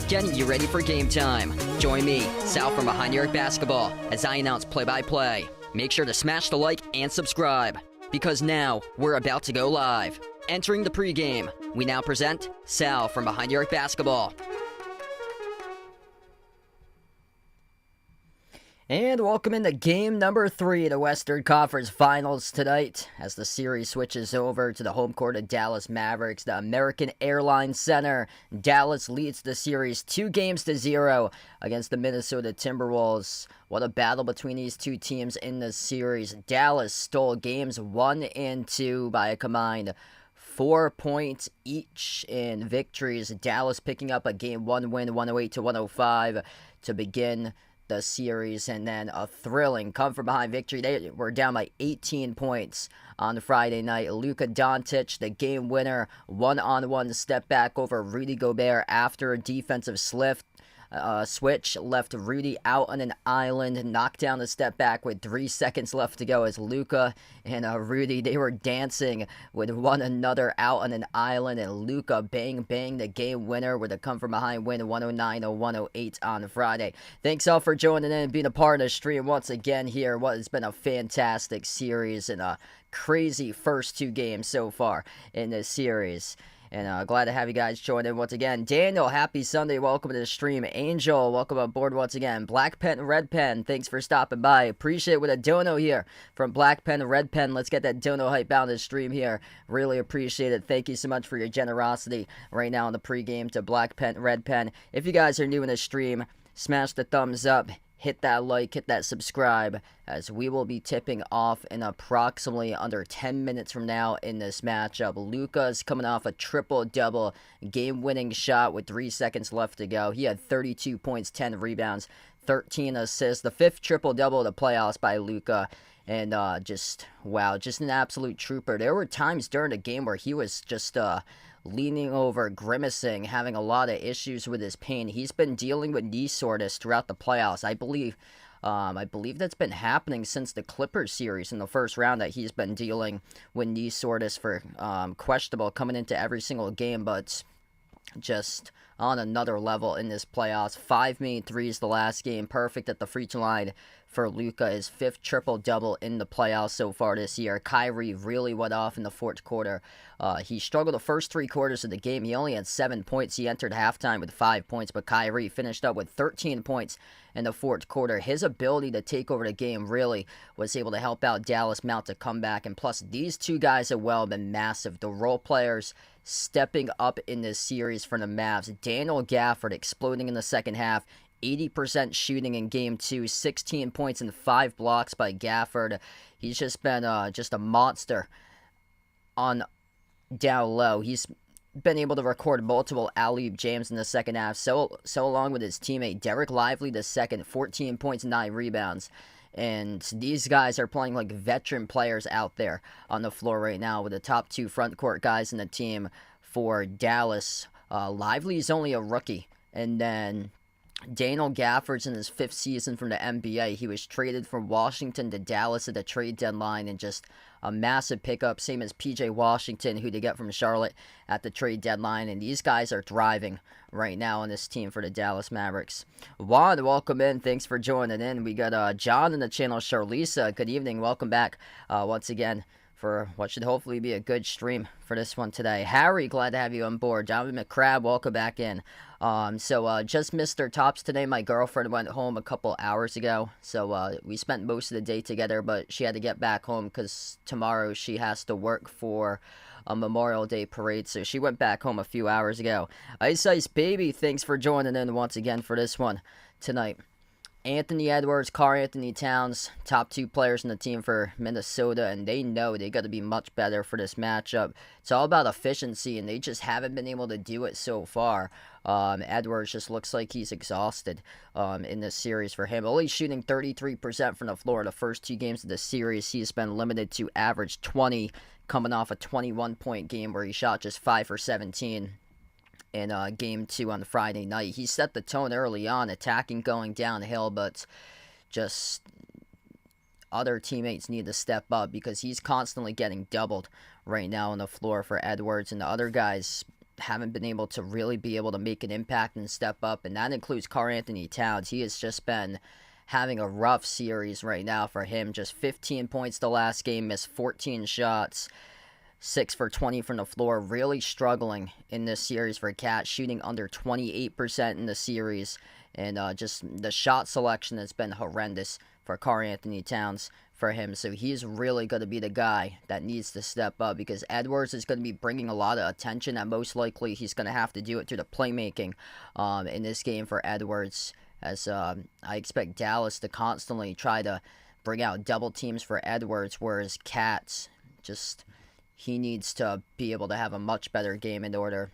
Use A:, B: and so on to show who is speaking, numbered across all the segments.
A: Getting you ready for game time. Join me, Sal from Behind the Arc Basketball, as I announce play-by-play. Make sure to smash the like and subscribe, because now we're about to go live. Entering the pregame, we now present Sal from Behind the Arc Basketball. And welcome into game number 3 of the Western Conference Finals tonight as the series switches over to the home court of Dallas Mavericks, the American Airlines Center. Dallas leads the series 2-0 against the Minnesota Timberwolves. What a battle between these two teams in this series. Dallas stole games 1 and 2 by a combined 4 points each in victories. Dallas picking up a game 1 win, 108-105 to begin the series, and then a thrilling come-from-behind victory. They were down by 18 points on Friday night. Luka Doncic, the game winner, one-on-one step back over Rudy Gobert after a defensive switch left Rudy out on an island, knocked down the step back with 3 seconds left to go as Luka and Rudy, they were dancing with one another out on an island, and Luka bang the game winner with a come from behind win 109-108 on Friday. Thanks all for joining in and being a part of the stream once again here. What has been a fantastic series and a crazy first 2 games so far in this series. And glad to have you guys join in once again. Daniel, happy Sunday. Welcome to the stream. Angel, welcome aboard once again. Black Pen, Red Pen, thanks for stopping by. Appreciate it with a dono here from Black Pen, Red Pen. Let's get that dono hype out of the stream here. Really appreciate it. Thank you so much for your generosity right now in the pregame to Black Pen, Red Pen. If you guys are new in the stream, smash the thumbs up. Hit that like, hit that subscribe, as we will be tipping off in approximately under 10 minutes from now in this matchup. Luka's coming off a triple-double, game-winning shot with 3 seconds left to go. He had 32 points, 10 rebounds, 13 assists, the 5th triple-double of the playoffs by Luka. And just an absolute trooper. There were times during the game where he was just leaning over, grimacing, having a lot of issues with his pain. He's been dealing with knee soreness throughout the playoffs. I believe that's been happening since the Clippers series in the first round, that he's been dealing with knee soreness for questionable coming into every single game, but just on another level in this playoffs. 5 made threes the last game, perfect at the free throw line for Luka, his 5th triple-double in the playoffs so far this year. Kyrie really went off in the fourth quarter. He struggled the first 3 quarters of the game. He only had 7 points. He entered halftime with 5 points, but Kyrie finished up with 13 points in the fourth quarter. His ability to take over the game really was able to help out Dallas mount a comeback, and plus these two guys have well been massive. The role players stepping up in this series for the Mavs. Daniel Gafford exploding in the second half. 80% shooting in Game 2, 16 points and 5 blocks by Gafford. He's just been just a monster on down low. He's been able to record multiple alley-oop jams in the second half, so along with his teammate Derek Lively the second, 14 points, 9 rebounds. And these guys are playing like veteran players out there on the floor right now with the top 2 front court guys in the team for Dallas. Lively's only a rookie, and then Daniel Gafford's in his 5th season from the NBA. He was traded from Washington to Dallas at the trade deadline, and just a massive pickup, same as PJ Washington, who they get from Charlotte at the trade deadline. And these guys are thriving right now on this team for the Dallas Mavericks. Juan, welcome in. Thanks for joining in. We got John in the channel, Charlisa. Good evening. Welcome back once again for what should hopefully be a good stream for this one today. Harry, glad to have you on board. Jonathan McCrab, welcome back in. Just missed our tops today. My girlfriend went home a couple hours ago, so we spent most of the day together, but she had to get back home because tomorrow she has to work for a Memorial Day parade, so she went back home a few hours ago. Ice Ice Baby, thanks for joining in once again for this one tonight. Anthony Edwards, Karl Anthony Towns, top 2 players in the team for Minnesota, and they know they got to be much better for this matchup. It's all about efficiency, and they just haven't been able to do it so far. Edwards just looks like he's exhausted in this series for him. Only shooting 33% from the floor the first 2 games of the series. He's been limited to average 20, coming off a 21-point game where he shot just 5 for 17. In Game 2 on Friday night. He set the tone early on, attacking, going downhill, but just other teammates need to step up because he's constantly getting doubled right now on the floor for Edwards, and the other guys haven't been able to really be able to make an impact and step up, and that includes Karl Anthony Towns. He has just been having a rough series right now for him. Just 15 points the last game, missed 14 shots. 6 for 20 from the floor, really struggling in this series for Cat, shooting under 28% in the series, and just the shot selection has been horrendous for Karl Anthony Towns for him, so he's really going to be the guy that needs to step up because Edwards is going to be bringing a lot of attention, and most likely he's going to have to do it through the playmaking in this game for Edwards, as I expect Dallas to constantly try to bring out double teams for Edwards, whereas Cat's just... he needs to be able to have a much better game in order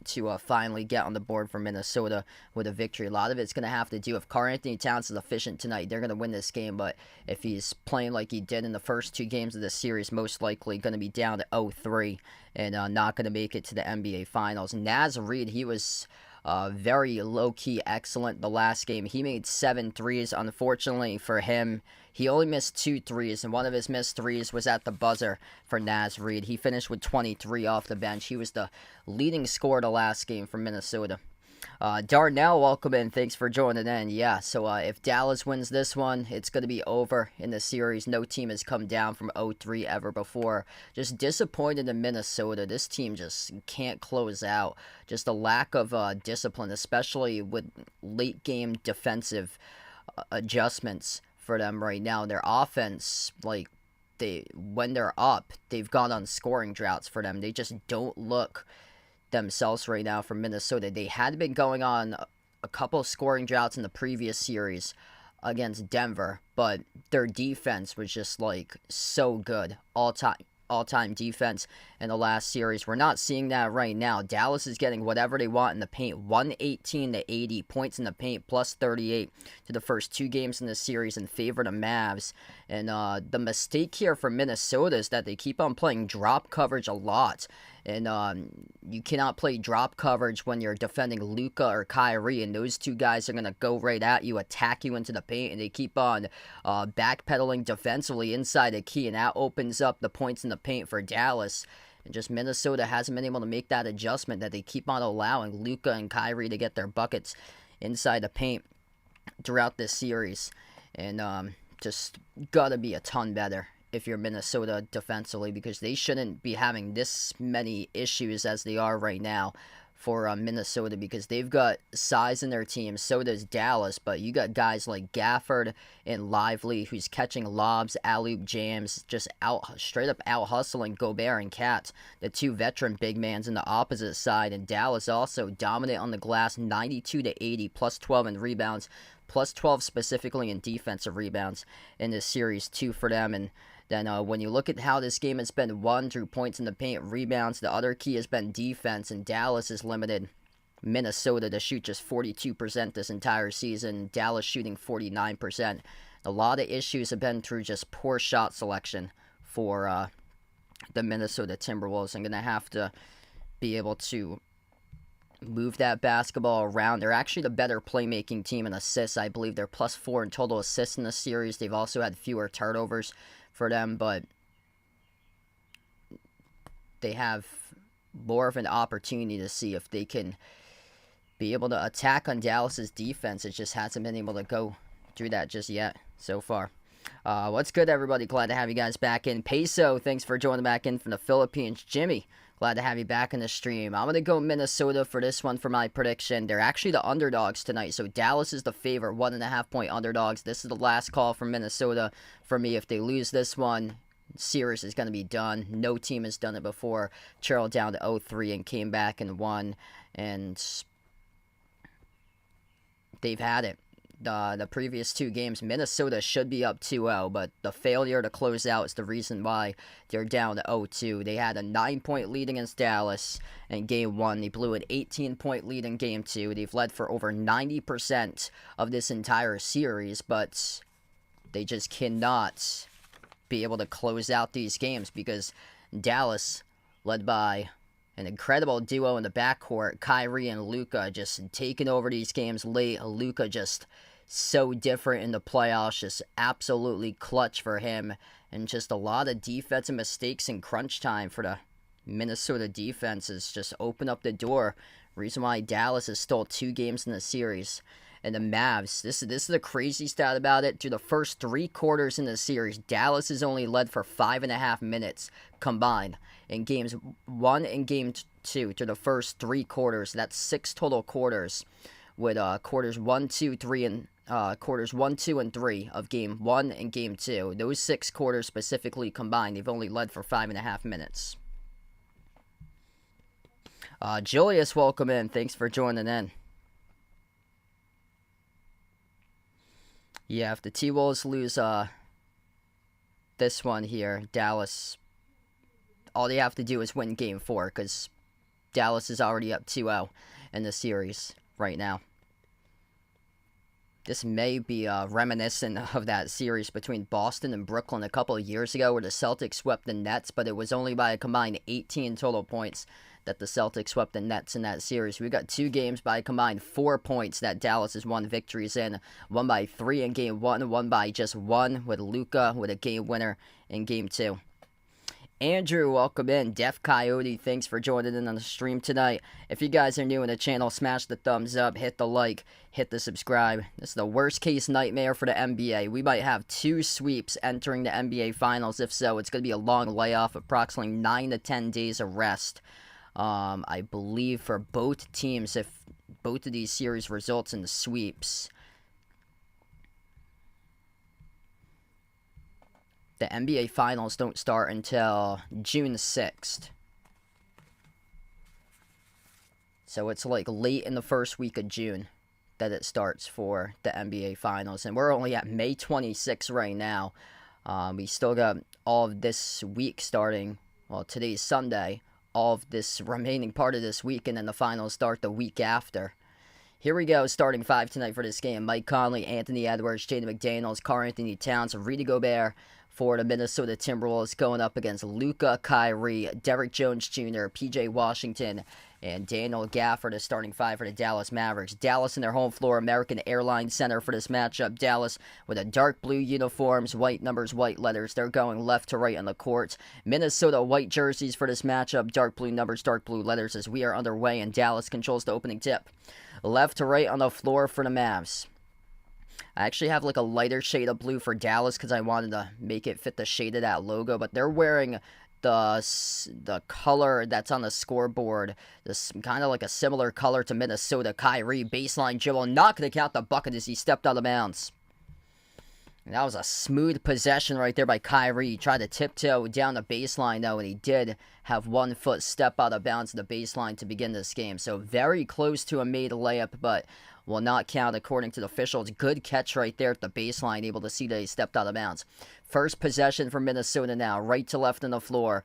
A: to finally get on the board for Minnesota with a victory. A lot of it's going to have to do if Karl Anthony Towns is efficient tonight, they're going to win this game. But if he's playing like he did in the first 2 games of this series, most likely going to be down to 0-3 and not going to make it to the NBA Finals. Naz Reid, he was very low-key excellent the last game. He made 7 threes. Unfortunately for him, he only missed 2 threes, and one of his missed threes was at the buzzer for Naz Reid. He finished with 23 off the bench. He was the leading scorer the last game for Minnesota. Darnell, welcome in. Thanks for joining in. Yeah, so if Dallas wins this one, it's going to be over in the series. No team has come down from 0-3 ever before. Just disappointed in Minnesota. This team just can't close out. Just a lack of discipline, especially with late-game defensive adjustments for them right now. Their offense, when they're up, they've gone on scoring droughts for them. They just don't look themselves right now from Minnesota. They had been going on a couple of scoring droughts in the previous series against Denver, but their defense was just so good all-time defense in the last series. We're not seeing that right now. Dallas is getting whatever they want in the paint. 118 to 80 points in the paint, plus 38 to the first 2 games in the series in favor of the Mavs. And the mistake here for Minnesota is that they keep on playing drop coverage a lot. And you cannot play drop coverage when you're defending Luka or Kyrie, and those 2 guys are going to go right at you, attack you into the paint, and they keep on backpedaling defensively inside the key, and that opens up the points in the paint for Dallas. And just Minnesota hasn't been able to make that adjustment that they keep on allowing Luka and Kyrie to get their buckets inside the paint throughout this series. and just gotta be a ton better if you're Minnesota defensively, because they shouldn't be having this many issues as they are right now for Minnesota, because they've got size in their team. So does Dallas, but you got guys like Gafford and Lively who's catching lobs, alley-oop jams, just straight up out hustling Gobert and Cat, the two veteran big mans in the opposite side. And Dallas also dominant on the glass, 92-80, plus 12 in rebounds, plus 12 specifically in defensive rebounds in this series too for them. And then when you look at how this game has been won through points in the paint, rebounds, the other key has been defense, and Dallas has limited Minnesota to shoot just 42% this entire season, Dallas shooting 49%. A lot of issues have been through just poor shot selection for the Minnesota Timberwolves. I'm going to have to be able to move that basketball around. They're actually the better playmaking team in assists. I believe they're +4 in total assists in the series. They've also had fewer turnovers for them, but they have more of an opportunity to see if they can be able to attack on Dallas's defense. It just hasn't been able to go through that just yet so far. What's good, everybody? Glad to have you guys back in. Peso, thanks for joining back in from the Philippines. Jimmy, glad to have you back in the stream. I'm going to go Minnesota for this one for my prediction. They're actually the underdogs tonight, so Dallas is the favorite, 1.5-point underdogs. This is the last call from Minnesota for me. If they lose this one, series is going to be done. No team has done it before. Trailed down to 0-3 and came back and won, and they've had it. The previous two games, Minnesota should be up 2-0, but the failure to close out is the reason why they're down to 0-2. They had a 9-point lead against Dallas in Game 1. They blew an 18-point lead in Game 2. They've led for over 90% of this entire series, but they just cannot be able to close out these games because Dallas, led by an incredible duo in the backcourt, Kyrie and Luka, just taking over these games late. Luka just so different in the playoffs, just absolutely clutch for him, and just a lot of defensive mistakes in crunch time for the Minnesota defenses just open up the door. Reason why Dallas has stole 2 games in the series. And the Mavs, this is the crazy stat about it. Through the first 3 quarters in the series, Dallas has only led for 5.5 minutes combined in games 1 and game 2. Through the first 3 quarters, that's 6 total quarters, with quarters 1, 2, 3, and quarters 1, 2, and 3 of Game 1 and Game 2. Those 6 quarters specifically combined, they've only led for 5.5 minutes. Julius, welcome in. Thanks for joining in. Yeah, if the T-Wolves lose this one here, Dallas, all they have to do is win Game 4, because Dallas is already up 2-0 in the series right now. This may be reminiscent of that series between Boston and Brooklyn a couple of years ago where the Celtics swept the Nets, but it was only by a combined 18 total points that the Celtics swept the Nets in that series. We got 2 games by a combined 4 points that Dallas has won victories in. One by 3 in Game 1, one by just 1 with Luka with a game winner in Game 2. Andrew, welcome in. Def Coyote, thanks for joining in on the stream tonight. If you guys are new in the channel, smash the thumbs up, hit the like, hit the subscribe. This is the worst case nightmare for the NBA. We might have 2 sweeps entering the NBA Finals. If so, it's going to be a long layoff, approximately 9 to 10 days of rest. I believe for both teams, if both of these series results in the sweeps. The NBA Finals don't start until June 6th. So it's like late in the first week of June that it starts for the NBA Finals. And we're only at May 26th right now. We still got all of this week starting. Well, today's Sunday. All of this remaining part of this week. And then the finals start the week after. Here we go, starting 5 tonight for this game. Mike Conley, Anthony Edwards, Jaden McDaniels, Karl-Anthony Towns, Rudy Gobert for the Minnesota Timberwolves going up against Luka, Kyrie, Derrick Jones Jr., P.J. Washington, and Daniel Gafford is starting 5 for the Dallas Mavericks. Dallas in their home floor, American Airlines Center for this matchup. Dallas with a dark blue uniforms, white numbers, white letters. They're going left to right on the court. Minnesota white jerseys for this matchup, dark blue numbers, dark blue letters as we are underway, and Dallas controls the opening tip. Left to right on the floor for the Mavs. I actually have like a lighter shade of blue for Dallas because I wanted to make it fit the shade of that logo, but they're wearing the color that's on the scoreboard, this kind of like a similar color to Minnesota. Kyrie, baseline dribble, not going to count the bucket as he stepped out of bounds. And that was a smooth possession right there by Kyrie. He tried to tiptoe down the baseline, though, and he did have 1 foot step out of bounds of the baseline to begin this game. So very close to a made layup, but will not count according to the officials. Good catch right there at the baseline, able to see that he stepped out of bounds. First possession for Minnesota now, right to left on the floor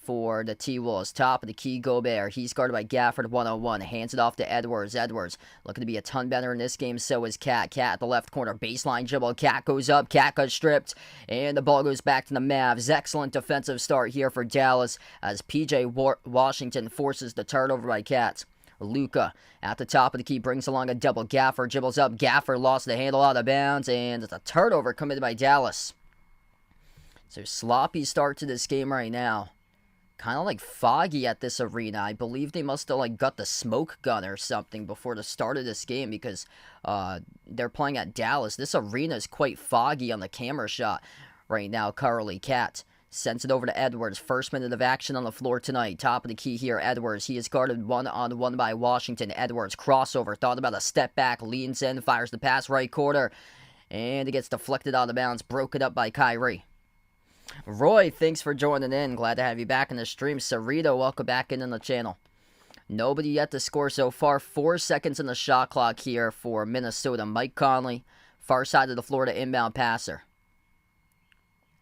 A: for the T-Wolves. Top of the key, Gobert. He's guarded by Gafford, 1-on-1. Hands it off to Edwards. Edwards looking to be a ton better in this game. So is Cat. Cat at the left corner. Baseline dribble. Cat goes up. Cat got stripped. And the ball goes back to the Mavs. Excellent defensive start here for Dallas as P.J. Washington forces the turnover by Cat. Luka at the top of the key brings along a double. Gafford dribbles up. Gafford lost the handle out of bounds. And it's a turnover committed by Dallas. So sloppy start to this game right now. Kind of like foggy at this arena. I believe they must have like got the smoke gun or something before the start of this game because they're playing at Dallas. This arena is quite foggy on the camera shot right now. Curly Cat sends it over to Edwards. First minute of action on the floor tonight. Top of the key here, Edwards. He is guarded 1-on-1 by Washington. Edwards crossover. Thought about a step back. Leans in. Fires the pass right quarter. And it gets deflected out of bounds. Broken up by Kyrie. Roy, thanks for joining in. Glad to have you back in the stream. Sarita, welcome back in on the channel. Nobody yet to score so far. 4 seconds in the shot clock here for Minnesota. Mike Conley, far side of the floor to inbound passer.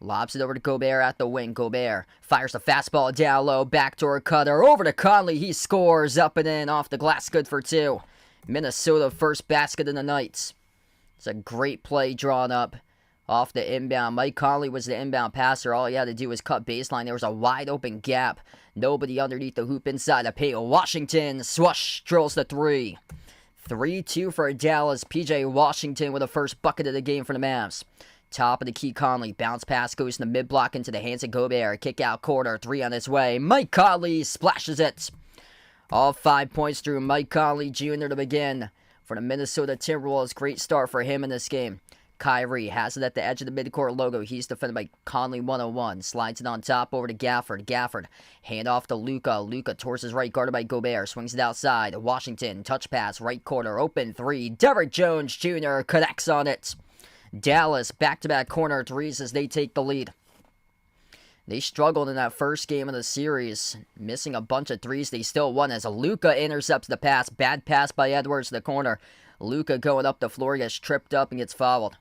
A: Lobs it over to Gobert at the wing. Gobert fires the fastball down low. Backdoor cutter over to Conley. He scores up and in off the glass. Good for 2. Minnesota first basket of the night. It's a great play drawn up off the inbound. Mike Conley was the inbound passer. All he had to do was cut baseline. There was a wide open gap. Nobody underneath the hoop inside the paint. Washington, swoosh, drills the 3. 3-2 for Dallas. P.J. Washington with the first bucket of the game for the Mavs. Top of the key, Conley. Bounce pass goes in the mid-block into the hands of Gobert. Kick out quarter. 3 on its way. Mike Conley splashes it. All 5 points through Mike Conley Jr. to begin for the Minnesota Timberwolves. Great start for him in this game. Kyrie has it at the edge of the midcourt logo. He's defended by Conley 101. Slides it on top over to Gafford. Gafford, hand off to Luka. Luka towards his right, guarded by Gobert. Swings it outside. Washington, touch pass, right corner, open 3. Derrick Jones Jr. connects on it. Dallas, back-to-back corner 3s as they take the lead. They struggled in that first game of the series, missing a bunch of 3s. They still won as Luka intercepts the pass. Bad pass by Edwards to the corner. Luka going up the floor, gets tripped up and gets fouled.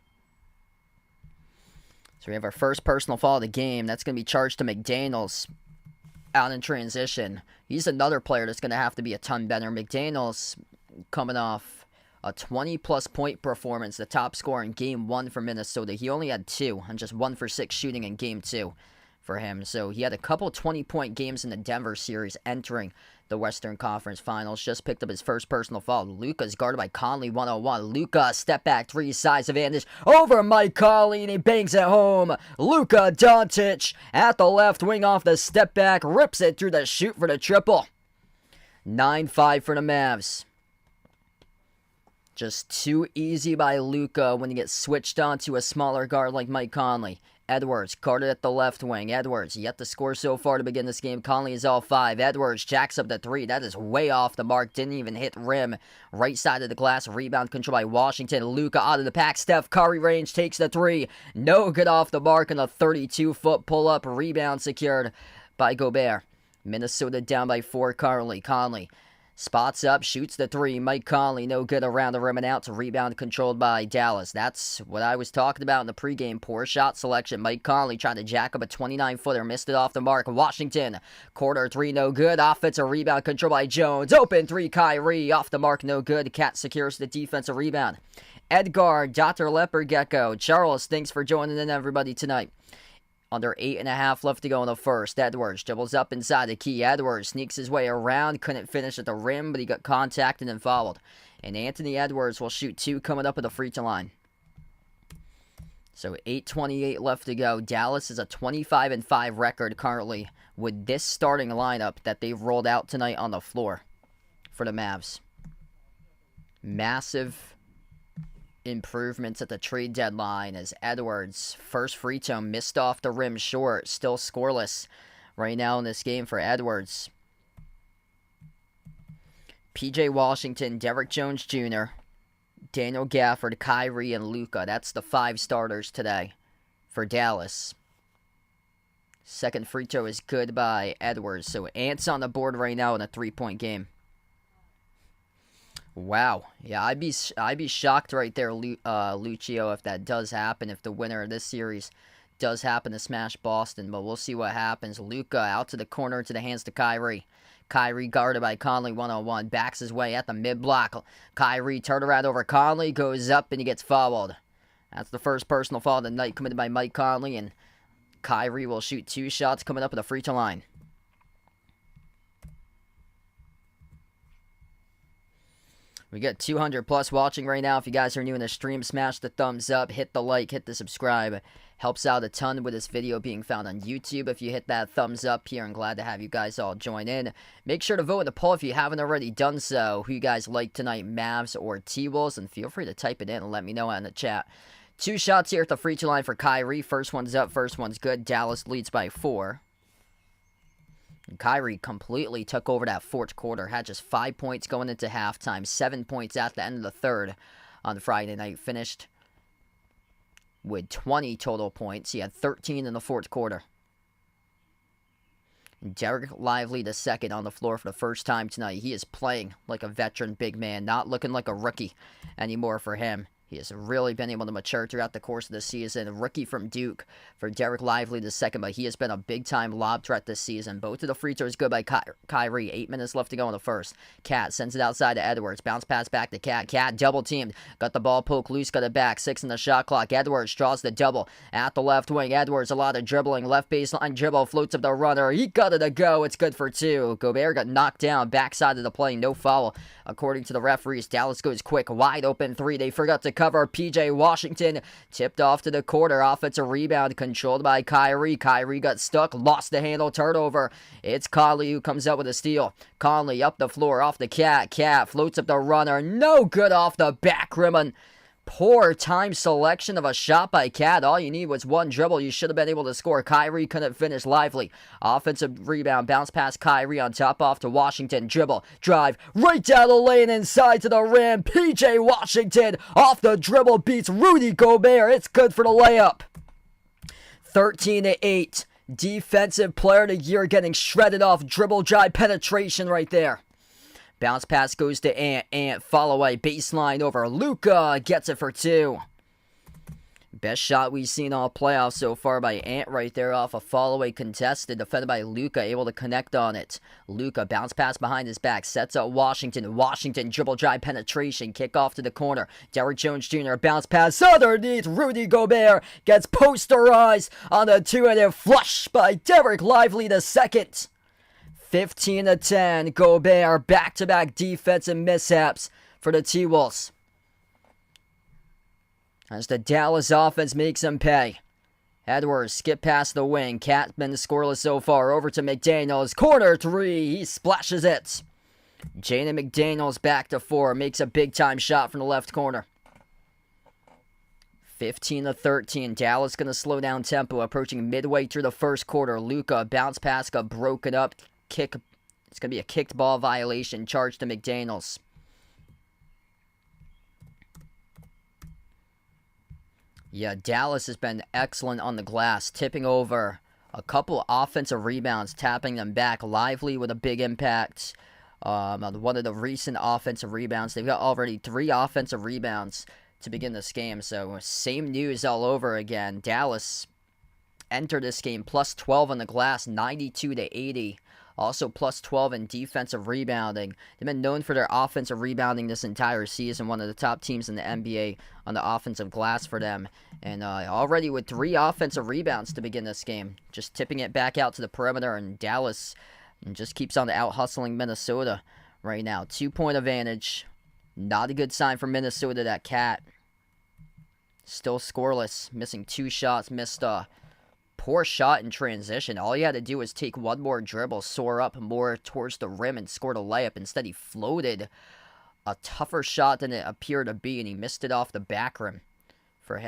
A: So we have our first personal foul of the game. That's going to be charged to McDaniels out in transition. He's another player that's going to have to be a ton better. McDaniels coming off a 20-plus point performance, the top scorer in Game 1 for Minnesota. He only had 2 and just 1 for 6 shooting in Game 2 for him. So he had a couple 20-point games in the Denver series entering the Western Conference Finals. Just picked up his first personal foul. Luka's guarded by Conley 101. Luka, step back 3, size advantage over Mike Conley, and he bangs it home. Luka Doncic at the left wing off the step back, rips it through the shoot for the triple. 9-5 for the Mavs. Just too easy by Luka when he gets switched on to a smaller guard like Mike Conley. Edwards, guarded at the left wing. Edwards, yet to score so far to begin this game. Conley is all 5. Edwards jacks up the 3. That is way off the mark. Didn't even hit rim. Right side of the glass. Rebound control by Washington. Luka out of the pack. Steph Curry range takes the 3. No good off the mark, and a 32-foot pull-up. Rebound secured by Gobert. Minnesota down by 4. Conley. Spots up, shoots the 3. Mike Conley, no good around the rim and out. Rebound controlled by Dallas. That's what I was talking about in the pregame. Poor shot selection. Mike Conley tried to jack up a 29-footer. Missed it off the mark. Washington, quarter 3, no good. Offensive rebound controlled by Jones. Open 3, Kyrie. Off the mark, no good. Cat secures the defensive rebound. Edgar, Dr. Leopard Gecko. Charles, thanks for joining in, everybody, tonight. Under 8.5 left to go in the first. Edwards dribbles up inside the key. Edwards sneaks his way around. Couldn't finish at the rim, but he got contacted and fouled. And Anthony Edwards will shoot 2 coming up at the free throw line. So 8:28 left to go. Dallas is a 25-5 record currently with this starting lineup that they've rolled out tonight on the floor for the Mavs. Massive improvements at the trade deadline as Edwards, first free throw, missed off the rim short. Still scoreless right now in this game for Edwards. P.J. Washington, Derrick Jones Jr., Daniel Gafford, Kyrie, and Luka. That's the 5 starters today for Dallas. Second free throw is good by Edwards. So Ant's on the board right now in a 3-point game. Wow. Yeah, I'd be shocked right there, Lucio, if that does happen, if the winner of this series does happen to smash Boston. But we'll see what happens. Luka out to the corner, to the hands to Kyrie. Kyrie guarded by Conley one-on-one. Backs his way at the mid-block. Kyrie turned around over Conley. Goes up and he gets fouled. That's the first personal foul of the night committed by Mike Conley. And Kyrie will shoot 2 shots coming up at the free throw line. We got 200 plus watching right now. If you guys are new in the stream, smash the thumbs up, hit the like, hit the subscribe. Helps out a ton with this video being found on YouTube. If you hit that thumbs up here, I'm glad to have you guys all join in. Make sure to vote in the poll if you haven't already done so. Who you guys like tonight, Mavs or T-Wolves? And feel free to type it in and let me know in the chat. 2 shots here at the free throw line for Kyrie. First one's up, first one's good. Dallas leads by 4. And Kyrie completely took over that fourth quarter. Had just 5 points going into halftime. 7 points at the end of the third on Friday night. Finished with 20 total points. He had 13 in the fourth quarter. Derek Lively the second on the floor for the first time tonight. He is playing like a veteran big man. Not looking like a rookie anymore for him. He has really been able to mature throughout the course of the season. A rookie from Duke for Derek Lively the second, but he has been a big-time lob threat this season. Both of the free throws good by Kyrie. 8 minutes left to go in the first. Cat sends it outside to Edwards. Bounce pass back to Cat. Cat double-teamed. Got the ball poked loose, got it back. 6 in the shot clock. Edwards draws the double at the left wing. Edwards, a lot of dribbling. Left baseline dribble. Floats up the runner. He got it a go. It's good for 2. Gobert got knocked down. Backside of the play. No foul. According to the referees, Dallas goes quick. Wide open 3. They forgot to cover. P.J. Washington tipped off to the corner. Offensive rebound controlled by Kyrie. Kyrie got stuck. Lost the handle. Turnover. It's Conley who comes out with a steal. Conley up the floor off the Cat. Cat floats up the runner. No good off the back rim. And poor time selection of a shot by Cat. All you need was 1 dribble. You should have been able to score. Kyrie couldn't finish. Lively. Offensive rebound. Bounce past Kyrie on top off to Washington. Dribble. Drive. Right down the lane inside to the rim. P.J. Washington off the dribble beats Rudy Gobert. It's good for the layup. 13-8. Defensive player of the year getting shredded off. Dribble drive penetration right there. Bounce pass goes to Ant. Ant follow away baseline over Luka. Gets it for 2. Best shot we've seen all playoffs so far by Ant right there off a follow away contested. Defended by Luka. Able to connect on it. Luka bounce pass behind his back. Sets up Washington. Washington dribble drive penetration. Kick off to the corner. Derrick Jones Jr. bounce pass underneath. Rudy Gobert gets posterized on the 2-handed flush by Derek Lively the second. 15-10, Gobert, back-to-back defensive mishaps for the T-Wolves. As the Dallas offense makes them pay. Edwards skip past the wing. Cat been scoreless so far. Over to McDaniels. Corner 3. He splashes it. Jaden McDaniels back to 4. Makes a big-time shot from the left corner. 15-13. Dallas going to slow down tempo. Approaching midway through the first quarter. Luka bounce pass got broken up. Kick. It's going to be a kicked ball violation. Charge to McDaniels. Yeah, Dallas has been excellent on the glass. Tipping over a couple offensive rebounds. Tapping them back. Lively with a big impact. On one of the recent offensive rebounds. They've got already 3 offensive rebounds to begin this game. So same news all over again. Dallas entered this game plus 12 on the glass. 92-80. Also plus 12 in defensive rebounding. They've been known for their offensive rebounding this entire season. One of the top teams in the NBA on the offensive glass for them. And already with 3 offensive rebounds to begin this game. Just tipping it back out to the perimeter. And Dallas just keeps on out-hustling Minnesota right now. 2-point advantage. Not a good sign for Minnesota, that Cat. Still scoreless. Missing 2 shots. Missed poor shot in transition. All he had to do was take 1 more dribble, soar up more towards the rim, and scored a layup. Instead, he floated a tougher shot than it appeared to be, and he missed it off the back rim for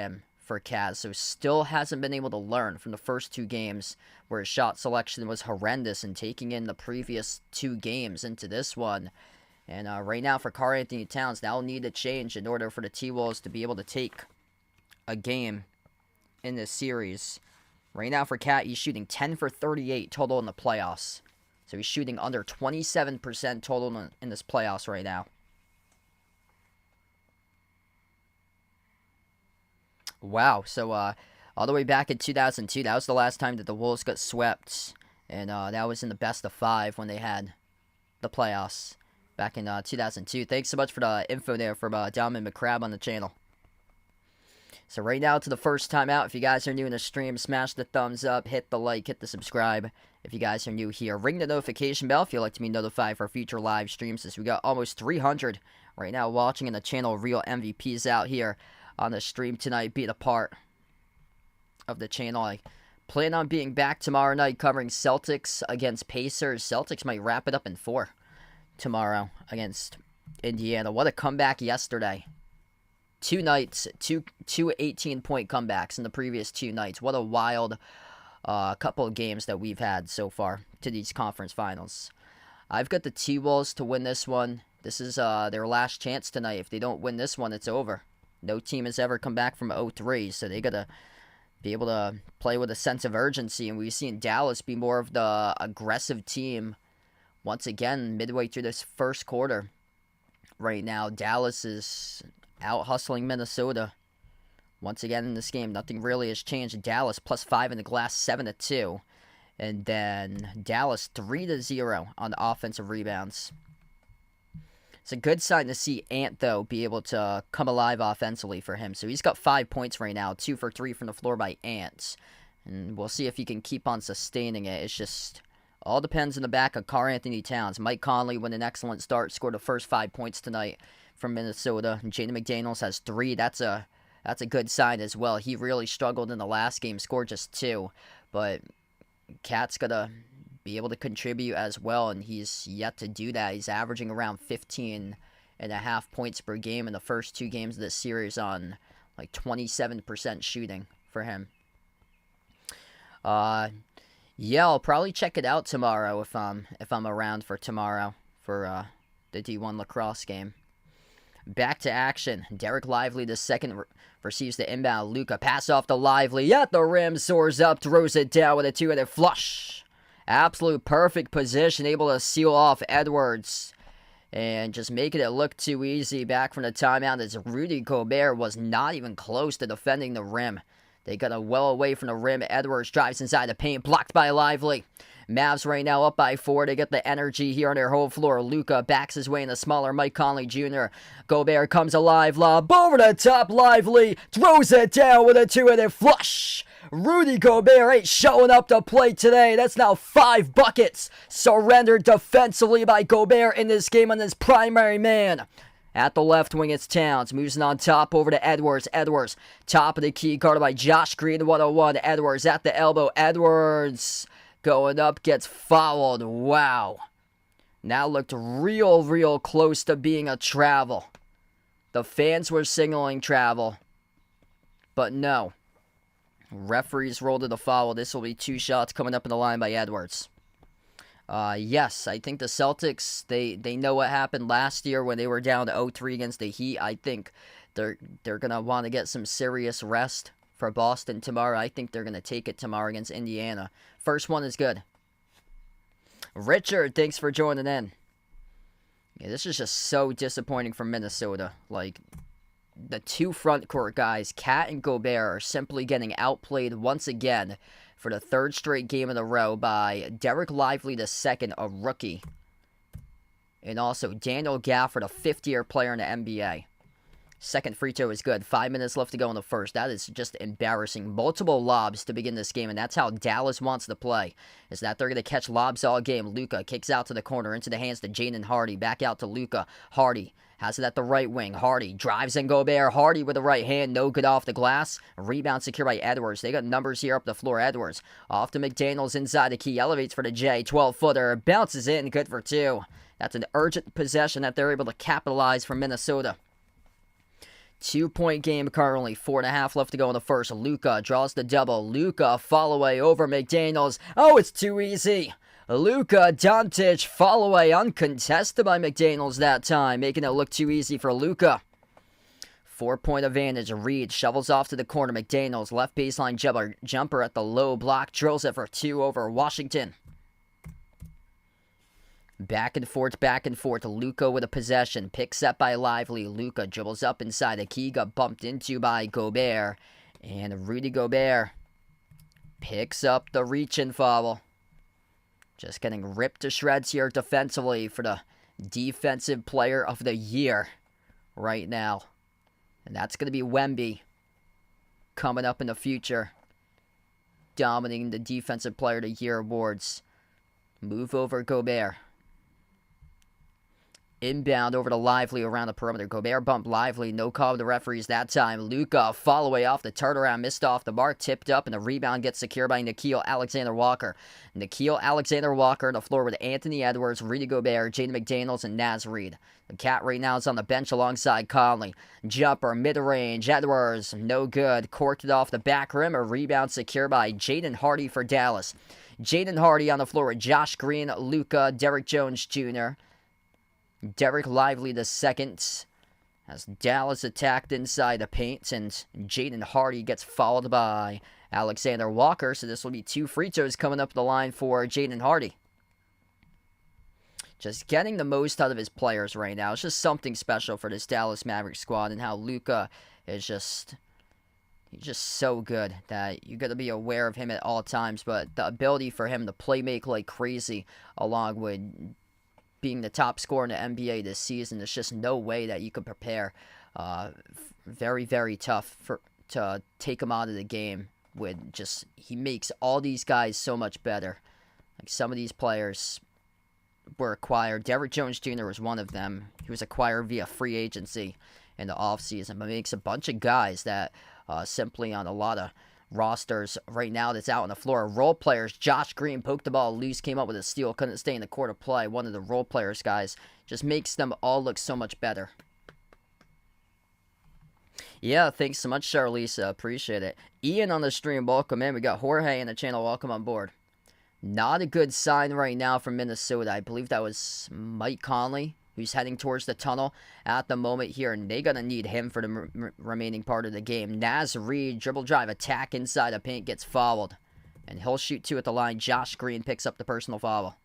A: Kaz. So still hasn't been able to learn from the first 2 games where his shot selection was horrendous, and taking in the previous 2 games into this one. And right now for Karl-Anthony Towns, that'll need to change in order for the T-Wolves to be able to take a game in this series. Right now for Cat, he's shooting 10 for 38 total in the playoffs. So he's shooting under 27% total in this playoffs right now. Wow, so all the way back in 2002, that was the last time that the Wolves got swept. And that was in the best of 5 when they had the playoffs back in 2002. Thanks so much for the info there from Diamond McCrab on the channel. So right now to the first time out, if you guys are new in the stream, smash the thumbs up, hit the like, hit the subscribe. If you guys are new here, ring the notification bell if you'd like to be notified for future live streams, as we got almost 300 right now watching in the channel. Real MVPs out here on the stream tonight, being a part of the channel. I plan on being back tomorrow night covering Celtics against Pacers. Celtics might wrap it up in 4 tomorrow against Indiana. What a comeback yesterday. 2 nights, two 18-point comebacks in the previous 2 nights. What a wild couple of games that we've had so far to these conference finals. I've got the T-Wolves to win this one. This is their last chance tonight. If they don't win this one, it's over. No team has ever come back from 0-3, so they got to be able to play with a sense of urgency. And we've seen Dallas be more of the aggressive team once again midway through this first quarter. Right now, Dallas is out hustling Minnesota once again in this game. Nothing really has changed. Dallas +5 in the glass, 7-2. And then Dallas 3-0 on the offensive rebounds. It's a good sign to see Ant, though, be able to come alive offensively for him. So he's got 5 points right now, 2 for 3 from the floor by Ant. And we'll see if he can keep on sustaining it. It's just all depends on the back of Karl-Anthony Towns. Mike Conley, with an excellent start, scored the first 5 points tonight from Minnesota. And Jaden McDaniels has 3. That's a good sign as well. He really struggled in the last game, scored just 2. But Cat's got to be able to contribute as well, and he's yet to do that. He's averaging around 15.5 points per game in the first 2 games of this series on like 27% shooting for him. Yeah, I'll probably check it out tomorrow if I'm around for tomorrow for the D1 lacrosse game. Back to action. Derek Lively II receives the inbound. Luka pass off to Lively at the rim, soars up, throws it down with a 2-handed flush. Absolute perfect position, able to seal off Edwards and just making it look too easy. Back from the timeout as Rudy Gobert was not even close to defending the rim. They got well away from the rim. Edwards drives inside the paint, blocked by Lively. Mavs right now up by 4. They get the energy here on their home floor. Luka backs his way in the smaller Mike Conley Jr. Gobert comes alive, lob over the top. Lively throws it down with a 2-handed flush. Rudy Gobert ain't showing up to play today. That's now 5 buckets surrendered defensively by Gobert in this game on his primary man. At the left wing, it's Towns. Moves it on top over to Edwards. Edwards, top of the key, guarded by Josh Green, 101. Edwards at the elbow. Edwards going up, gets fouled. Wow. That looked real close to being a travel. The fans were signaling travel, but no. Referees rolled to the foul. This will be 2 shots coming up in the line by Edwards. Yes, I think the Celtics, they know what happened last year when they were down 0-3 against the Heat. I think they're going to want to get some serious rest for Boston tomorrow. I think they're going to take it tomorrow against Indiana. First one is good. Richard, thanks for joining in. Yeah, this is just so disappointing for Minnesota. Like, the 2 front court guys, Cat and Gobert, are simply getting outplayed once again for the 3rd straight game in a row by Derek Lively II, a rookie. And also Daniel Gafford, a 5th-year player in the NBA. Second free throw is good. 5 minutes left to go in the first. That is just embarrassing. Multiple lobs to begin this game, and that's how Dallas wants to play, is that they're going to catch lobs all game. Luka kicks out to the corner, into the hands to Jaden Hardy. Back out to Luka. Hardy has it at the right wing. Hardy drives in Gobert. Hardy with the right hand. No good off the glass. Rebound secured by Edwards. They got numbers here up the floor. Edwards off to McDaniels inside the key. Elevates for the J. 12-footer. Bounces in. Good for 2. That's an urgent possession that they're able to capitalize for Minnesota. 2-point game currently. 4.5 left to go in the first. Luka draws the double. Luka fall away over McDaniels. Oh, it's too easy. Luka Doncic fall away uncontested by McDaniels that time, making it look too easy for Luka. 4-point advantage. Reed shovels off to the corner. McDaniels left baseline jumper at the low block. Drills it for 2 over Washington. Back and forth. Luka with a possession. Pick set by Lively. Luka dribbles up inside. The key got bumped into by Gobert. And Rudy Gobert picks up the reach-in foul. Just getting ripped to shreds here defensively for the Defensive Player of the Year right now. And that's going to be Wemby coming up in the future, dominating the Defensive Player of the Year awards. Move over Gobert. Inbound over to Lively around the perimeter. Gobert bumped Lively. No call to the referees that time. Luka fall away off the turnaround. Missed off the mark. Tipped up. And the rebound gets secured by Nickeil Alexander-Walker. Nickeil Alexander-Walker on the floor with Anthony Edwards, Rudy Gobert, Jaden McDaniels, and Naz Reid. The Cat right now is on the bench alongside Conley. Jumper, mid-range. Edwards, no good. Corked it off the back rim. A rebound secured by Jaden Hardy for Dallas. Jaden Hardy on the floor with Josh Green, Luka, Derrick Jones Jr., Derek Lively the second, as Dallas attacked inside the paint, and Jaden Hardy gets fouled by Alexander Walker, so this will be 2 free throws coming up the line for Jaden Hardy. Just getting the most out of his players right now. It's just something special for this Dallas Mavericks squad, and how Luka is he's just so good that you got to be aware of him at all times, but the ability for him to play make like crazy, along with being the top scorer in the NBA this season, there's just no way that you could prepare. Very, very tough to take him out of the game. He makes all these guys so much better. Like, some of these players were acquired. Derrick Jones Jr. was one of them. He was acquired via free agency in the offseason, but makes a bunch of guys that simply on a lot of rosters right now that's out on the floor. Role players. Josh Green poked the ball loose, came up with a steal, couldn't stay in the court of play. One of the role players, guys, just makes them all look so much better. Yeah, thanks so much, Charlize. Appreciate it. Ian on the stream, welcome in. We got Jorge in the channel, welcome on board. Not a good sign right now from Minnesota. I believe that was Mike Conley, who's heading towards the tunnel at the moment here, and they're going to need him for the remaining part of the game. Naz Reid, dribble drive, attack inside the paint, gets fouled, and he'll shoot 2 at the line. Josh Green picks up the personal foul.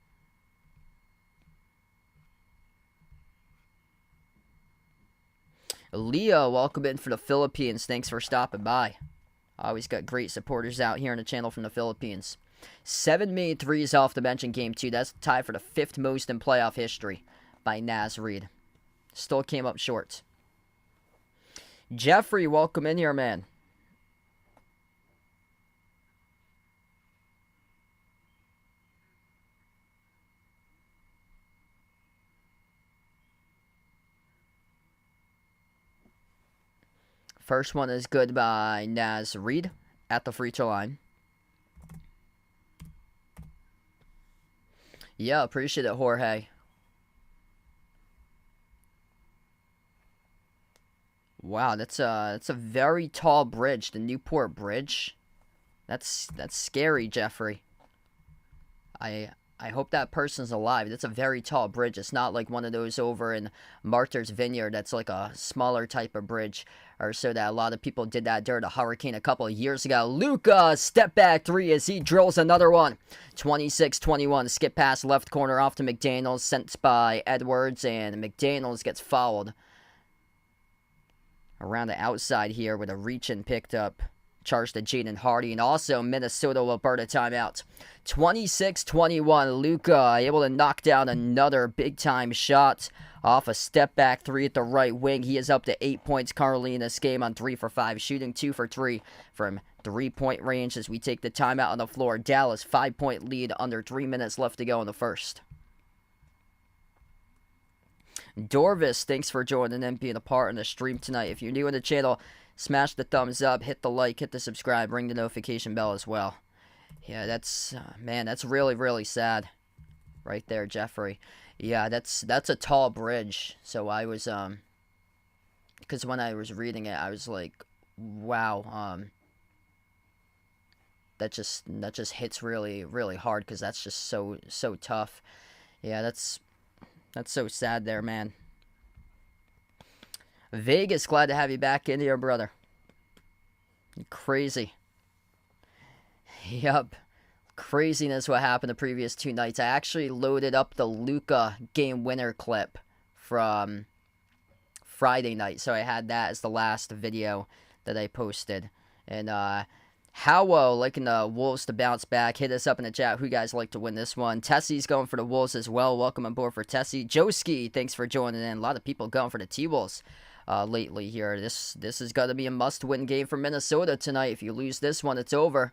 A: Leah, welcome in for the Philippines. Thanks for stopping by. Always got great supporters out here on the channel from the Philippines. 7 made threes off the bench in Game 2. That's tied for the 5th most in playoff history by Naz Reid. Still came up short. Jeffrey, welcome in here, man. First one is good by Naz Reid at the free throw line. Yeah, appreciate it, Jorge. Wow, that's a very tall bridge, the Newport Bridge. That's scary, Jeffrey. I hope that person's alive. That's a very tall bridge. It's not like one of those over in Martha's Vineyard that's like a smaller type of bridge, or so that a lot of people did that during a hurricane a couple of years ago. Luka, step back 3 as he drills another one. 26-21, skip pass left corner off to McDaniels, sent by Edwards, and McDaniels gets fouled around the outside here with a reach-in picked up. Charge to Jaden Hardy, and also Minnesota will burn a timeout. 26-21, Luka able to knock down another big-time shot off a step-back 3 at the right wing. He is up to 8 points currently in this game on 3 for 5, shooting 2 for 3 from 3-point range as we take the timeout on the floor. Dallas 5-point lead, under 3 minutes left to go in the first. Dorvis, thanks for joining and being a part in the stream tonight. If you're new in the channel, smash the thumbs up, hit the like, hit the subscribe, ring the notification bell as well. Yeah, that's, man, that's really, really sad right there, Jeffrey. Yeah, that's a tall bridge. So I was because when I was reading it, I was like, wow, that just hits really really hard because that's just so tough. Yeah, that's so sad there, man. Vegas, glad to have you back in here, brother. Crazy. Yup. Craziness what happened the previous two nights. I actually loaded up the Luka game winner clip from Friday night, so I had that as the last video that I posted. And Howo liking the Wolves to bounce back. Hit us up in the chat who you guys like to win this one. Tessie's going for the Wolves as well. Welcome on board for Tessie. Joski, thanks for joining in. A lot of people going for the T-Wolves lately here. This is going to be a must-win game for Minnesota tonight. If you lose this one, it's over.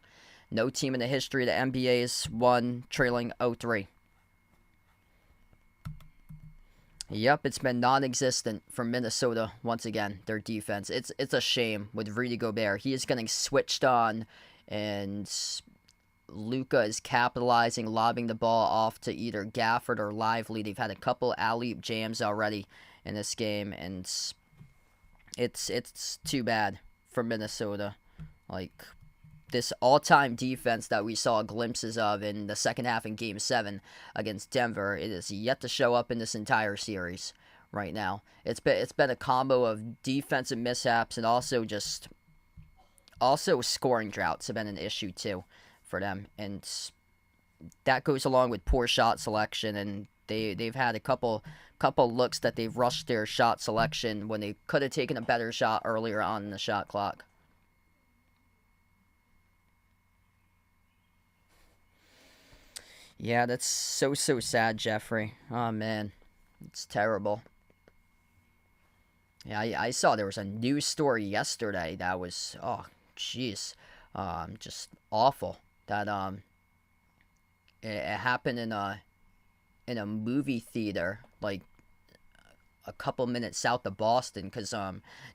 A: No team in the history of the NBA has won trailing 0-3. Yep, it's been non-existent for Minnesota once again, their defense. It's a shame with Rudy Gobert. He is getting switched on, and Luka is capitalizing, lobbing the ball off to either Gafford or Lively. They've had a couple alley-oop jams already in this game, and it's too bad for Minnesota. Like, this all-time defense that we saw glimpses of in the second half in Game 7 against Denver, it is yet to show up in this entire series right now. It's been a combo of defensive mishaps and also scoring droughts have been an issue too for them, and that goes along with poor shot selection, and they've had a couple looks that they've rushed their shot selection when they could have taken a better shot earlier on in the shot clock. Yeah, that's so sad, Jeffrey. Oh, man. It's terrible. Yeah, I saw there was a news story yesterday that was, oh, jeez, just awful. That, it happened in a movie theater, like, a couple minutes south of Boston, because,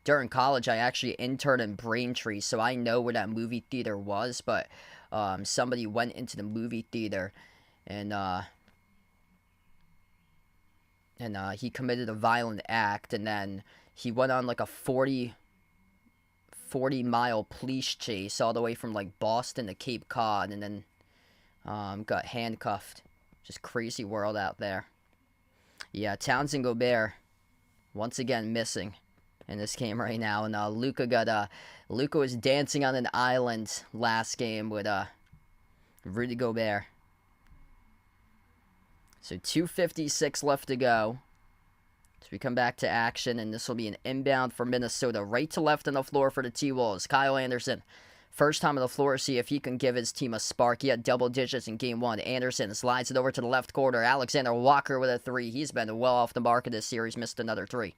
A: during college, I actually interned in Braintree, so I know where that movie theater was, but, somebody went into the movie theater, and he committed a violent act, and then he went on like a 40-mile police chase all the way from like Boston to Cape Cod, and then got handcuffed. Just crazy world out there. Yeah, Towns and Gobert once again missing in this game right now, and Luka was dancing on an island last game with Rudy Gobert. So 2:56 left to go. So we come back to action, and this will be an inbound for Minnesota. Right to left on the floor for the T-Wolves. Kyle Anderson, first time on the floor, see if he can give his team a spark. He had double digits in Game 1. Anderson slides it over to the left corner. Alexander Walker with a three. He's been well off the mark in this series, missed another three.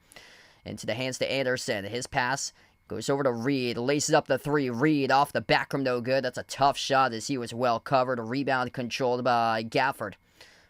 A: Into the hands to Anderson. His pass goes over to Reed, laces up the three. Reed off the back rim, no good. That's a tough shot as he was well covered. A rebound controlled by Gafford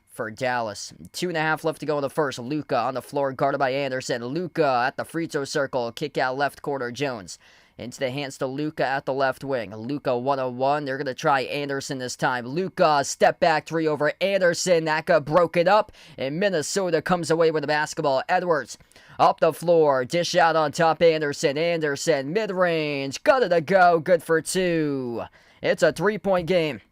A: for Dallas. 2.5 left to go in the first. Luka on the floor, guarded by Anderson. Luka at the free throw circle. Kick out left corner, Jones. Into the hands to Luka at the left wing. Luka 1-on-1. They're going to try Anderson this time. Luka, step back three over Anderson. That got broken up, and Minnesota comes away with the basketball. Edwards up the floor. Dish out on top, Anderson. Anderson, mid-range. Got it to go. Good for two. It's a three-point game.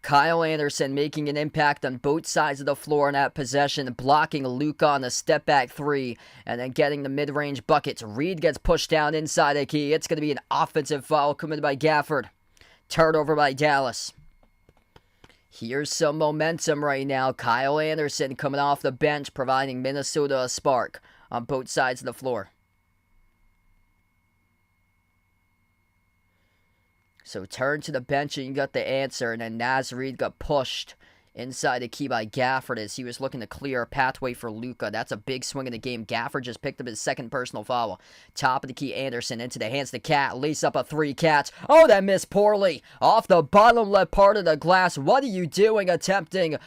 A: Kyle Anderson making an impact on both sides of the floor in that possession, blocking Luka on the step-back three, and then getting the mid-range buckets. Reed gets pushed down inside the key. It's going to be an offensive foul committed by Gafford. Turnover by Dallas. Here's some momentum right now. Kyle Anderson coming off the bench, providing Minnesota a spark on both sides of the floor. So turn to the bench and you got the answer, and then Naz Reid got pushed inside the key by Gafford as he was looking to clear a pathway for Luka. That's a big swing in the game. Gafford just picked up his second personal foul. Top of the key, Anderson into the hands of the Cat. Lace up a three, Cats. Oh, that missed poorly. Off the bottom left part of the glass. What are you doing attempting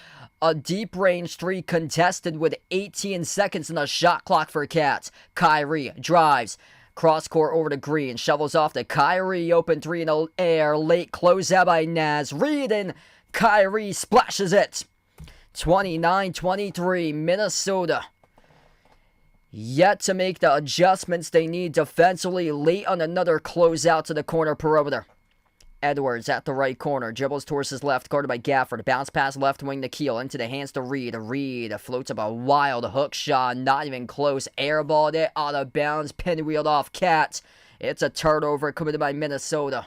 A: a deep range three contested with 18 seconds in the shot clock for Cats? Kyrie drives. Cross court over to Green. Shovels off to Kyrie. Open three in the air. Late closeout by Naz. Reed and Kyrie splashes it 29-23, Minnesota. Yet to make the adjustments they need defensively late on another closeout to the corner perimeter. Edwards at the right corner, dribbles towards his left, guarded by Gafford. Bounce pass left wing to Keel, into the hands to Reed. Reed floats up a wild hook shot, not even close. Airballed it out of bounds, pinwheeled off Cat. It's a turnover committed by Minnesota.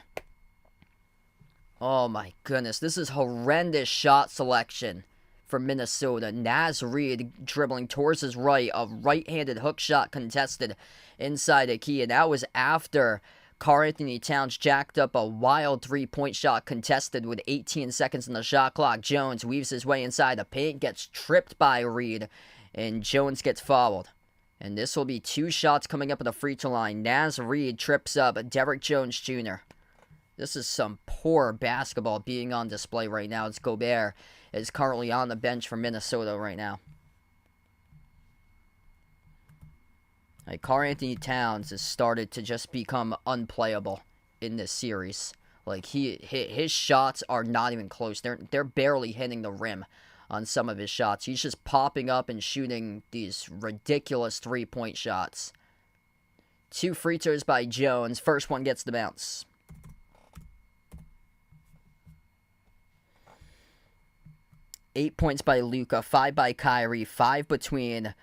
A: Oh my goodness, this is horrendous shot selection for Minnesota. Naz Reid dribbling towards his right, a right-handed hook shot contested inside the key, and that was after Karl-Anthony Towns jacked up a wild three-point shot contested with 18 seconds on the shot clock. Jones weaves his way inside the paint, gets tripped by Reed, and Jones gets fouled. And this will be 2 shots coming up at the free throw line. Naz Reid trips up Derrick Jones Jr. This is some poor basketball being on display right now. It's Gobert is currently on the bench for Minnesota right now. Like, Karl-Anthony Towns has started to just become unplayable in this series. Like, his shots are not even close. They're barely hitting the rim on some of his shots. He's just popping up and shooting these ridiculous three-point shots. 2 free throws by Jones. First one gets the bounce. Eight points by Luka, 5 by Kyrie, 5 between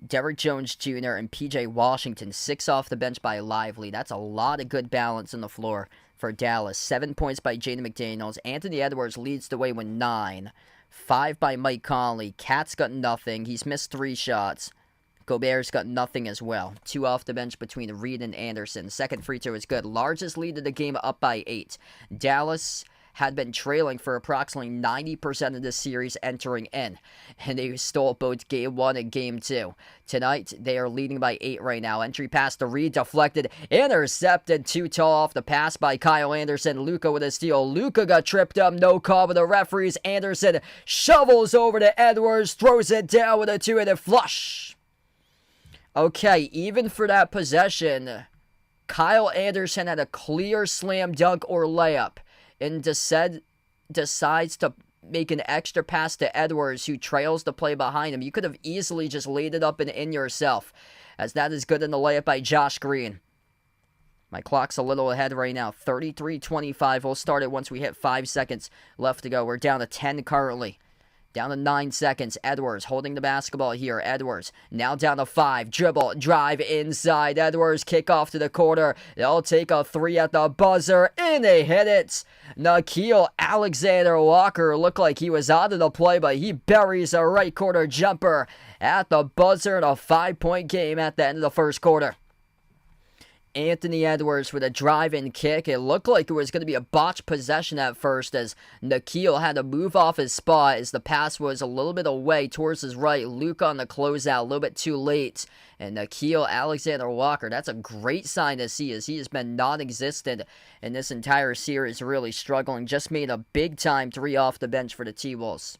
A: Derrick Jones Jr. and P.J. Washington, 6 off the bench by Lively. That's a lot of good balance on the floor for Dallas. 7 points by Jaden McDaniels. Anthony Edwards leads the way with 9. 5 by Mike Conley. Cat's got nothing. He's missed 3 shots. Gobert's got nothing as well. 2 off the bench between Reed and Anderson. Second free throw is good. Largest lead of the game, up by 8. Dallas had been trailing for approximately 90% of this series entering in, and they stole both Game 1 and Game 2. Tonight, they are leading by 8 right now. Entry pass to Reed, deflected, intercepted, too tall off the pass by Kyle Anderson. Luka with a steal. Luka got tripped up, no call with the referees. Anderson shovels over to Edwards, throws it down with a two-handed flush. Okay, even for that possession, Kyle Anderson had a clear slam dunk or layup, and decides to make an extra pass to Edwards, who trails the play behind him. You could have easily just laid it up and in yourself, as that is good in the layup by Josh Green. My clock's a little ahead right now. 33-25. We'll start it once we hit 5 seconds left to go. We're down to 10 currently. Down to 9 seconds. Edwards holding the basketball here. Edwards now down to 5. Dribble, drive inside. Edwards kick off to the corner. They'll take a 3 at the buzzer, and they hit it. Nickeil Alexander-Walker looked like he was out of the play, but he buries a right corner jumper at the buzzer in a 5-point game at the end of the first quarter. Anthony Edwards with a drive-in kick. It looked like it was going to be a botched possession at first, as Nickeil had to move off his spot as the pass was a little bit away towards his right. Luke on the closeout, a little bit too late. And Nickeil Alexander-Walker, that's a great sign to see, as he has been non-existent in this entire series, really struggling. Just made a big-time 3 off the bench for the T-Wolves.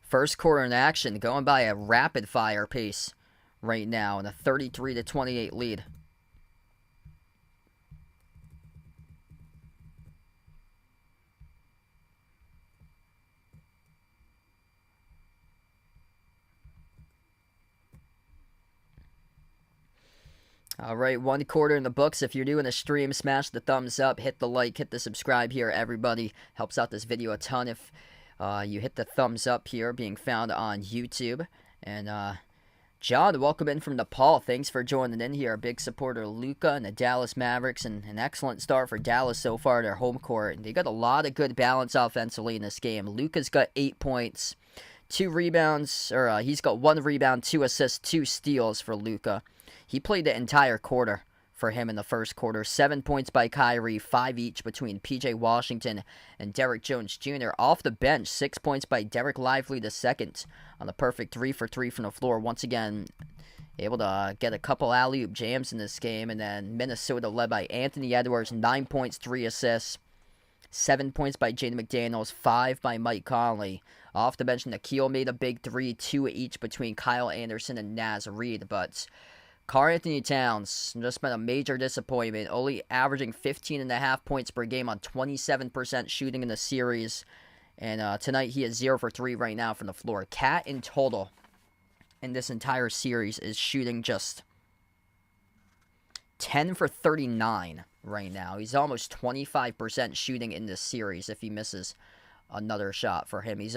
A: First quarter in action, going by a rapid-fire pace right now in a 33-28 lead. All right, 1 quarter in the books. If you're doing a stream, smash the thumbs up, hit the like, hit the subscribe here, everybody. Helps out this video a ton if you hit the thumbs up here, being found on YouTube. And John, welcome in from Nepal. Thanks for joining in here. A big supporter of Luka and the Dallas Mavericks, and an excellent start for Dallas so far at their home court. They got a lot of good balance offensively in this game. Luka's got 8 points, 2 rebounds, or he's got 1 rebound, 2 assists, 2 steals for Luka. He played the entire quarter for him in the first quarter. 7 points by Kyrie, 5 each between P.J. Washington and Derrick Jones Jr. Off the bench, 6 points by Derek Lively II on the perfect 3 for 3 from the floor. Once again, able to get a couple alley-oop jams in this game. And then Minnesota led by Anthony Edwards, 9 points, 3 assists. 7 points by Jaden McDaniels, 5 by Mike Conley. Off the bench, Nickeil made a big 3, 2 each between Kyle Anderson and Naz Reid. But Karl-Anthony Towns just been a major disappointment, only averaging 15.5 points per game on 27% shooting in the series. And tonight he is 0 for 3 right now from the floor. Cat in total in this entire series is shooting just 10 for 39 right now. He's almost 25% shooting in this series if he misses another shot for him. He's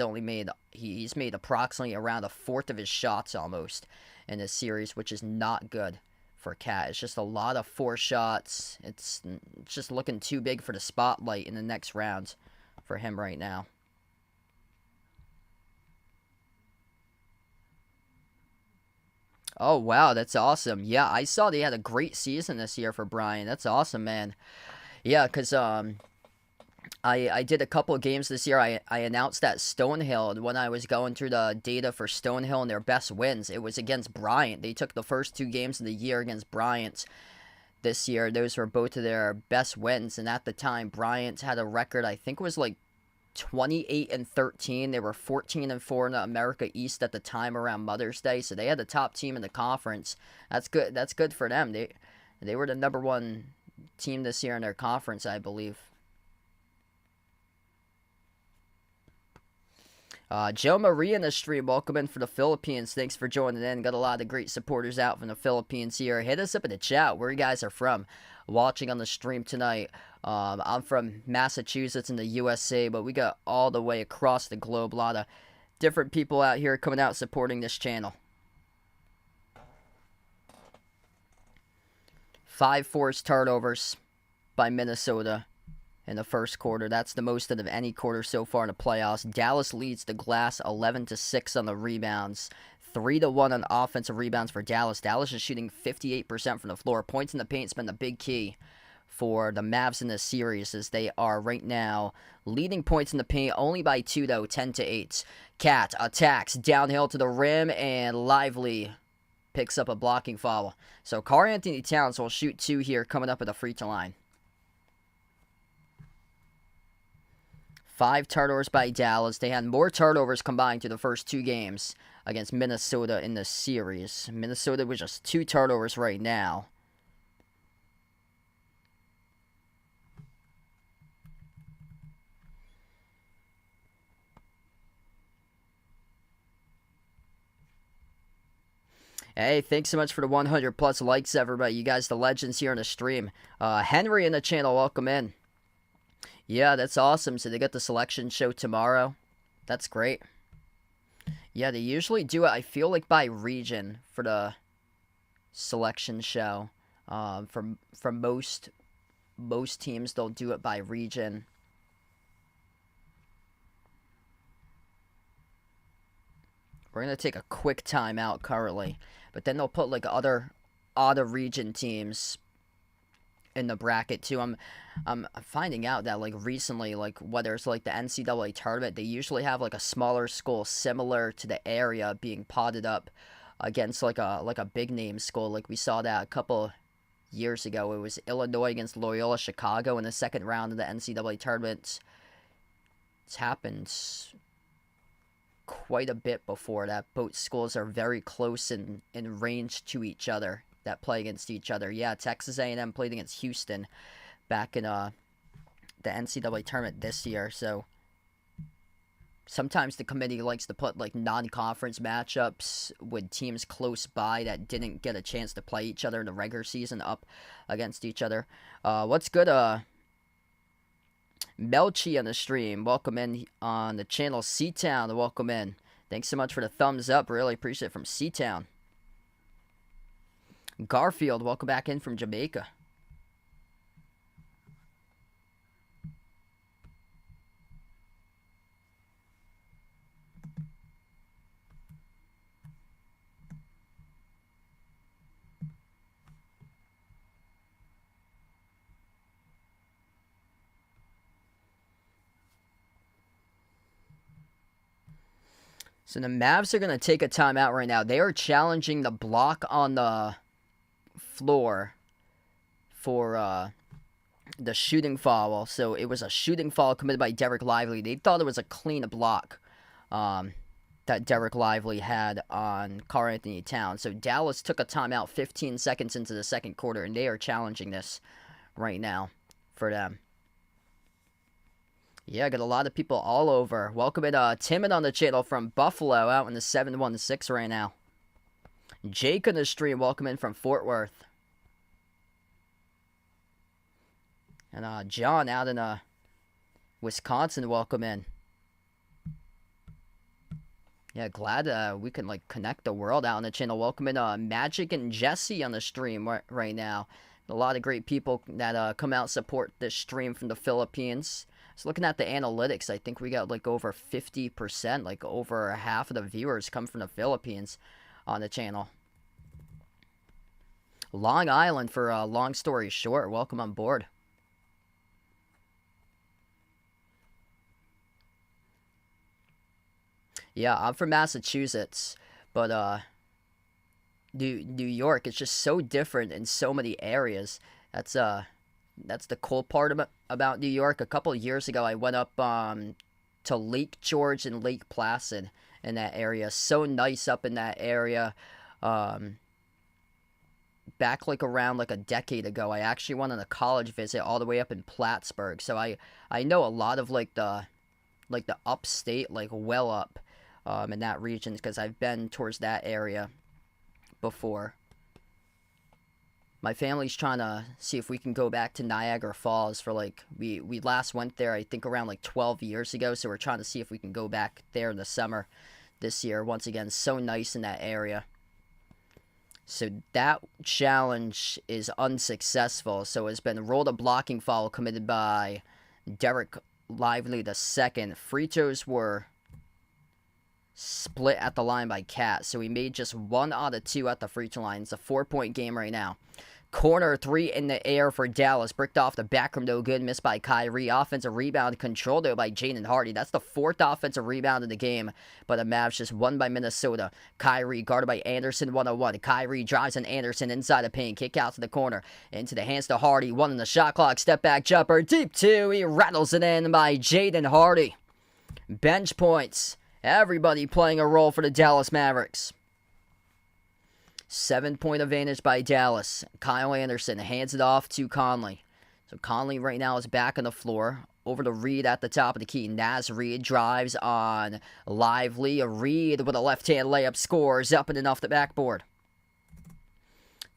A: made approximately around a fourth of his shots almost in this series, which is not good for Cat. It's just a lot of 4 shots. It's just looking too big for the spotlight in the next round for him right now. Oh, wow, that's awesome. Yeah, I saw they had a great season this year for Brian. That's awesome, man. Yeah, because I did a couple of games this year. I announced that Stonehill, when I was going through the data for Stonehill and their best wins, it was against Bryant. They took the first 2 games of the year against Bryant this year. Those were both of their best wins, and at the time, Bryant had a record, I think it was like 28-13. They were 14-4 in the America East at the time around Mother's Day, so they had the top team in the conference. That's good. That's good for them. They were the number 1 team this year in their conference, I believe. Joe Marie in the stream, welcome in for the Philippines. Thanks for joining in. Got a lot of great supporters out from the Philippines here. Hit us up in the chat where you guys are from watching on the stream tonight. I'm from Massachusetts in the USA, but we got all the way across the globe. A lot of different people out here coming out supporting this channel. 5 forced turnovers by Minnesota in the first quarter. That's the most out of any quarter so far in the playoffs. Dallas leads the glass 11-6 on the rebounds. 3-1 on offensive rebounds for Dallas. Dallas is shooting 58% from the floor. Points in the paint's been the big key for the Mavs in this series, as they are right now leading points in the paint only by 2, though, 10-8. Cat attacks downhill to the rim, and Lively picks up a blocking foul. So Karl-Anthony Towns will shoot 2 here coming up at the free throw line. 5 turnovers by Dallas. They had more turnovers combined through the first 2 games against Minnesota in the series. Minnesota with just 2 turnovers right now. Hey, thanks so much for the 100 plus likes, everybody. You guys, the legends here on the stream. Henry in the channel, welcome in. Yeah, that's awesome. So they got the selection show tomorrow. That's great. Yeah, they usually do it, I feel like, by region for the selection show. For most teams, they'll do it by region. We're going to take a quick timeout currently. But then they'll put, like, other region teams in the bracket, too. I'm finding out that, like, recently, like, whether it's, like, the NCAA tournament, they usually have, like, a smaller school similar to the area being potted up against, like a big-name school. Like, we saw that a couple years ago. It was Illinois against Loyola Chicago in the second round of the NCAA tournament. It's happened quite a bit before that. Both schools are very close in range to each other that play against each other. Yeah, Texas A&M played against Houston back in the NCAA tournament this year. So sometimes the committee likes to put like non-conference matchups with teams close by that didn't get a chance to play each other in the regular season up against each other. What's good? Melchi on the stream, welcome in on the channel. C-Town, welcome in. Thanks so much for the thumbs up. Really appreciate it from C-Town. Garfield, welcome back in from Jamaica. So the Mavs are going to take a timeout right now. They are challenging the block on the floor for the shooting foul. So it was a shooting foul committed by Derek Lively. They thought it was a clean block. that Derek Lively had on Karl Anthony Towns. So Dallas took a timeout 15 seconds into the second quarter, and they are challenging this right now for them. Yeah, got a lot of people all over. Welcome in Timon on the channel from Buffalo, out in the 716 right now. Jake on the stream, welcome in from Fort Worth. And John out in Wisconsin, welcome in. Yeah, glad we can connect the world out on the channel. Welcome in Magic and Jesse on the stream right now. A lot of great people that come out support this stream from the Philippines. So looking at the analytics, I think we got over 50%, over half of the viewers come from the Philippines on the channel. Long Island for long story short. Welcome on board. Yeah, I'm from Massachusetts, but New York, it's just so different in so many areas. That's the cool part about New York. A couple of years ago, I went up to Lake George and Lake Placid in that area. So nice up in that area. Back around a decade ago, I actually went on a college visit all the way up in Plattsburgh. So I know a lot of the upstate, well up in that region, because I've been towards that area before. My family's trying to see if we can go back to Niagara Falls for we last went there I think around 12 years ago, so we're trying to see if we can go back there in the summer this year. Once again, so nice in that area. So that challenge is unsuccessful, so it's been rolled a blocking foul committed by Derek Lively II. Free throws were split at the line by Cat, so he made just 1 out of 2 at the free throw line. It's a 4-point game right now. Corner 3 in the air for Dallas. Bricked off the back rim, no good. Missed by Kyrie. Offensive rebound controlled though by Jaden Hardy. That's the 4th offensive rebound of the game. But the Mavs just won by Minnesota. Kyrie guarded by Anderson 101. Kyrie drives on Anderson inside the paint. Kick out to the corner. Into the hands to Hardy. 1 in the shot clock. Step back jumper. Deep 2. He rattles it in by Jaden Hardy. Bench points. Everybody playing a role for the Dallas Mavericks. 7-point advantage by Dallas. Kyle Anderson hands it off to Conley. So Conley right now is back on the floor. Over to Reed at the top of the key. Naz Reed drives on Lively. Reed with a left-hand layup scores up and off the backboard.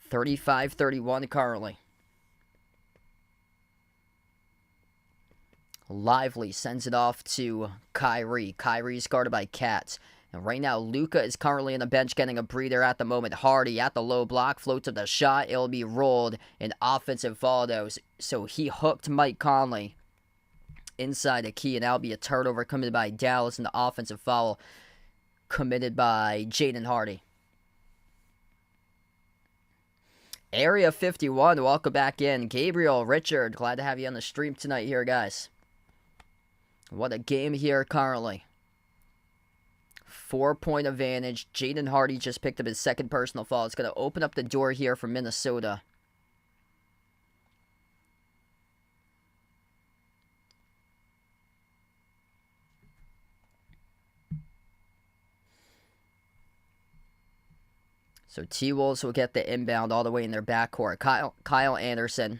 A: 35-31 currently. Lively sends it off to Kyrie. Kyrie's guarded by Cat. And right now, Luka is currently on the bench getting a breather at the moment. Hardy at the low block, floats up the shot. It'll be rolled. An offensive foul, though. So he hooked Mike Conley inside the key, and that'll be a turnover committed by Dallas, and the offensive foul committed by Jaden Hardy. Area 51, welcome back in. Gabriel, Richard, glad to have you on the stream tonight here, guys. What a game here currently. 4-point advantage. Jaden Hardy just picked up his 2nd personal foul. It's going to open up the door here for Minnesota. So T-Wolves will get the inbound all the way in their backcourt. Kyle Anderson,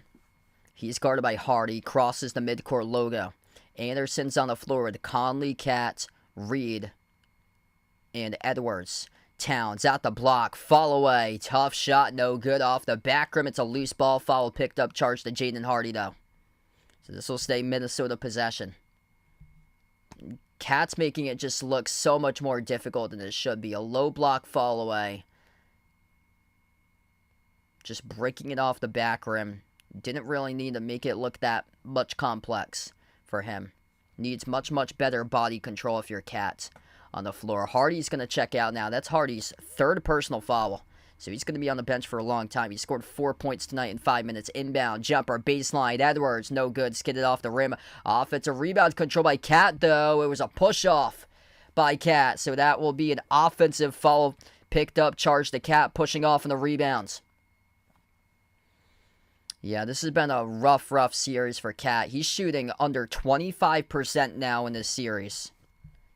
A: he's guarded by Hardy, crosses the midcourt logo. Anderson's on the floor with Conley, Cat, Reed, and Edwards. Towns at the block, fall away, tough shot, no good off the back rim. It's a loose ball, foul picked up, charge to Jaden Hardy though. So this will stay Minnesota possession. Cat's making it just look so much more difficult than it should be. A low block, fall away. Just breaking it off the back rim. Didn't really need to make it look that much complex for him. Needs much, much better body control if you're Cat on the floor. Hardy's going to check out now. That's Hardy's 3rd personal foul. So he's going to be on the bench for a long time. He scored 4 points tonight in 5 minutes. Inbound, jumper, baseline. Edwards, no good. Skidded off the rim. Offensive rebound control by Cat, though. It was a push-off by Cat. So that will be an offensive foul picked up. Charge to Cat, pushing off in the rebounds. Yeah, this has been a rough series for Cat. He's shooting under 25% now in this series.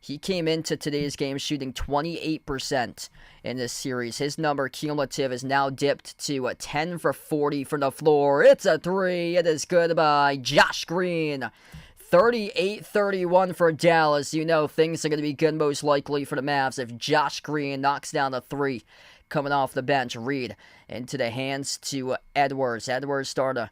A: He came into today's game shooting 28% in this series. His number cumulative is now dipped to a 10 for 40 from the floor. It's a three. It is good by Josh Green. 38-31 for Dallas. You know things are going to be good most likely for the Mavs if Josh Green knocks down a three coming off the bench. Reed into the hands to Edwards. Edwards starting to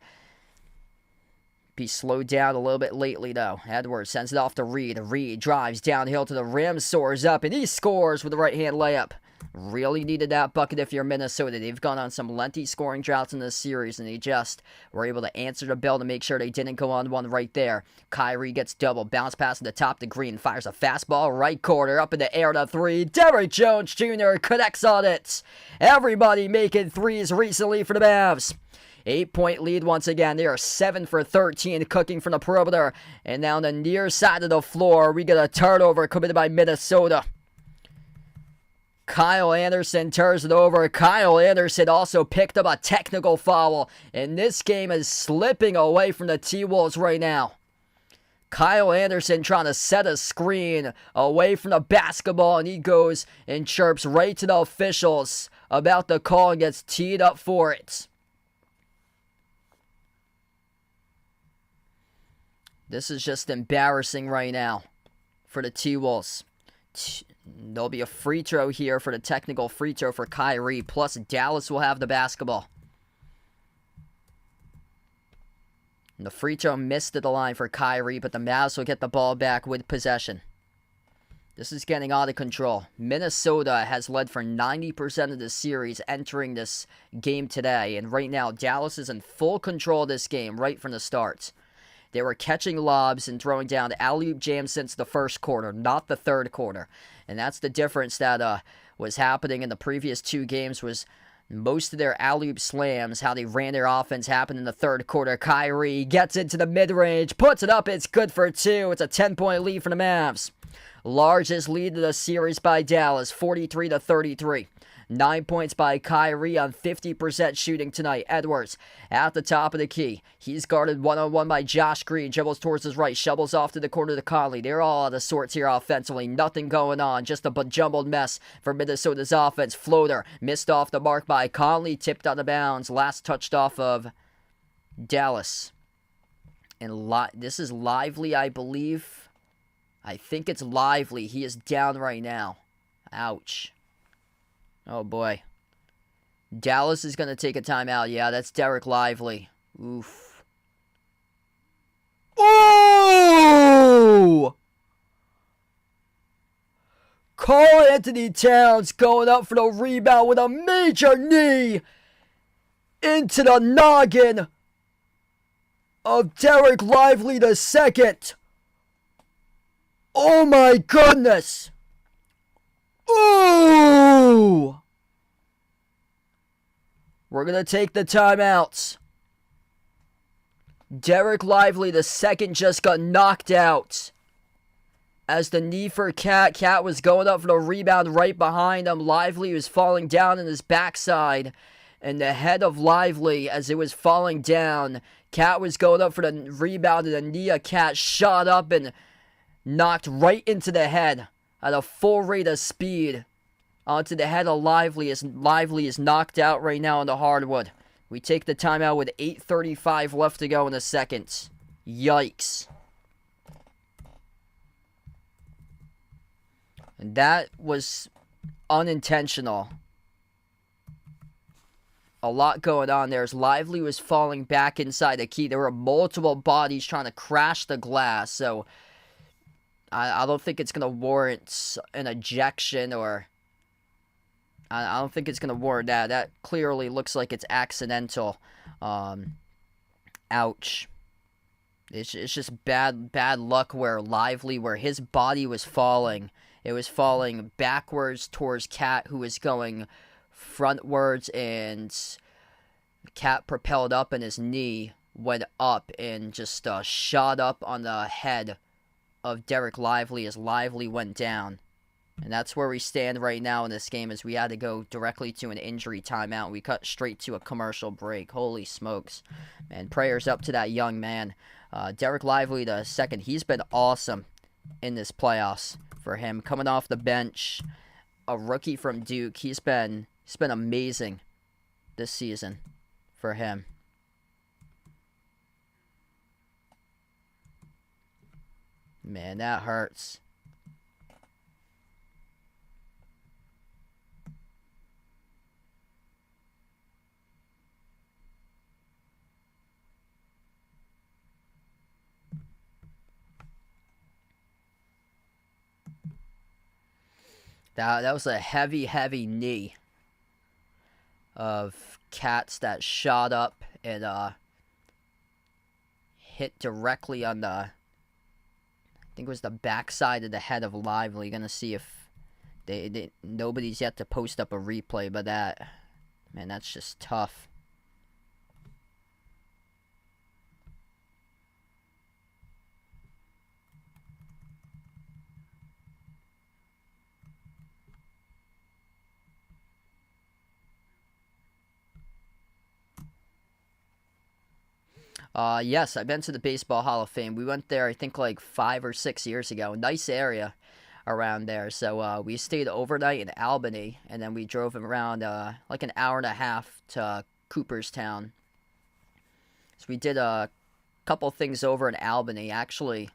A: be slowed down a little bit lately, though. Edwards sends it off to Reed. Reed drives downhill to the rim, soars up, and he scores with a right-hand layup. Really needed that bucket if you're Minnesota. They've gone on some lengthy scoring droughts in this series, and they just were able to answer the bell to make sure they didn't go on one right there. Kyrie gets doubled. Bounce pass to the top to Green. Fires a fastball right corner. Up in the air to three. Derrick Jones Jr. connects on it. Everybody making threes recently for the Mavs. 8-point lead once again. They are 7 for 13 cooking from the perimeter. And now on the near side of the floor, we get a turnover committed by Minnesota. Kyle Anderson turns it over. Kyle Anderson also picked up a technical foul. And this game is slipping away from the T-Wolves right now. Kyle Anderson trying to set a screen away from the basketball. And he goes and chirps right to the officials about the call and gets teed up for it. This is just embarrassing right now for the T-Wolves. There'll be a free throw here for the technical free throw for Kyrie. Plus, Dallas will have the basketball. And the free throw missed at the line for Kyrie, but the Mavs will get the ball back with possession. This is getting out of control. Minnesota has led for 90% of the series entering this game today. And right now, Dallas is in full control of this game right from the start. They were catching lobs and throwing down alley-oop jams since the first quarter, not the third quarter. And that's the difference that was happening in the previous two games was most of their alley-oop slams, how they ran their offense, happened in the third quarter. Kyrie gets into the mid-range, puts it up, it's good for two. It's a 10-point lead for the Mavs. Largest lead of the series by Dallas, 43-33. 9 points by Kyrie on 50% shooting tonight. Edwards at the top of the key. He's guarded one-on-one by Josh Green. Dribbles towards his right. Shovels off to the corner to Conley. They're all out of sorts here offensively. Nothing going on. Just a jumbled mess for Minnesota's offense. Floater missed off the mark by Conley. Tipped out of bounds. Last touched off of Dallas. And this is Lively, I believe. I think it's Lively. He is down right now. Ouch. Oh, boy. Dallas is going to take a timeout. Yeah, that's Derek Lively. Oof. Oh! Karl Anthony Towns going up for the rebound with a major knee into the noggin of Derek Lively II. Oh, my goodness. Ooh! We're going to take the timeouts. Derek Lively II just got knocked out. As the knee for Cat. Cat was going up for the rebound right behind him. Lively was falling down on his backside. And the head of Lively, as it was falling down, Cat was going up for the rebound, and the knee of Cat shot up and knocked right into the head at a full rate of speed onto the head of Lively, as Lively is knocked out right now on the hardwood. We take the timeout with 8:35 left to go in the second. Yikes. And that was unintentional. A lot going on there as Lively was falling back inside the key. There were multiple bodies trying to crash the glass, so I don't think it's going to warrant an ejection, or I don't think it's going to warrant that. That clearly looks like it's accidental. Ouch. It's just bad luck where Lively, where his body was falling. It was falling backwards towards Cat, who was going frontwards, and Cat propelled up and his knee went up and just shot up on the head of Derek Lively as Lively went down. And that's where we stand right now in this game, as we had to go directly to an injury timeout. We cut straight to a commercial break. Holy smokes. Man, prayers up to that young man. Derek Lively II, he's been awesome. in this playoffs for him. Coming off the bench, a rookie from Duke. He's been amazing this season for him. Man, that hurts. That was a heavy knee of Cats that shot up and hit directly on the, I think it was the backside of the head of Lively. Gonna see if nobody's yet to post up a replay, but man, that's just tough. Yes, I've been to the Baseball Hall of Fame. We went there, I think, like 5 or 6 years ago. Nice area around there. So we stayed overnight in Albany, and then we drove around like an hour and a half to Cooperstown. So we did a couple things over in Albany. Actually,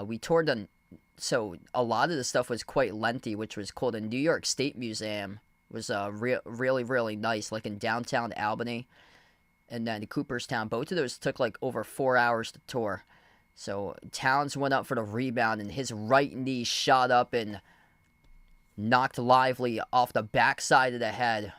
A: we toured the. So a lot of the stuff was quite lengthy, which was cool. The New York State Museum was really nice, like in downtown Albany. And then Cooperstown, both of those took like over 4 hours to tour. So Towns went up for the rebound, and his right knee shot up and knocked Lively off the backside of the head.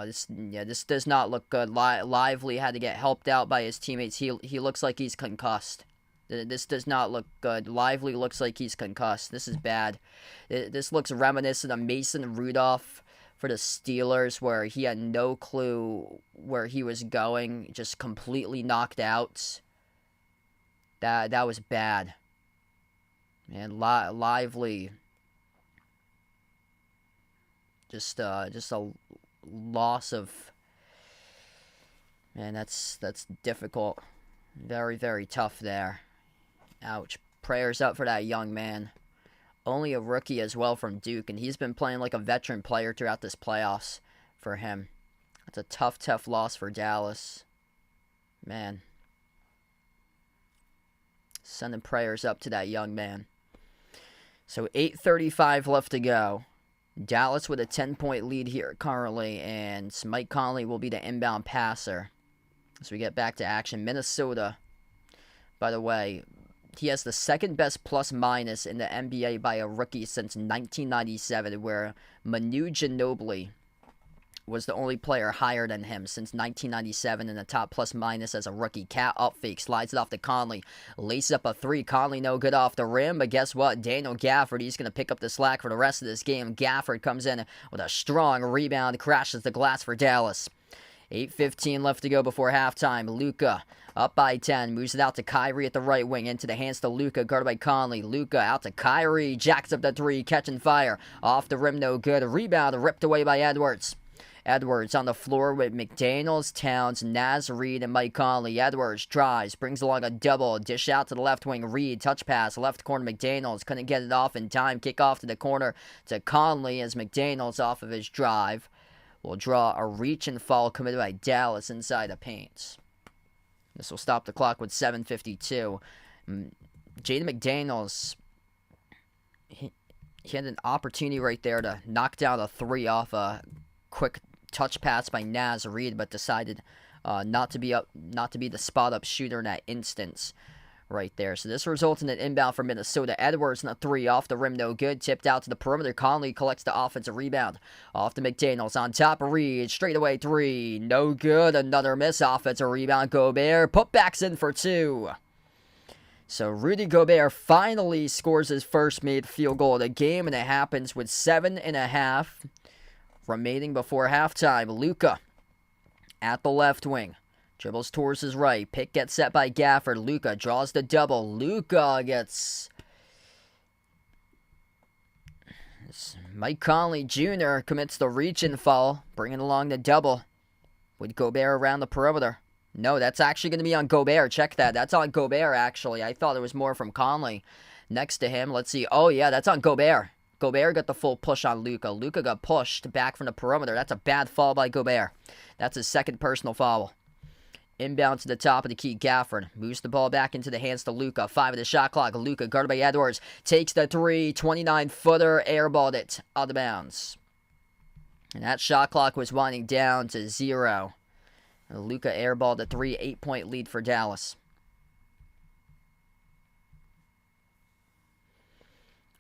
A: This does not look good. Lively had to get helped out by his teammates. He looks like he's concussed. This does not look good. Lively looks like he's concussed. This is bad. This looks reminiscent of Mason Rudolph for the Steelers, where he had no clue where he was going, just completely knocked out. That was bad. Man, Lively, just a loss of. Man, that's difficult. Very tough there. Ouch. Prayers up for that young man. Only a rookie as well from Duke, and he's been playing like a veteran player throughout this playoffs for him. That's a tough loss for Dallas. Man. Sending prayers up to that young man. So 8:35 left to go. Dallas with a 10-point lead here currently, and Mike Conley will be the inbound passer as we get back to action. Minnesota, by the way, he has the second best plus-minus in the NBA by a rookie since 1997, where Manu Ginobili was the only player higher than him since 1997 in the top plus-minus as a rookie. Cat up fake, slides it off to Conley, laces up a three. Conley no good off the rim, but guess what? Daniel Gafford, he's going to pick up the slack for the rest of this game. Gafford comes in with a strong rebound, crashes the glass for Dallas. 8:15 left to go before halftime. Luka up by 10, moves it out to Kyrie at the right wing, into the hands to Luka, guarded by Conley. Luka out to Kyrie, jacks up the three, catching fire. Off the rim, no good. Rebound ripped away by Edwards. Edwards on the floor with McDaniels, Towns, Naz Reid, and Mike Conley. Edwards drives, brings along a double, dish out to the left wing. Reid, touch pass, left corner McDaniels, couldn't get it off in time. Kick off to the corner to Conley as McDaniels off of his drive will draw a reach and fall committed by Dallas inside the paint. This will stop the clock with 7:52. Jaden McDaniels, he had an opportunity right there to knock down a three off a quick touch pass by Naz Reid, but decided not to be the spot-up shooter in that instance right there. So this results in an inbound for Minnesota. Edwards and a three off the rim, no good. Tipped out to the perimeter. Conley collects the offensive rebound. Off to McDaniels on top of Reid. Straight away three, no good. Another miss. Offensive rebound. Gobert putbacks in for two. So Rudy Gobert finally scores his first made field goal of the game, and it happens with 7.5 remaining before halftime. Luka at the left wing. Dribbles towards his right. Pick gets set by Gafford. Luka draws the double. Luka gets... Mike Conley Jr. commits the reach and fall, bringing along the double with Gobert around the perimeter. No, that's actually going to be on Gobert. Check that. That's on Gobert, actually. I thought it was more from Conley. Next to him, let's see. Oh, yeah, that's on Gobert. Gobert got the full push on Luka. Luka got pushed back from the perimeter. That's a bad foul by Gobert. That's his second personal foul. Inbound to the top of the key. Gafford moves the ball back into the hands to Luka. 5 of the shot clock. Luka guarded by Edwards. Takes the three. 29-footer. Airballed it out of bounds. And that shot clock was winding down to 0. Luka airballed a 3. 8-point lead for Dallas.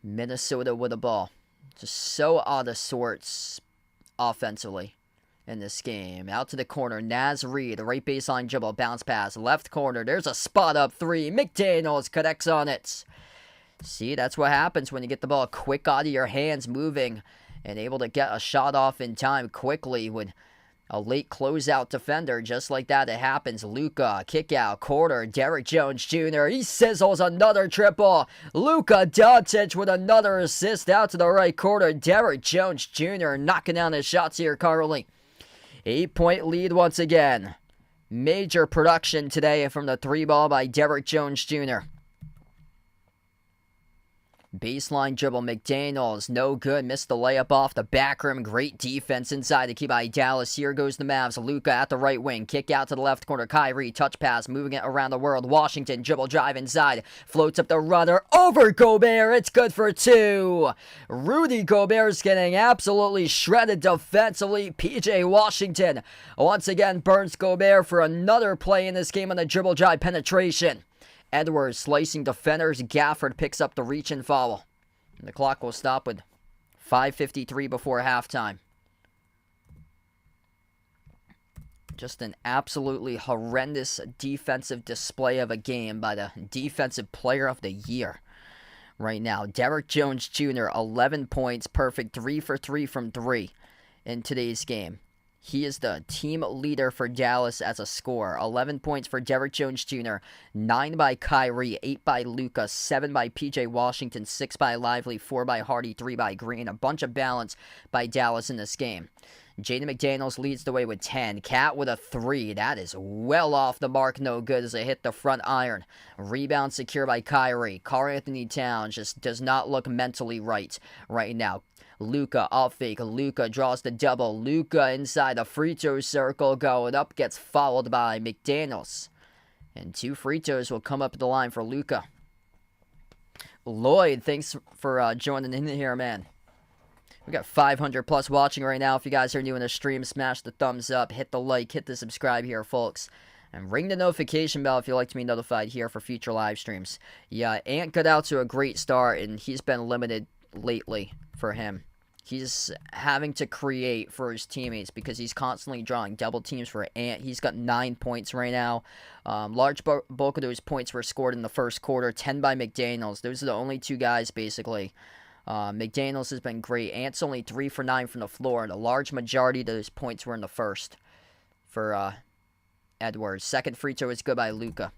A: Minnesota with the ball. Just so out of sorts offensively in this game. Out to the corner. Naz Reid, right baseline dribble, bounce pass. Left corner. There's a spot up 3. McDaniels connects on it. See, that's what happens when you get the ball quick out of your hands, moving, and able to get a shot off in time quickly with a late closeout defender. Just like that, it happens. Luka, kick out, quarter. Derrick Jones Jr. He sizzles another triple. Luka Doncic with another assist out to the right quarter. Derrick Jones Jr. knocking down his shots here currently. 8-point lead once again. Major production today from the 3-ball by Derrick Jones Jr. Baseline dribble, McDaniels, no good, missed the layup off the back rim. Great defense inside the key by Dallas. Here goes the Mavs. Luka at the right wing, kick out to the left corner. Kyrie, touch pass, moving it around the world. Washington, dribble drive inside, floats up the runner, over Gobert, it's good for 2. Rudy Gobert's getting absolutely shredded defensively. PJ Washington once again burns Gobert for another play in this game on the dribble drive penetration. Edwards slicing defenders. Gafford picks up the reach and foul. And the clock will stop with 5:53 before halftime. Just an absolutely horrendous defensive display of a game by the defensive player of the year right now. Derrick Jones Jr., 11 points, perfect, 3 for 3 from 3 in today's game. He is the team leader for Dallas as a scorer. 11 points for Derrick Jones Jr., 9 by Kyrie, 8 by Luka, 7 by PJ Washington, 6 by Lively, 4 by Hardy, 3 by Green. A bunch of balance by Dallas in this game. Jaden McDaniels leads the way with 10. Cat with a 3. That is well off the mark. No good as they hit the front iron. Rebound secure by Kyrie. Karl-Anthony Towns just does not look mentally right now. Luka off fake. Luka draws the double. Luka inside the free throw circle going up. Gets fouled by McDaniels. And 2 free throws will come up the line for Luka. Lloyd, thanks for joining in here, man. We got 500 plus watching right now. If you guys are new in the stream, smash the thumbs up, hit the like, hit the subscribe here, folks. And ring the notification bell if you'd like to be notified here for future live streams. Yeah, Ant got out to a great start, and he's been limited lately for him. He's having to create for his teammates because he's constantly drawing double teams for Ant. He's got 9 points right now. Large bulk of those points were scored in the first quarter. 10 by McDaniels. Those are the only 2 guys, basically. McDaniels has been great. Ant's only 3 for 9 from the floor, and a large majority of those points were in the first for Edwards. Second free throw is good by Luka.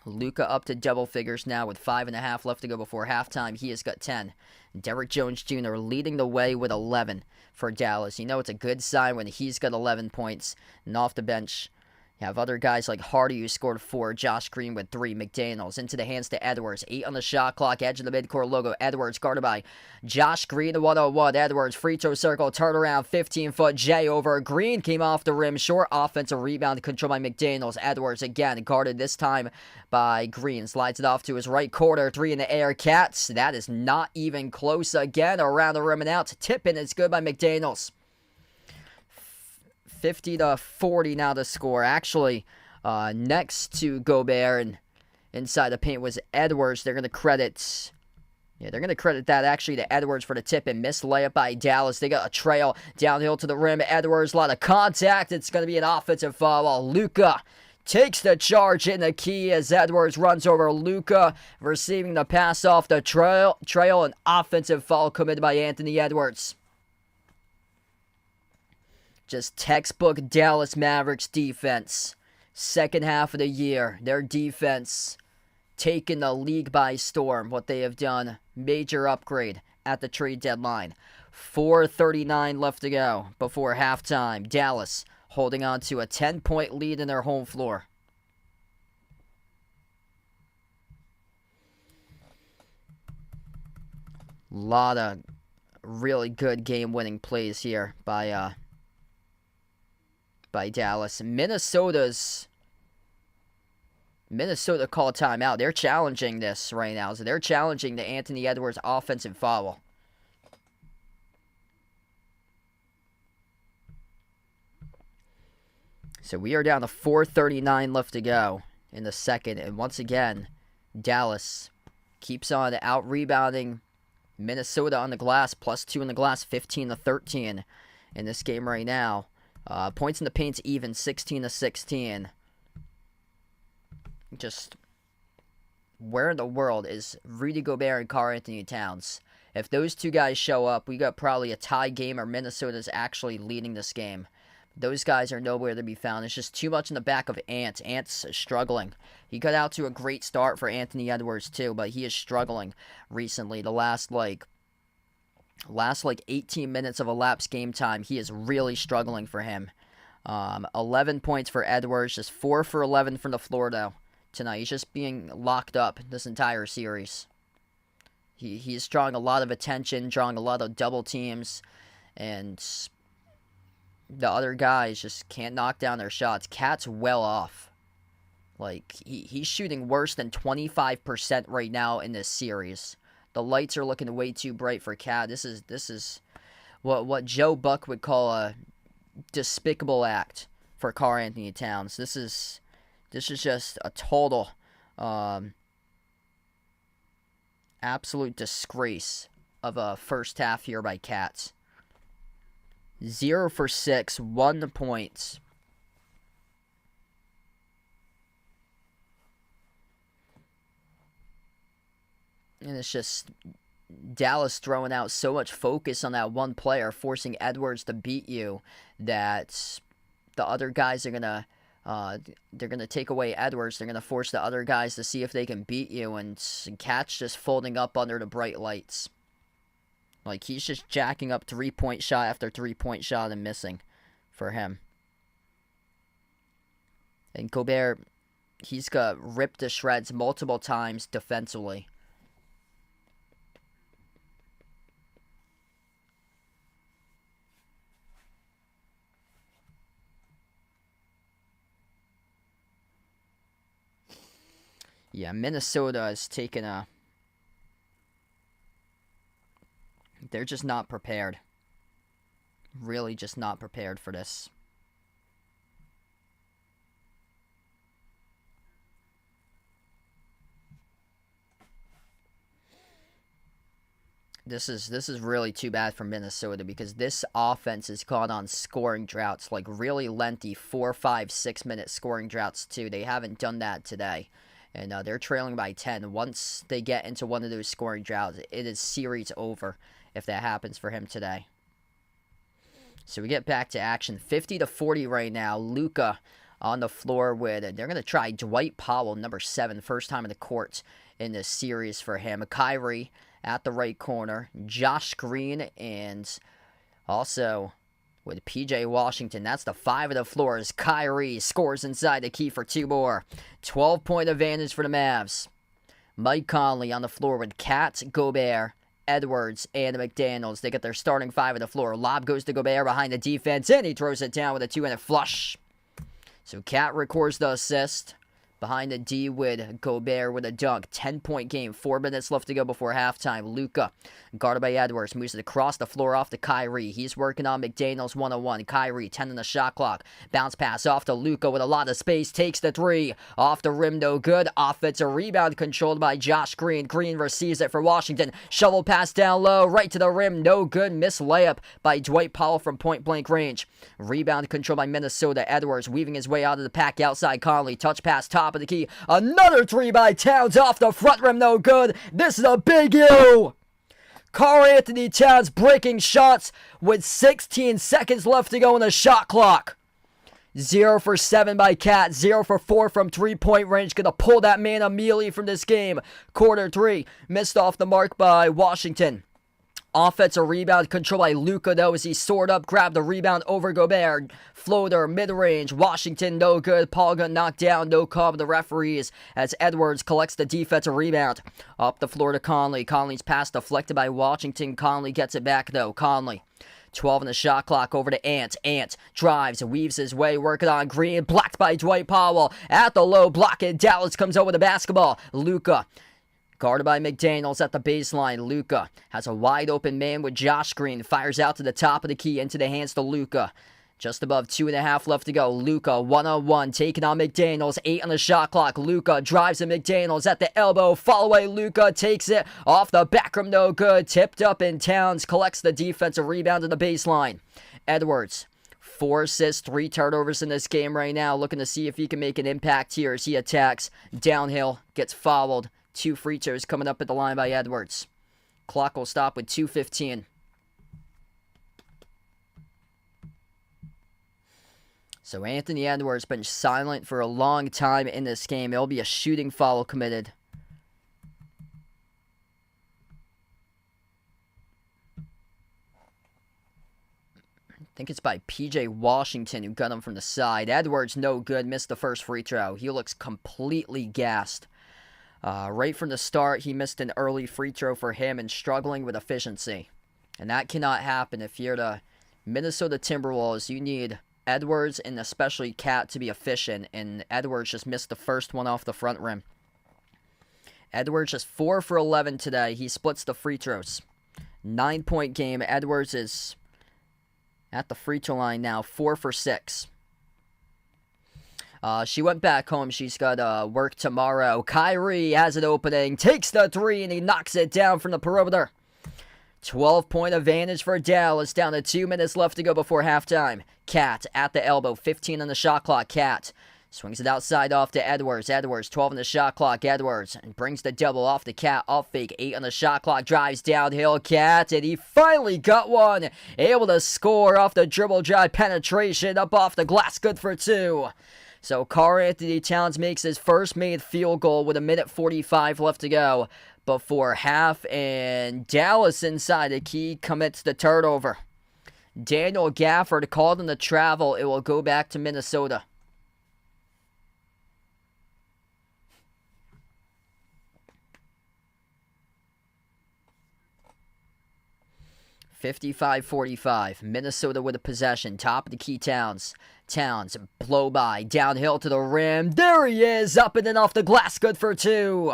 A: Luka up to double figures now with 5.5 left to go before halftime. He has got 10. Derrick Jones Jr. leading the way with 11 for Dallas. You know it's a good sign when he's got 11 points. And off the bench, you have other guys like Hardy who scored 4, Josh Green with 3, McDaniels into the hands to Edwards, 8 on the shot clock, edge of the midcourt logo. Edwards guarded by Josh Green, 1-on-1. Edwards free throw circle, turn around, 15-foot J over. Green came off the rim, short offensive rebound controlled by McDaniels. Edwards again guarded this time by Green, slides it off to his right quarter, 3 in the air. Cats, that is not even close again. Around the rim and out, tipping is good by McDaniels. 50-40 now to score. Actually, next to Gobert and inside the paint was Edwards. They're going to credit that actually to Edwards for the tip and missed layup by Dallas. They got a trail downhill to the rim. Edwards, a lot of contact. It's going to be an offensive foul. Luka takes the charge in the key as Edwards runs over Luka, receiving the pass off the trail. An offensive foul committed by Anthony Edwards. Just textbook Dallas Mavericks defense. Second half of the year, their defense taking the league by storm. What they have done, major upgrade at the trade deadline. 4:39 left to go before halftime. Dallas holding on to a 10-point lead in their home floor. Lot of really good game-winning plays here by Dallas. Minnesota called timeout. They're challenging this right now. So they're challenging the Anthony Edwards offensive foul. So we are down to 4:39 left to go in the second. And once again, Dallas keeps on out-rebounding Minnesota on the glass. +2 in the glass, 15-13 in this game right now. Points in the paint's even, 16-16. Just, where in the world is Rudy Gobert and Karl-Anthony Towns? If those two guys show up, we got probably a tie game or Minnesota's actually leading this game. Those guys are nowhere to be found. It's just too much in the back of Ant. Ant's struggling. He got out to a great start for Anthony Edwards too, but he is struggling recently. The last 18 minutes of elapsed game time, he is really struggling for him. 11 points for Edwards, just 4 for 11 from the floor though tonight. He's just being locked up this entire series. He's drawing a lot of attention, drawing a lot of double teams, and the other guys just can't knock down their shots. Cat's well off. Like, he's shooting worse than 25% right now in this series. The lights are looking way too bright for Cat. This is what Joe Buck would call a despicable act for Karl-Anthony Towns. This is just a total absolute disgrace of a first half here by Cats. 0 for 6, 1 point. And it's just Dallas throwing out so much focus on that one player, forcing Edwards to beat you, that the other guys are gonna they're gonna take away Edwards. They're gonna force the other guys to see if they can beat you, and Cat's just folding up under the bright lights. Like, he's just jacking up 3-point shot after 3-point shot and missing for him. And Gobert, he's got ripped to shreds multiple times defensively. Yeah, Minnesota has taken a... They're just not prepared. Really just not prepared for this. This is really too bad for Minnesota, because this offense is caught on scoring droughts, like really lengthy 4, 5, 6 minute scoring droughts too. They haven't done that today. And they're trailing by 10. Once they get into one of those scoring droughts, it is series over if that happens for him today. So we get back to action. 50-40 right now. Luka on the floor with it. They're going to try Dwight Powell, number 7, first time in the court in this series for him. Kyrie at the right corner. Josh Green, and also with P.J. Washington. That's the 5 of the floor as Kyrie scores inside the key for 2 more. 12-point advantage for the Mavs. Mike Conley on the floor with Cat, Gobert, Edwards, and McDaniels. They get their starting 5 of the floor. Lob goes to Gobert behind the defense, and he throws it down with a 2-handed flush. So Cat records the assist. Behind the D with Gobert with a dunk. 10-point game. 4 minutes left to go before halftime. Luka, guarded by Edwards, moves it across the floor off to Kyrie. He's working on McDaniels 1-on-1. Kyrie, 10 on the shot clock. Bounce pass off to Luka with a lot of space. Takes the 3. Off the rim, no good. Offensive rebound controlled by Josh Green. Green receives it for Washington. Shovel pass down low. Right to the rim. No good. Missed layup by Dwight Powell from point-blank range. Rebound controlled by Minnesota. Edwards weaving his way out of the pack outside Conley. Touch pass top of the key. Another 3 by Towns off the front rim, no good. This is a big U. Karl-Anthony Towns breaking shots with 16 seconds left to go in the shot clock. 0 for 7 by Cat. 0 for 4 from 3-point range. Gonna pull that man immediately from this game. Quarter 3. Missed off the mark by Washington. Offensive rebound controlled by Luka, though, as he soared up, grabbed the rebound over Gobert. Floater, mid-range, Washington, no good. Paul got knocked down, no call of the referees, as Edwards collects the defensive rebound. Up the floor to Conley. Conley's pass deflected by Washington. Conley gets it back, though. Conley. 12 on the shot clock, over to Ant. Ant drives, weaves his way, working on Green. Blocked by Dwight Powell. At the low block, and Dallas comes over the basketball. Luka. Guarded by McDaniels at the baseline. Luka has a wide open man with Josh Green. Fires out to the top of the key into the hands to Luka. Just above 2.5 left to go. Luka one-on-one taking on McDaniels. 8 on the shot clock. Luka drives to McDaniels at the elbow. Fall away. Luka takes it off the back rim. No good. Tipped up in Towns. Collects the defensive rebound to the baseline. Edwards. 4 assists, 3 turnovers in this game right now. Looking to see if he can make an impact here as he attacks. Downhill. Gets fouled. 2 free throws coming up at the line by Edwards. Clock will stop with 2:15. So Anthony Edwards been silent for a long time in this game. It'll be a shooting foul committed. I think it's by P.J. Washington who got him from the side. Edwards, no good. Missed the first free throw. He looks completely gassed. Right from the start, he missed an early free throw for him and struggling with efficiency. And that cannot happen. If you're the Minnesota Timberwolves, you need Edwards and especially Cat to be efficient. And Edwards just missed the first one off the front rim. Edwards just 4 for 11 today. He splits the free throws. 9-point game. Edwards is at the free throw line now, 4 for 6. She went back home. She's got work tomorrow. Kyrie has an opening, takes the 3, and he knocks it down from the perimeter. 12-point advantage for Dallas. Down to 2 minutes left to go before halftime. Cat at the elbow. 15 on the shot clock. Cat swings it outside off to Edwards. Edwards, 12 on the shot clock. Edwards and brings the double off to Cat. Off fake. 8 on the shot clock. Drives downhill. Cat, and he finally got one. Able to score off the dribble drive penetration. Up off the glass. Good for 2. So Karl-Anthony Towns makes his first made field goal with 1:45 left to go before half, and Dallas inside the key commits the turnover. Daniel Gafford called him to travel. It will go back to Minnesota. (55-45). Minnesota with a possession. Top of the key, Towns. Towns, blow by, downhill to the rim. There he is, up and in off the glass, good for 2.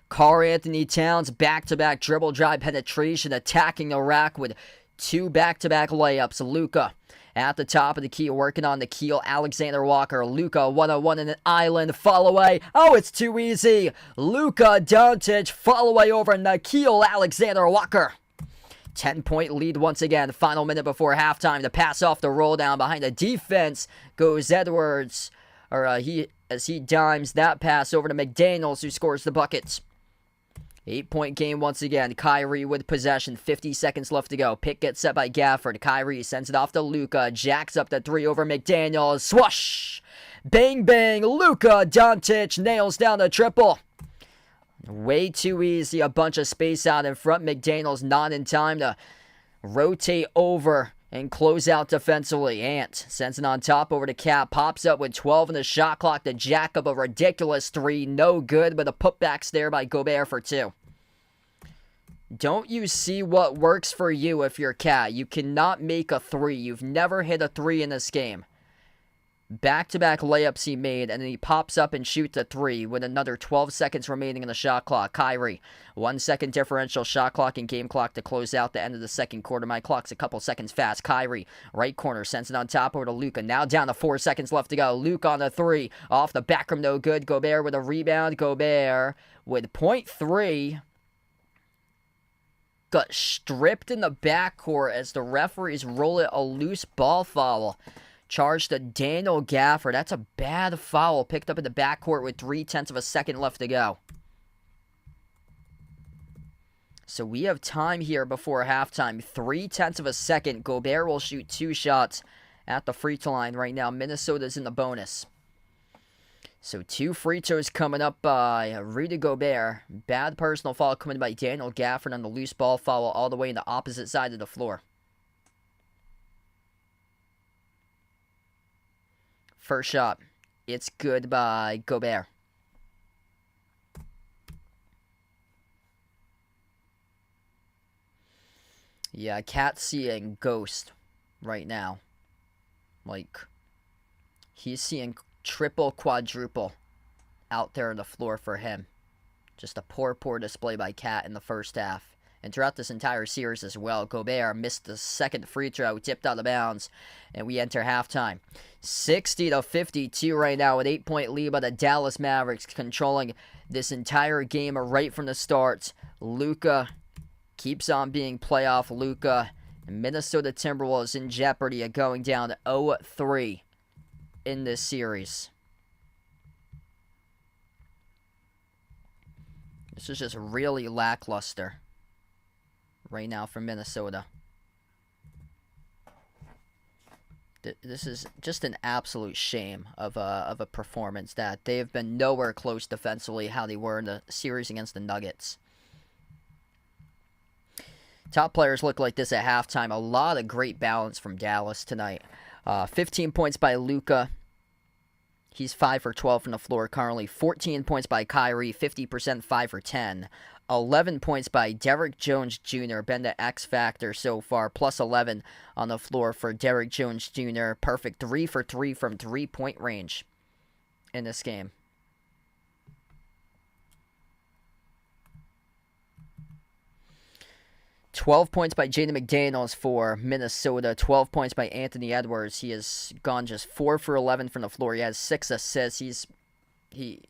A: Karl-Anthony Towns, back-to-back dribble drive penetration, attacking the rack with 2 back-to-back layups. Luka at the top of the key, working on the keel. Alexander Walker. Luka one-on-one in an island. Fall away. Oh, it's too easy. Luka Doncic, fall away over Nickeil Alexander Walker. 10-point lead once again. Final minute before halftime. The pass off the roll down behind the defense goes Edwards. As he dimes that pass over to McDaniels, who scores the buckets. 8-point game once again. Kyrie with possession. 50 seconds left to go. Pick gets set by Gafford. Kyrie sends it off to Luka. Jacks up the 3 over McDaniels. Swoosh! Bang, bang. Luka Doncic nails down the triple. Way too easy. A bunch of space out in front. McDaniels not in time to rotate over and close out defensively. Ant sends it on top over to Cap. Pops up with 12 in the shot clock to jack up a ridiculous 3. No good, but the putbacks there by Gobert for 2. Don't you see what works for you if you're Cat? You cannot make a 3. You've never hit a 3 in this game. Back-to-back layups he made, and then he pops up and shoots a 3 with another 12 seconds remaining in the shot clock. Kyrie, 1 second differential shot clock and game clock to close out the end of the second quarter. My clock's a couple seconds fast. Kyrie, right corner, sends it on top over to Luka. Now down to 4 seconds left to go. Luka on the 3, off the back rim, no good. Gobert with a rebound. Gobert with .3. Got stripped in the backcourt as the referees roll it a loose ball foul. Charged to Daniel Gafford. That's a bad foul picked up in the backcourt with 0.3 of a second left to go. So we have time here before halftime. 0.3 of a second. Gobert will shoot 2 shots at the free throw line right now. Minnesota's in the bonus. So 2 free throws coming up by Rudy Gobert. Bad personal foul coming by Daniel Gafford on the loose ball foul all the way in the opposite side of the floor. First shot. It's good by Gobert. Yeah, Cat's seeing ghost right now. Like, he's seeing triple, quadruple out there on the floor for him. Just a poor display by Cat in the first half. And throughout this entire series as well, Gobert missed the second free throw, tipped out of bounds, and we enter halftime. 60-52 right now with 8-point lead by the Dallas Mavericks, controlling this entire game right from the start. Luka keeps on being playoff Luka. And Minnesota Timberwolves in jeopardy of going down 0-3 in this series. This is just really lackluster right now for Minnesota. This is just an absolute shame of a performance that they have been nowhere close defensively how they were in the series against the Nuggets. Top players look like this at halftime. A lot of great balance from Dallas tonight. 15 points by Luka. He's 5 for 12 from the floor currently. 14 points by Kyrie, 50%, 5 for 10. 11 points by Derrick Jones Jr., been the X factor so far, plus 11 on the floor for Derrick Jones Jr. Perfect 3 for 3 from three-point range in this game. $12 points by Jaden McDaniels for Minnesota. 12 points by Anthony Edwards. He has gone just 4 for 11 from the floor. He has 6 assists. He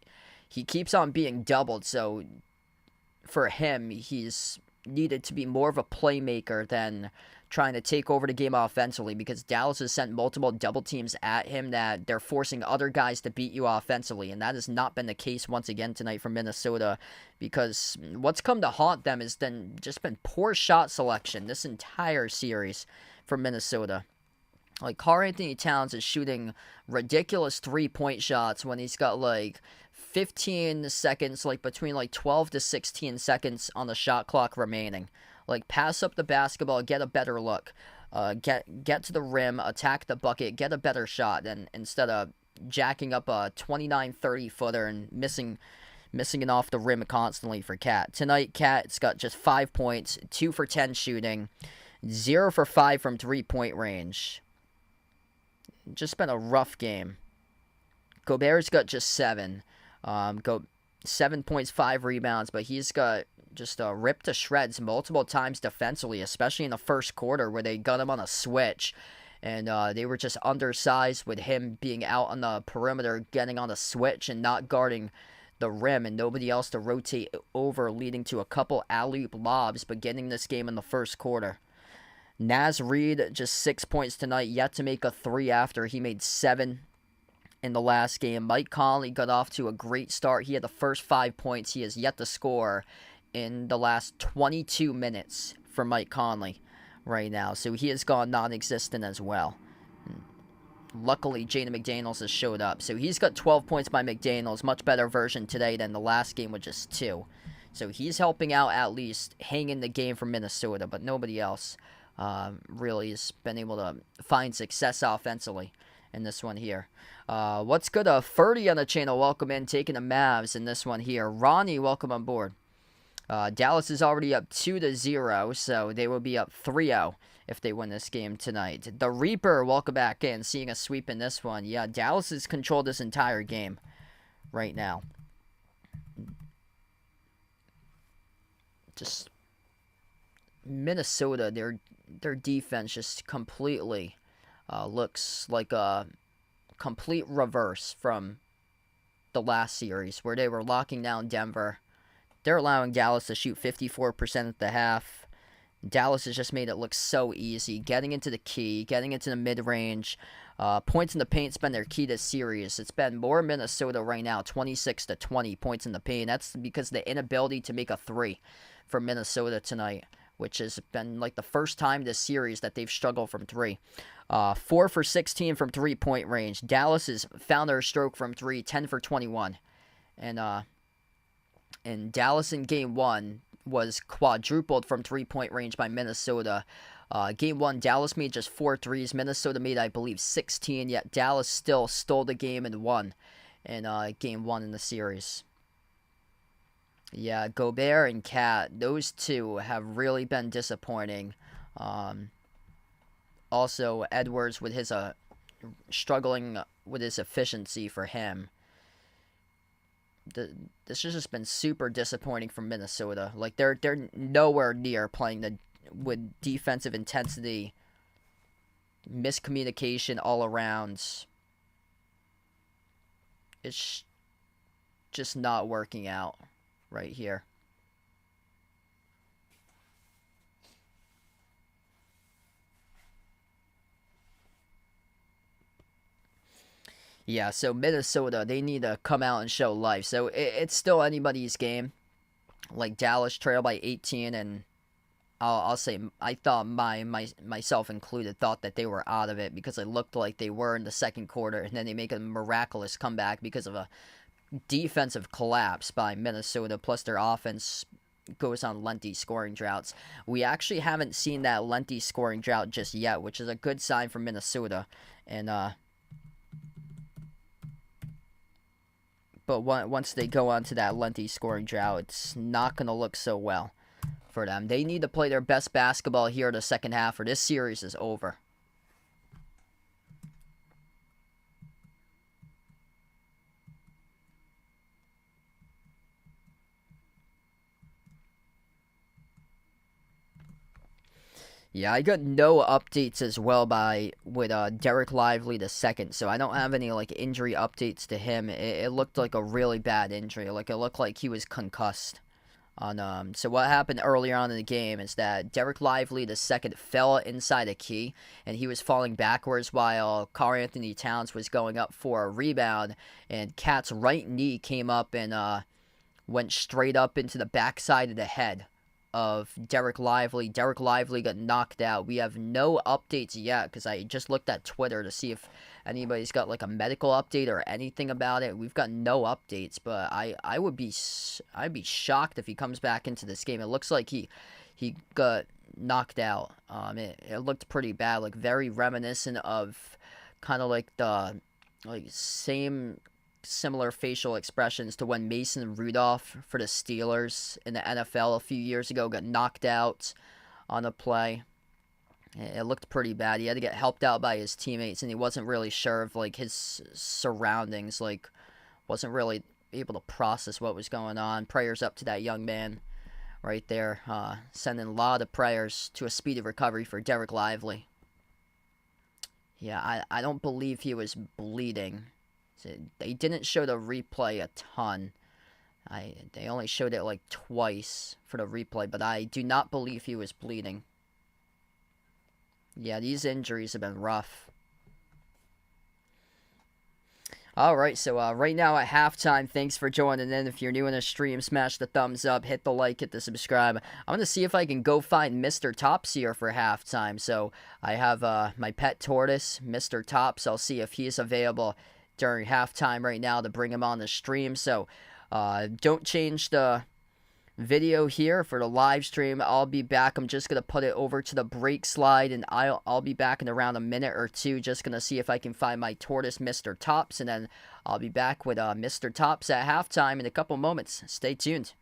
A: keeps on being doubled, so for him, he's needed to be more of a playmaker than trying to take over the game offensively, because Dallas has sent multiple double teams at him that they're forcing other guys to beat you offensively, and that has not been the case once again tonight for Minnesota, because what's come to haunt them has just been poor shot selection this entire series for Minnesota. Like, Karl-Anthony Towns is shooting ridiculous three-point shots when he's got like 15 seconds, like between like 12 to 16 seconds on the shot clock remaining. Like, pass up the basketball, get a better look, get to the rim, attack the bucket, get a better shot, and instead of jacking up a 29-30 footer and missing it off the rim constantly for Cat. Tonight, Cat's got just 5 points, 2 for 10 shooting, 0 for 5 from three-point range. Just been a rough game. Gobert's got just 7. 7 points, 5 rebounds, but he's got just ripped to shreds multiple times defensively, especially in the first quarter where they got him on a switch. And they were just undersized with him being out on the perimeter, getting on a switch and not guarding the rim, and nobody else to rotate over, leading to a couple alley-oop lobs, but getting this game in the first quarter. Naz Reid, just 6 points tonight, yet to make a 3 after he made 7 in the last game. Mike Conley got off to a great start. He had the first 5 points. He has yet to score in the last 22 minutes for Mike Conley right now, so he has gone non-existent as well. Luckily, Jaden McDaniels has showed up, so he's got 12 points by McDaniels, much better version today than the last game with just 2. So he's helping out, at least hang in the game for Minnesota, but nobody else really has been able to find success offensively in this one here. What's good? Ferdy on the channel, welcome in, taking the Mavs in this one here. Ronnie, welcome on board. Dallas is already up 2-0, so they will be up 3-0 if they win this game tonight. The Reaper, welcome back in, seeing a sweep in this one. Yeah, Dallas has controlled this entire game right now. Just Minnesota, their defense just completely looks like a complete reverse from the last series where they were locking down Denver. They're allowing Dallas to shoot 54% at the half. Dallas has just made it look so easy. Getting into the key, getting into the mid-range. Points in the paint's been their key this series. It's been more Minnesota right now, 26-20 points in the paint. That's because of the inability to make a 3 for Minnesota tonight, which has been like the first time this series that they've struggled from 3. 4 for 16 from three-point range. Dallas has found their stroke from three, 10 for 21. And Dallas in Game 1 was quadrupled from three-point range by Minnesota. Game 1, Dallas made just 4 threes. Minnesota made, I believe, 16, yet Dallas still stole the game and won in Game 1 in the series. Yeah, Gobert and Cat, those two have really been disappointing. Also, Edwards with his struggling with his efficiency for him. This has just been super disappointing from Minnesota. Like they're nowhere near playing with defensive intensity, miscommunication all around. It's just not working out right here. Yeah, so Minnesota, they need to come out and show life. So it's still anybody's game. Like Dallas trailed by 18, and I'll say I thought myself included thought that they were out of it because it looked like they were in the second quarter, and then they make a miraculous comeback because of a defensive collapse by Minnesota. Plus their offense goes on lengthy scoring droughts. We actually haven't seen that lengthy scoring drought just yet, which is a good sign for Minnesota. And but once they go on to that lengthy scoring drought, it's not going to look so well for them. They need to play their best basketball here in the second half, or this series is over. Yeah, I got no updates as well with Derek Lively the second, so I don't have any like injury updates to him. It looked like a really bad injury, like it looked like he was concussed. So what happened earlier on in the game is that Derek Lively the second fell inside a key, and he was falling backwards while Karl Anthony Towns was going up for a rebound, and Cat's right knee came up and went straight up into the backside of the head of Derek Lively. Derek Lively got knocked out. We have no updates yet because I just looked at Twitter to see if anybody's got like a medical update or anything about it. We've got no updates, but I'd be shocked if he comes back into this game. It looks like he got knocked out. It looked pretty bad, like very reminiscent of kind of like the same similar facial expressions to when Mason Rudolph for the Steelers in the NFL a few years ago got knocked out on a play. It looked pretty bad. He had to get helped out by his teammates, and he wasn't really sure of like his surroundings, like wasn't really able to process what was going on. Prayers up to that young man right there. Sending a lot of prayers to a speedy recovery for Derek Lively. Yeah, I don't believe he was bleeding. They didn't show the replay a ton. They only showed it like twice for the replay, but I do not believe he was bleeding. Yeah, these injuries have been rough. Alright, so right now at halftime, thanks for joining in. If you're new in the stream, smash the thumbs up, hit the like, hit the subscribe. I'm going to see if I can go find Mr. Tops here for halftime. So I have my pet tortoise, Mr. Tops. I'll see if he's available during halftime right now to bring him on the stream. So don't change the video here for the live stream. I'll be back. I'm just gonna put it over to the break slide, and I'll be back in around a minute or two. Just gonna see if I can find my tortoise, Mr. Tops, and then I'll be back with Mr. Tops at halftime in a couple moments. Stay tuned.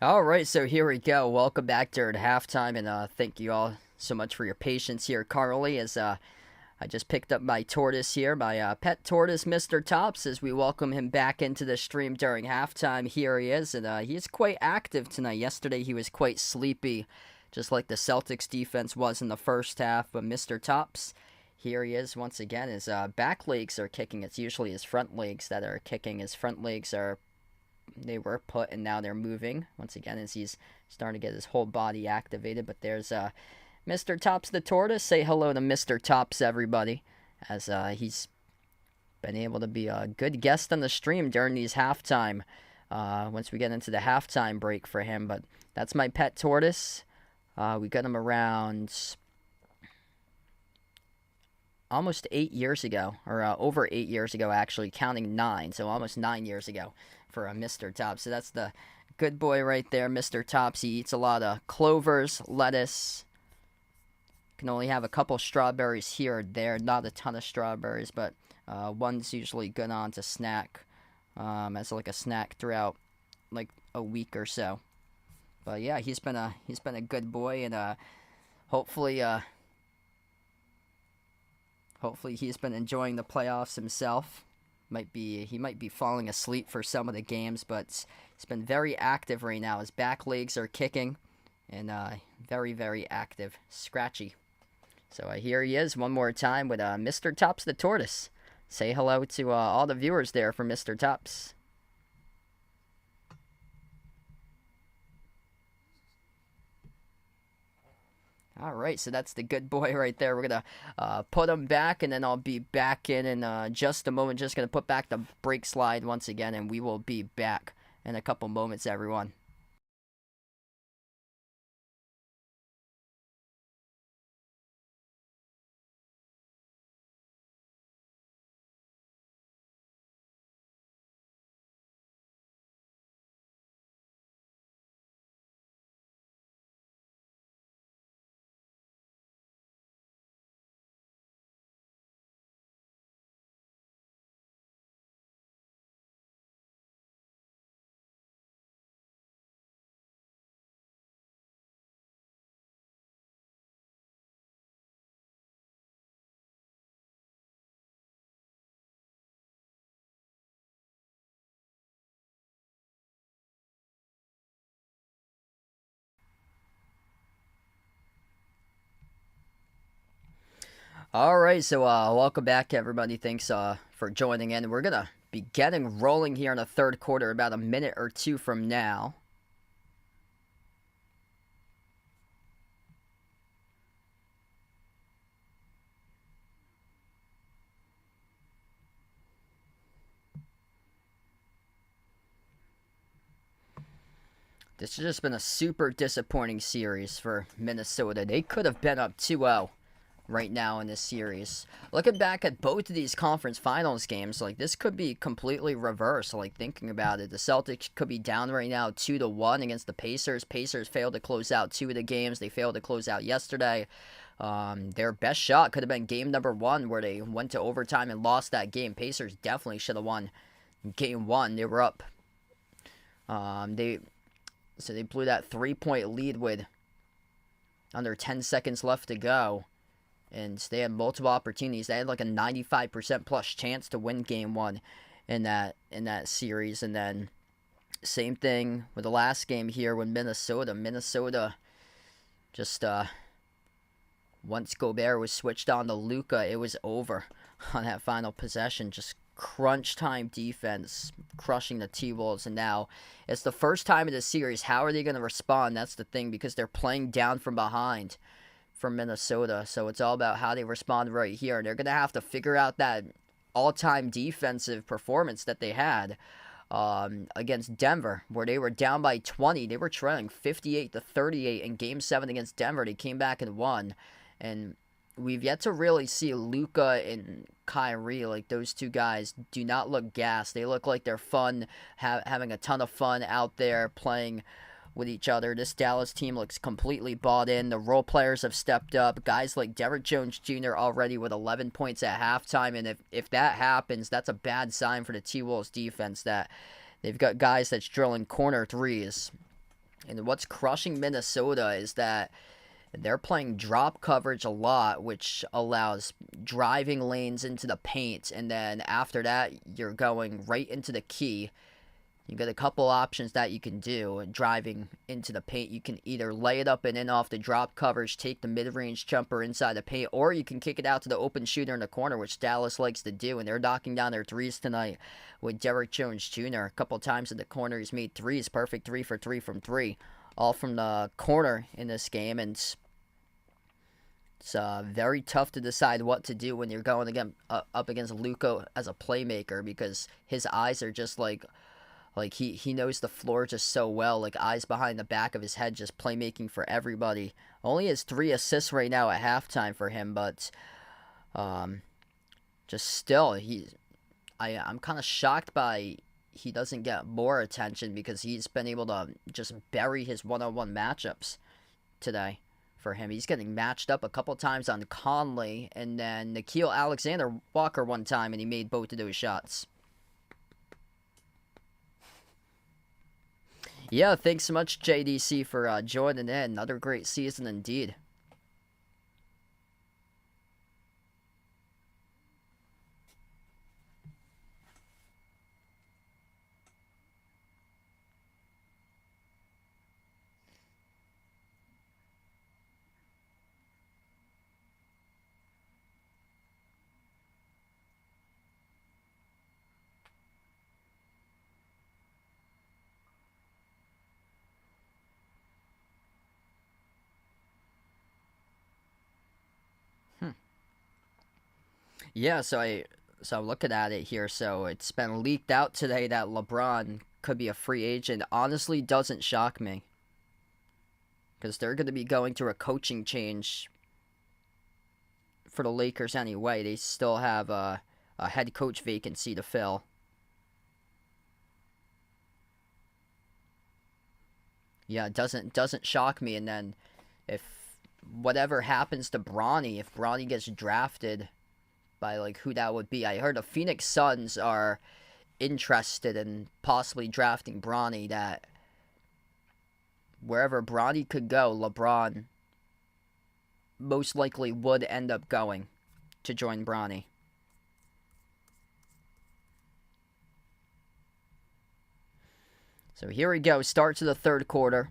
A: All right, so here we go. Welcome back during halftime, and thank you all so much for your patience here, Carly, as I just picked up my tortoise here, my pet tortoise, Mr. Tops, as we welcome him back into the stream during halftime. Here he is, and he is quite active tonight. Yesterday he was quite sleepy, just like the Celtics defense was in the first half, but Mr. Tops, here he is once again. His back legs are kicking. It's usually his front legs that are kicking. His front legs they were put and now they're moving once again as he's starting to get his whole body activated. But there's Mr. Tops the tortoise. Say hello to Mr. Tops, everybody, as he's been able to be a good guest on the stream during these halftime once we get into the halftime break for him. But that's my pet tortoise. We got him around almost 8 years ago, or over 8 years ago actually, counting 9, so almost 9 years ago for Mr. Tops. So that's the good boy right there, Mr. Tops. He eats a lot of clovers, lettuce. Can only have a couple strawberries here or there, not a ton of strawberries, but one's usually good on to snack as like a snack throughout like a week or so. But yeah, he's been a good boy, and hopefully he's been enjoying the playoffs himself. He might be falling asleep for some of the games, but he's been very active right now. His back legs are kicking, and very, very active. Scratchy. So here he is one more time with Mr. Tops the tortoise. Say hello to all the viewers there for Mr. Tops. All right, so that's the good boy right there. We're going to put him back, and then I'll be back in just a moment. Just going to put back the brake slide once again, and we will be back in a couple moments, everyone. All right, so welcome back, everybody. Thanks for joining in. We're going to be getting rolling here in the third quarter about a minute or two from now. This has just been a super disappointing series for Minnesota. They could have been up 2-0 right now in this series. Looking back at both of these conference finals games, like, this could be completely reversed. Like, thinking about it, the Celtics could be down right now 2-1 against the Pacers. Pacers failed to close out 2 of the games. They failed to close out yesterday. Their best shot could have been game number 1, where they went to overtime and lost that game. Pacers definitely should have won game 1. They were up. So they blew that 3-point lead with under 10 seconds left to go. And they had multiple opportunities. They had like a 95% plus chance to win game 1 in that series. And then same thing with the last game here with Minnesota. Minnesota just once Gobert was switched on to Luka, it was over on that final possession. Just crunch time defense, crushing the T-Wolves. And now it's the first time in the series. How are they going to respond? That's the thing, because they're playing down from behind from Minnesota. So it's all about how they respond right here. And they're going to have to figure out that all-time defensive performance that they had against Denver, where they were down by 20. They were trailing 58-38 in Game 7 against Denver. They came back and won. And we've yet to really see Luka and Kyrie. Like, those two guys do not look gassed. They look like they're fun, having a ton of fun out there playing with each other. This Dallas team looks completely bought in. The role players have stepped up. Guys like Derrick Jones Jr. already with 11 points at halftime. And if that happens, that's a bad sign for the T-Wolves defense, that they've got guys that's drilling corner threes. And what's crushing Minnesota is that they're playing drop coverage a lot, which allows driving lanes into the paint. And then after that, you're going right into the key. You got a couple options that you can do. Driving into the paint, you can either lay it up and in off the drop coverage, take the mid-range jumper inside the paint, or you can kick it out to the open shooter in the corner, which Dallas likes to do. And they're knocking down their threes tonight with Derrick Jones Jr. A couple times in the corner, he's made threes. Perfect 3 for 3 from 3. All from the corner in this game. And it's very tough to decide what to do when you're going again up against Luka as a playmaker, because his eyes are just like he knows the floor just so well, like eyes behind the back of his head, just playmaking for everybody. Only has 3 assists right now at halftime for him, but just still, I'm kind of shocked by he doesn't get more attention, because he's been able to just bury his one-on-one matchups today for him. He's getting matched up a couple times on Conley, and then Nickeil Alexander-Walker one time, and he made both of those shots. Yeah, thanks so much, JDC, for joining in. Another great season indeed. Yeah, so I'm looking at it here. So it's been leaked out today that LeBron could be a free agent. Honestly, doesn't shock me, because they're going to be going through a coaching change for the Lakers anyway. They still have a head coach vacancy to fill. Yeah, it doesn't shock me. And then if whatever happens to Bronny, if Bronny gets drafted by like who that would be. I heard the Phoenix Suns are interested in possibly drafting Bronny, that wherever Bronny could go, LeBron most likely would end up going to join Bronny. So here we go, start to the third quarter.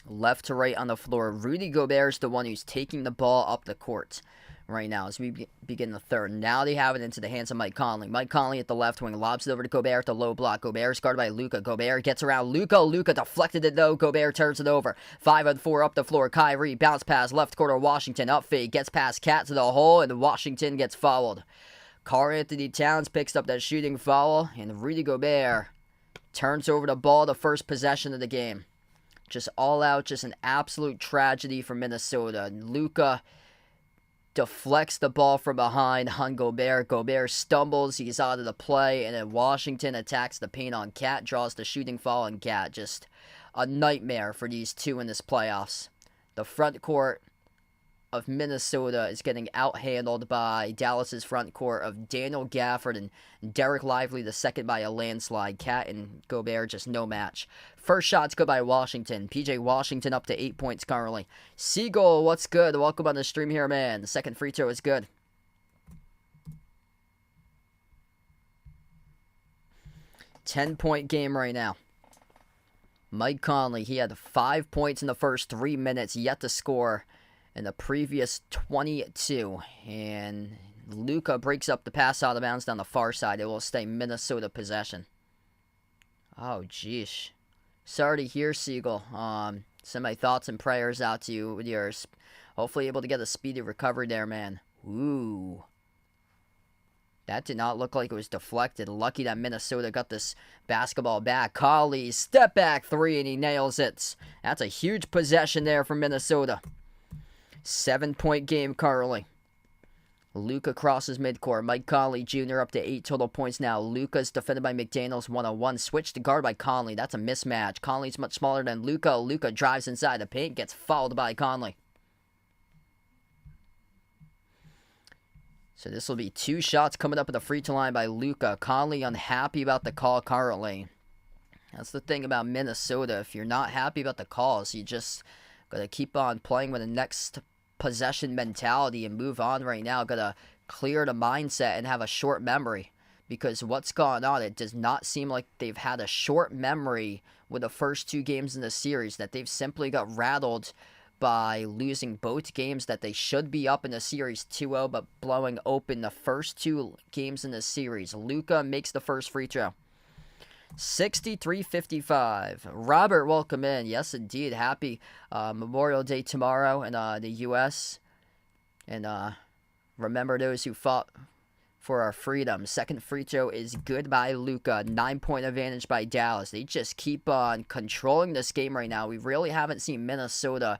A: Left to right on the floor. Rudy Gobert's the one who's taking the ball up the court right now as we begin the third. Now they have it into the hands of Mike Conley. Mike Conley at the left wing lobs it over to Gobert at the low block. Gobert's guarded by Luka. Gobert gets around Luka. Luka deflected it though. Gobert turns it over. 5-on-4 up the floor. Kyrie bounce pass left corner. Washington up fade. Gets past Cat to the hole, and Washington gets fouled. Karl-Anthony Towns picks up that shooting foul, and Rudy Gobert turns over the ball the first possession of the game. Just all out, just an absolute tragedy for Minnesota. Luka deflects the ball from behind on Gobert. Gobert stumbles, he's out of the play, and then Washington attacks the paint on Cat, draws the shooting foul on Cat. Just a nightmare for these two in this playoffs. The front court of Minnesota is getting outhandled by Dallas's front court of Daniel Gafford and Derek Lively the second by a landslide. Cat and Gobert just no match. First shots go by Washington. PJ Washington up to 8 points currently. Siegel, what's good? Welcome on the stream here, man. The second free throw is good. $10-point game right now. Mike Conley, he had 5 points in the first 3 minutes, yet to score in the previous 22, and Luka breaks up the pass out of bounds down the far side. It will stay Minnesota possession. Oh, jeez. Sorry to hear, Siegel. Send my thoughts and prayers out to you with yours. Hopefully able to get a speedy recovery there, man. Ooh. That did not look like it was deflected. Lucky that Minnesota got this basketball back. Conley, step back three, and he nails it. That's a huge possession there for Minnesota. 7-point game currently. Luka crosses midcourt. Mike Conley Jr. up to 8 total points now. Luka's defended by McDaniels 1-on-1. Switch to guard by Conley. That's a mismatch. Conley's much smaller than Luka. Luka drives inside the paint. Gets fouled by Conley. So this will be 2 shots coming up at the free throw line by Luka. Conley unhappy about the call currently. That's the thing about Minnesota. If you're not happy about the calls, you just got to keep on playing with the next possession mentality and move on right now. Got to clear the mindset and have a short memory. Because what's going on, it does not seem like they've had a short memory with the first 2 games in the series. That they've simply got rattled by losing both games that they should be up in the series 2-0, but blowing open the first 2 games in the series. Luka makes the first free throw. 63-55. Robert, welcome in. Yes, indeed. Happy Memorial Day tomorrow in the U.S. And remember those who fought for our freedom. Second free throw is good by Luka. 9-point advantage by Dallas. They just keep on controlling this game right now. We really haven't seen Minnesota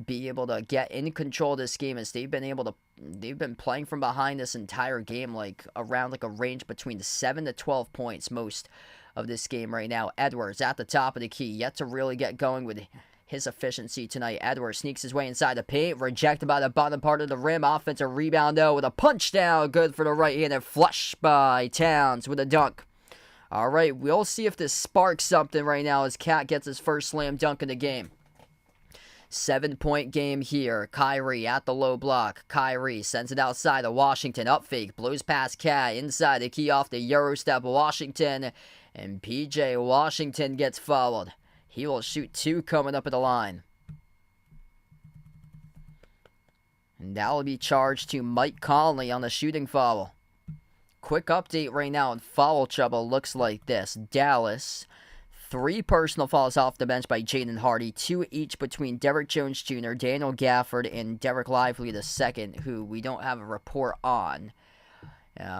A: be able to get in control of this game as they've been playing from behind this entire game, like around like a range between 7 to 12 points most of this game right now. Edwards at the top of the key, yet to really get going with his efficiency tonight. Edwards sneaks his way inside the paint, rejected by the bottom part of the rim. Offensive rebound though with a punch down, good for the right-handed flush by Towns with a dunk. All right, we'll see if this sparks something right now as Cat gets his first slam dunk in the game. 7-point game here. Kyrie at the low block. Kyrie sends it outside to Washington. Up fake. Blows past Cat. Inside the key off the Euro step. Washington. And PJ Washington gets fouled. He will shoot 2 coming up at the line. And that will be charged to Mike Conley on the shooting foul. Quick update right now in foul trouble looks like this. Dallas, 3 personal fouls off the bench by Jaden Hardy, 2 each between Derrick Jones Jr., Daniel Gafford, and Derek Lively II, who we don't have a report on.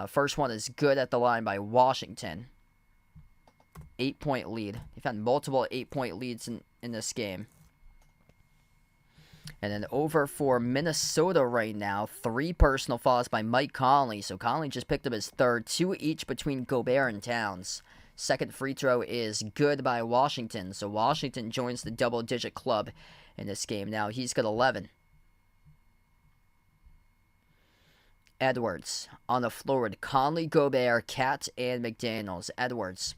A: First one is good at the line by Washington. 8-point lead. They've had multiple 8-point leads in this game. And then over for Minnesota right now, 3 personal fouls by Mike Conley. So Conley just picked up his third, 2 each between Gobert and Towns. Second free throw is good by Washington. So Washington joins the double-digit club in this game. Now he's got 11. Edwards on the floor with Conley, Gobert, Cat, and McDaniels. Edwards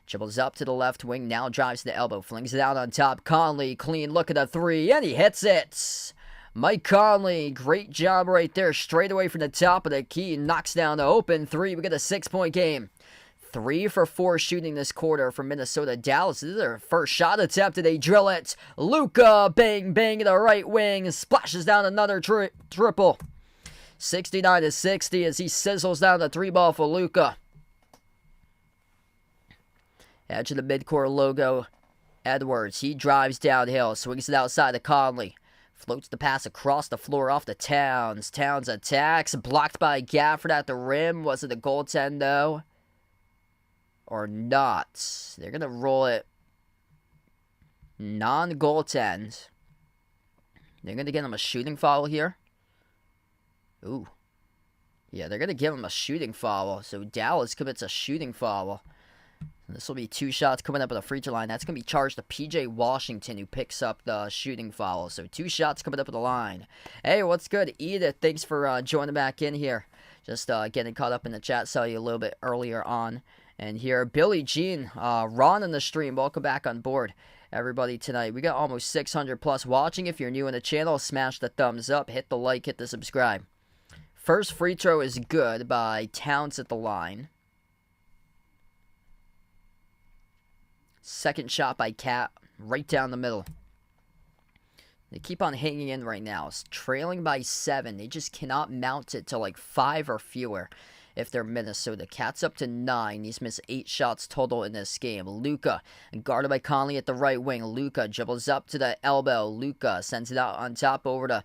A: dribbles up to the left wing, now drives to the elbow, flings it out on top. Conley, clean look at the 3, and he hits it. Mike Conley, great job right there, straight away from the top of the key, knocks down the open 3. We get a 6-point game. 3 for 4 shooting this quarter for Minnesota. Dallas, this is their first shot attempt, and they drill it. Luka, bang, bang to the right wing, splashes down another triple. 69-60 as he sizzles down the 3-ball for Luka. Edge of the midcourt logo. Edwards, he drives downhill, swings it outside to Conley. Floats the pass across the floor off to Towns. Towns attacks, blocked by Gafford at the rim. Was it a goaltend though? Or not? They're going to roll it non-goaltend. They're going to get him a shooting foul here. Ooh. Yeah, they're going to give him a shooting foul. So Dallas commits a shooting foul. This will be 2 shots coming up at the free throw line. That's going to be charged to PJ Washington, who picks up the shooting foul. So 2 shots coming up at the line. Hey, what's good? Edith, thanks for joining back in here. Just getting caught up in the chat. Saw you a little bit earlier on. And here, Billie Jean, Ron in the stream. Welcome back on board, everybody, tonight. We got almost 600 plus watching. If you're new in the channel, smash the thumbs up, hit the like, hit the subscribe. First free throw is good by Towns at the line. Second shot by Cat, right down the middle. They keep on hanging in right now. It's trailing by 7. They just cannot mount it to like 5 or fewer if they're Minnesota. Cat's up to 9. He's missed 8 shots total in this game. Luka, guarded by Conley at the right wing. Luka dribbles up to the elbow. Luka sends it out on top over to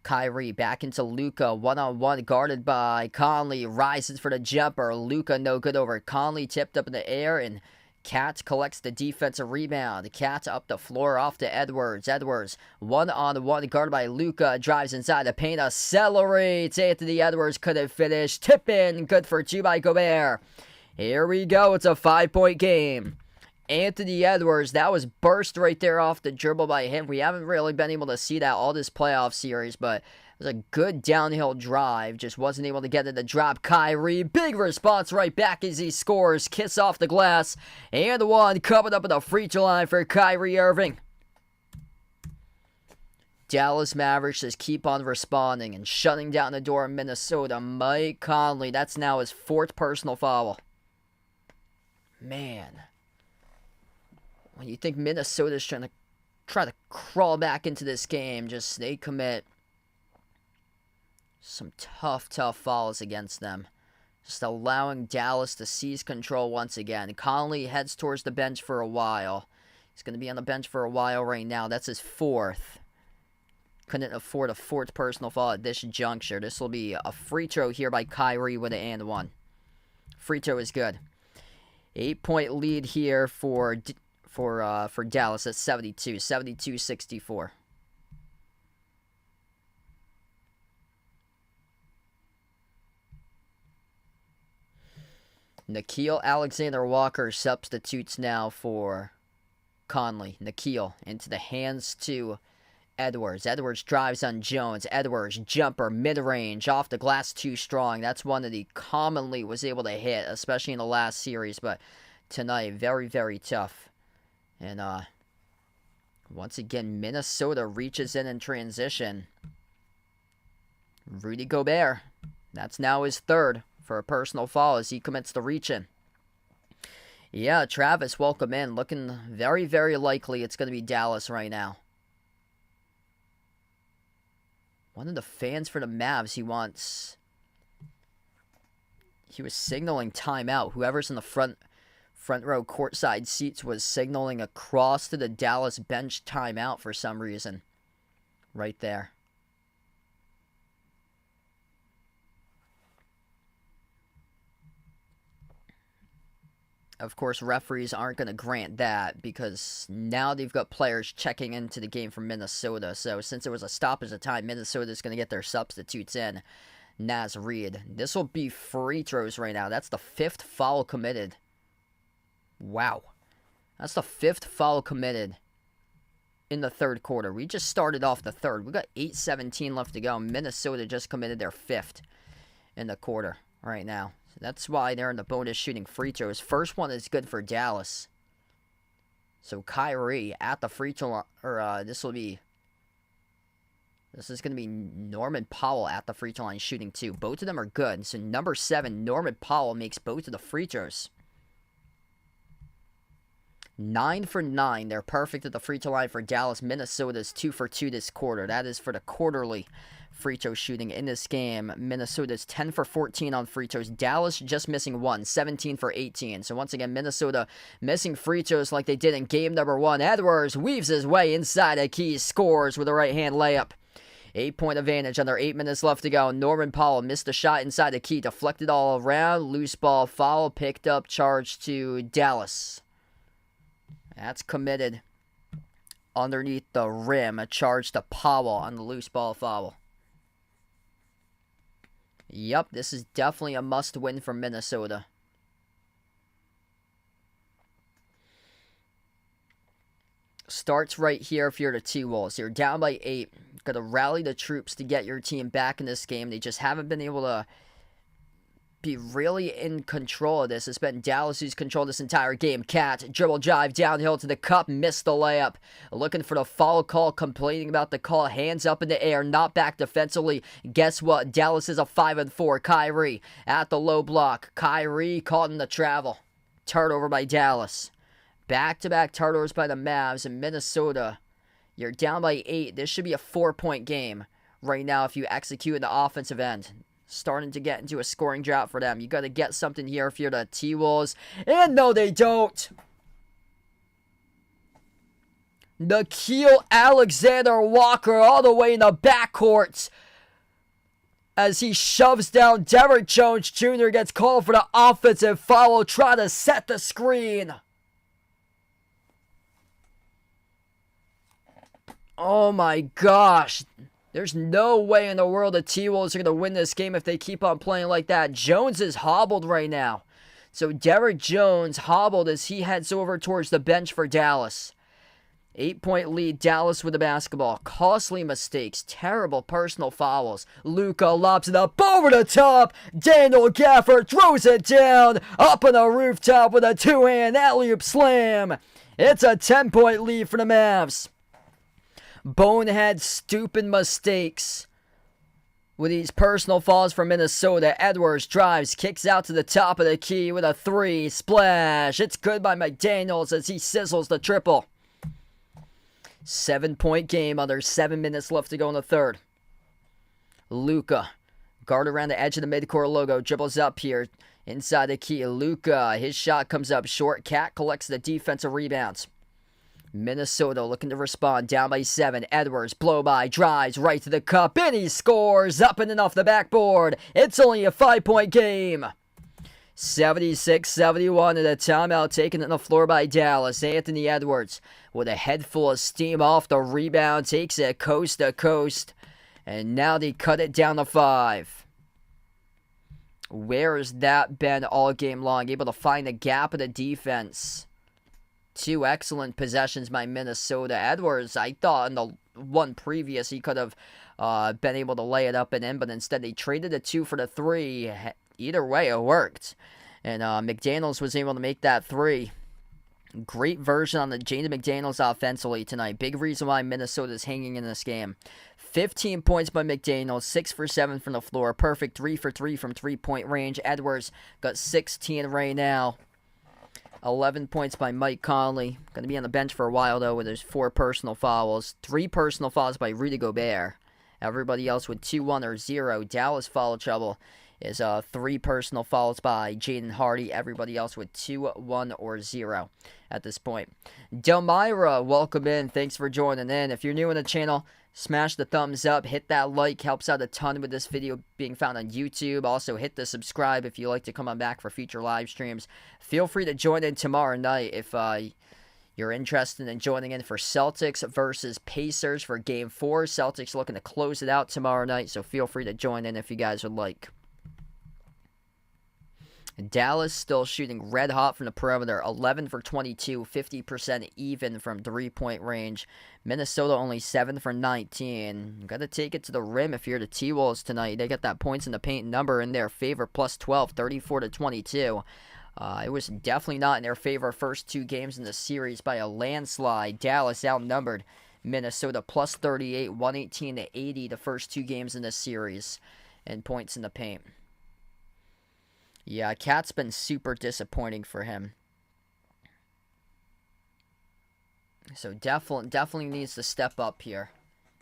A: Kyrie. Back into Luka. One-on-one guarded by Conley. Rises for the jumper. Luka no good over. Conley tipped up in the air, and Cat collects the defensive rebound. Cat up the floor off to Edwards. Edwards, one-on-one guarded by Luka. Drives inside the paint. Accelerates. Anthony Edwards couldn't finish. Tip in. Good for 2 by Gobert. Here we go. It's a 5-point game. Anthony Edwards, that was burst right there off the dribble by him. We haven't really been able to see that all this playoff series, but It was a good downhill drive. Just wasn't able to get it to drop. Kyrie, big response right back as he scores. Kiss off the glass. And one coming up at the free throw line for Kyrie Irving. Dallas Mavericks just keep on responding and shutting down the door in Minnesota. Mike Conley, that's now his 4th personal foul. Man. When you think Minnesota's trying to crawl back into this game, just they commit some tough fouls against them. Just allowing Dallas to seize control once again. Conley heads towards the bench for a while. He's going to be on the bench for a while right now. That's his 4th. Couldn't afford a 4th personal foul at this juncture. This will be a free throw here by Kyrie with an and one. Free throw is good. 8-point lead here for Dallas at 72-64. Nickeil Alexander-Walker substitutes now for Conley. Nickeil into the hands to Edwards. Edwards drives on Jones. Edwards, jumper, mid-range, off the glass too strong. That's one that he commonly was able to hit, especially in the last series. But tonight, very tough. And once again, Minnesota reaches in transition. Rudy Gobert, that's now his 3rd for a personal foul as he commits to reaching. Yeah, Travis, welcome in. Looking very likely it's going to be Dallas right now. One of the fans for the Mavs, he was signaling timeout. Whoever's in the front row courtside seats was signaling across to the Dallas bench timeout for some reason. Right there. Of course, referees aren't going to grant that because now they've got players checking into the game from Minnesota. So since it was a stoppage of time, Minnesota's going to get their substitutes in. Naz Reid. This will be free throws right now. That's the 5th foul committed. Wow. That's the 5th foul committed in the 3rd quarter. We just started off the 3rd. We got 8:17 left to go. Minnesota just committed their 5th in the quarter right now. That's why they're in the bonus shooting free throws. First one is good for Dallas. So Kyrie at the free throw, this is going to be Norman Powell at the free throw line shooting 2. Both of them are good. So number 7, Norman Powell makes both of the free throws. 9 for 9. They're perfect at the free throw line for Dallas. Minnesota's 2 for 2 this quarter. That is for the quarterly free throw shooting in this game. Minnesota's 10 for 14 on free throws. Dallas just missing 1, 17 for 18. So once again, Minnesota missing free throws like they did in game number 1. Edwards weaves his way inside a key, scores with a right-hand layup. 8-point advantage under 8 minutes left to go. Norman Powell missed a shot inside the key, deflected all around. Loose ball foul, picked up, charge to Dallas. That's committed underneath the rim. A charge to Powell on the loose ball foul. Yep, this is definitely a must-win for Minnesota. Starts right here if you're the T-Wolves. You're down by 8. Got to rally the troops to get your team back in this game. They just haven't been able to be really in control of this. It's been Dallas who's controlled this entire game. Cat, dribble drive, downhill to the cup, missed the layup. Looking for the foul call, complaining about the call. Hands up in the air, not back defensively. Guess what? Dallas is a 5-4. Kyrie at the low block. Kyrie caught in the travel. Turnover by Dallas. Back-to-back turnovers by the Mavs in Minnesota. You're down by 8. This should be a 4-point game right now if you execute in the offensive end. Starting to get into a scoring drought for them. You got to get something here if you're the T-Wolves. And no, they don't. Nickeil Alexander-Walker all the way in the backcourt as he shoves down Derrick Jones Jr. Gets called for the offensive foul, trying to set the screen. Oh my gosh. There's no way in the world the T-Wolves are going to win this game if they keep on playing like that. Jones is hobbled right now. So Derrick Jones hobbled as he heads over towards the bench for Dallas. 8-point lead, Dallas with the basketball. Costly mistakes, terrible personal fouls. Luka lobs it up over the top. Daniel Gafford throws it down. Up on the rooftop with a two-hand alley-oop slam. It's a 10-point lead for the Mavs. Bonehead, stupid mistakes. With these personal fouls from Minnesota, Edwards drives, kicks out to the top of the key with a three. Splash. It's good by McDaniels as he sizzles the triple. 7-point game under 7 minutes left to go in the third. Luka, guard around the edge of the midcourt logo, dribbles up here inside the key. Luka, his shot comes up short. Cat collects the defensive rebounds. Minnesota looking to respond, down by 7. Edwards, blow by, drives right to the cup, and he scores up and off the backboard. It's only a 5-point game. 76-71 and a timeout taken on the floor by Dallas. Anthony Edwards with a head full of steam off the rebound, takes it coast to coast, and now they cut it down to 5. Where has that been all game long? Able to find the gap of the defense. 2 excellent possessions by Minnesota. Edwards, I thought in the one previous he could have been able to lay it up and in, but instead they traded the 2 for the 3. Either way, it worked. And McDaniels was able to make that 3. Great version on the Jaden McDaniels offensively tonight. Big reason why Minnesota's hanging in this game. 15 points by McDaniels, 6 for 7 from the floor. Perfect 3 for 3 from 3-point range. Edwards got 16 right now. 11 points by Mike Conley. Going to be on the bench for a while, though, with his 4 personal fouls. 3 personal fouls by Rudy Gobert. Everybody else with 2-1 or 0. Dallas foul trouble is 3 personal fouls by Jaden Hardy. Everybody else with 2-1 or 0 at this point. Delmira, welcome in. Thanks for joining in. If you're new on the channel, smash the thumbs up. Hit that like. Helps out a ton with this video being found on YouTube. Also, hit the subscribe if you like to come on back for future live streams. Feel free to join in tomorrow night if you're interested in joining in for Celtics versus Pacers for Game 4. Celtics looking to close it out tomorrow night, so feel free to join in if you guys would like. Dallas still shooting red hot from the perimeter, 11 for 22, 50% even from 3-point range. Minnesota only 7 for 19. Got to take it to the rim if you're the T-Wolves tonight. They got that points in the paint number in their favor, plus 12, 34 to 22. It was definitely not in their favor first 2 games in the series by a landslide. Dallas outnumbered Minnesota plus 38, 118 to 80 the first 2 games in this series and points in the paint. Yeah, Cat's been super disappointing for him. So definitely needs to step up here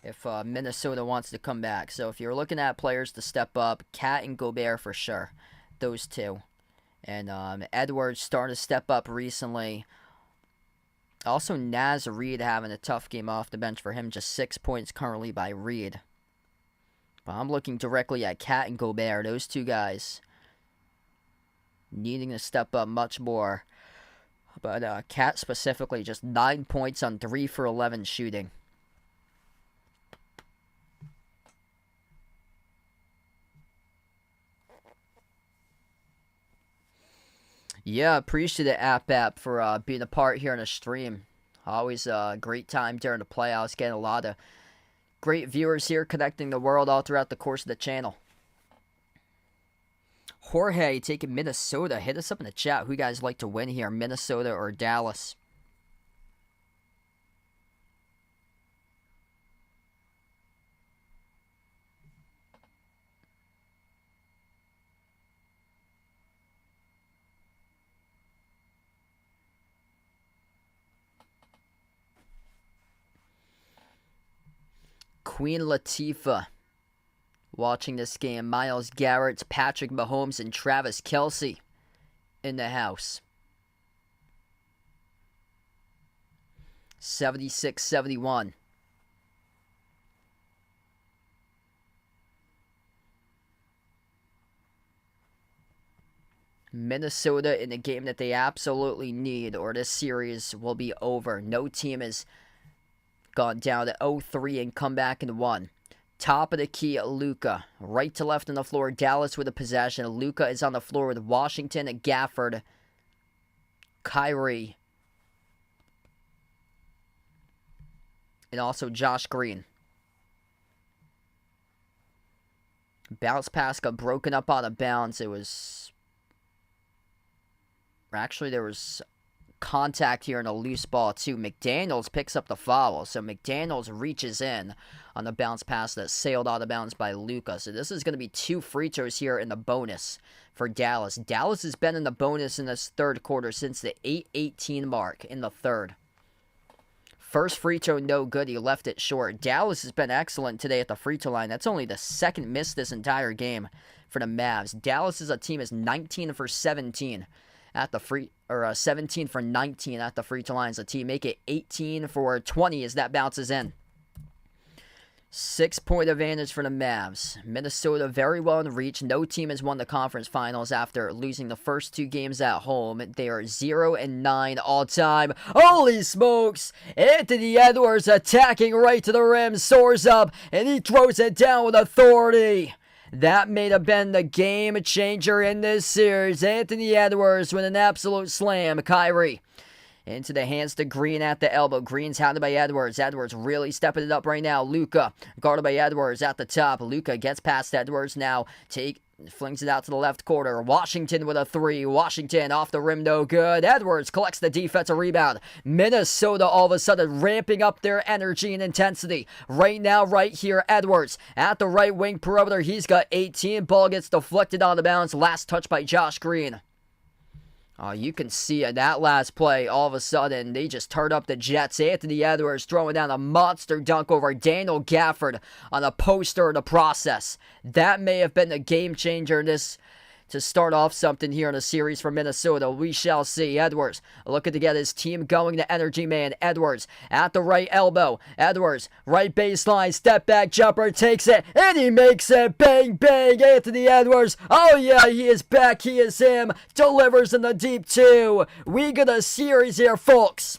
A: if Minnesota wants to come back. So if you're looking at players to step up, Cat and Gobert for sure. Those 2. And Edwards starting to step up recently. Also, Naz Reid having a tough game off the bench for him. Just 6 points currently by Reid. But I'm looking directly at Cat and Gobert. Those 2 guys needing to step up much more. But Cat specifically, just 9 points on 3 for 11 shooting. Yeah, appreciate it, App for being a part here on the stream. Always a great time during the playoffs. Getting a lot of great viewers here connecting the world all throughout the course of the channel. Jorge taking Minnesota. Hit us up in the chat. Who you guys like to win here, Minnesota or Dallas? Queen Latifah watching this game. Myles Garrett, Patrick Mahomes, and Travis Kelce in the house. 76-71. Minnesota in a game that they absolutely need, or this series will be over. No team has gone down to 0-3 and come back and won. Top of the key, Luka. Right to left on the floor, Dallas with a possession. Luka is on the floor with Washington and Gafford. Kyrie. and also Josh Green. Bounce pass got broken up out of bounds. It was... Actually, there was contact here in a loose ball, too. McDaniels picks up the foul. So McDaniels reaches in on the bounce pass that sailed out of bounds by Luka. So this is going to be 2 free throws here in the bonus for Dallas. Dallas has been in the bonus in this third quarter since the 8:18 mark in the third. First free throw, no good. He left it short. Dallas has been excellent today at the free throw line. That's only the second miss this entire game for the Mavs. Dallas as a team is 19 for 17 at the 17 for 19 at the free throw line as a team. Make it 18 for 20 as that bounces in. 6-point advantage for the Mavs. Minnesota very well in reach. No team has won the conference finals after losing the first 2 games at home. They are 0-9 all time. Holy smokes! Anthony Edwards attacking right to the rim, soars up, and he throws it down with authority. That may have been the game changer in this series. Anthony Edwards with an absolute slam. Kyrie into the hands to Green at the elbow. Green's hounded by Edwards. Edwards really stepping it up right now. Luka guarded by Edwards at the top. Luka gets past Edwards now. Flings it out to the left corner. Washington with a 3. Washington off the rim, no good. Edwards collects the defensive rebound. Minnesota all of a sudden ramping up their energy and intensity. Right now, right here, Edwards at the right wing perimeter. He's got 18. Ball gets deflected on the bounce. Last touch by Josh Green. You can see in that last play, all of a sudden, they just turned up the Jets. Anthony Edwards throwing down a monster dunk over Daniel Gafford on a poster in the process. That may have been the game changer in this to start off something here in a series for Minnesota. We shall see. Edwards looking to get his team going. The energy man, Edwards, at the right elbow. Edwards, right baseline, step back jumper, takes it, and he makes it. Bang, bang, Anthony Edwards. Oh yeah, he is back. He is him. Delivers in the deep 2. We got a series here, folks.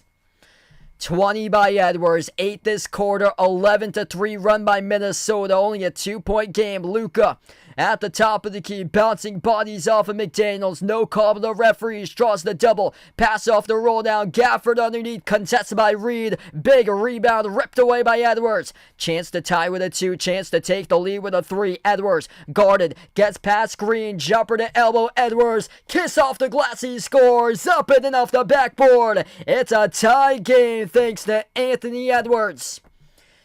A: 20 by Edwards, 8 this quarter, 11-3 run by Minnesota. Only a 2-point game. Luka at the top of the key, bouncing bodies off of McDaniels. No call to the referees. Draws the double. Pass off the roll down. Gafford underneath. Contested by Reed. Big rebound ripped away by Edwards. Chance to tie with a 2. Chance to take the lead with a 3. Edwards guarded. Gets past Green. Jumper to elbow. Edwards. Kiss off the glass. He scores. Up and in off the backboard. It's a tie game thanks to Anthony Edwards.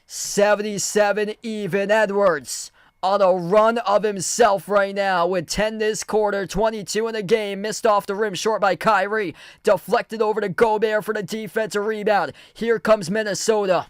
A: 77 even. Edwards on a run of himself right now with 10 this quarter, 22 in the game. Missed off the rim, short by Kyrie. Deflected over to Gobert for the defensive rebound. Here comes Minnesota.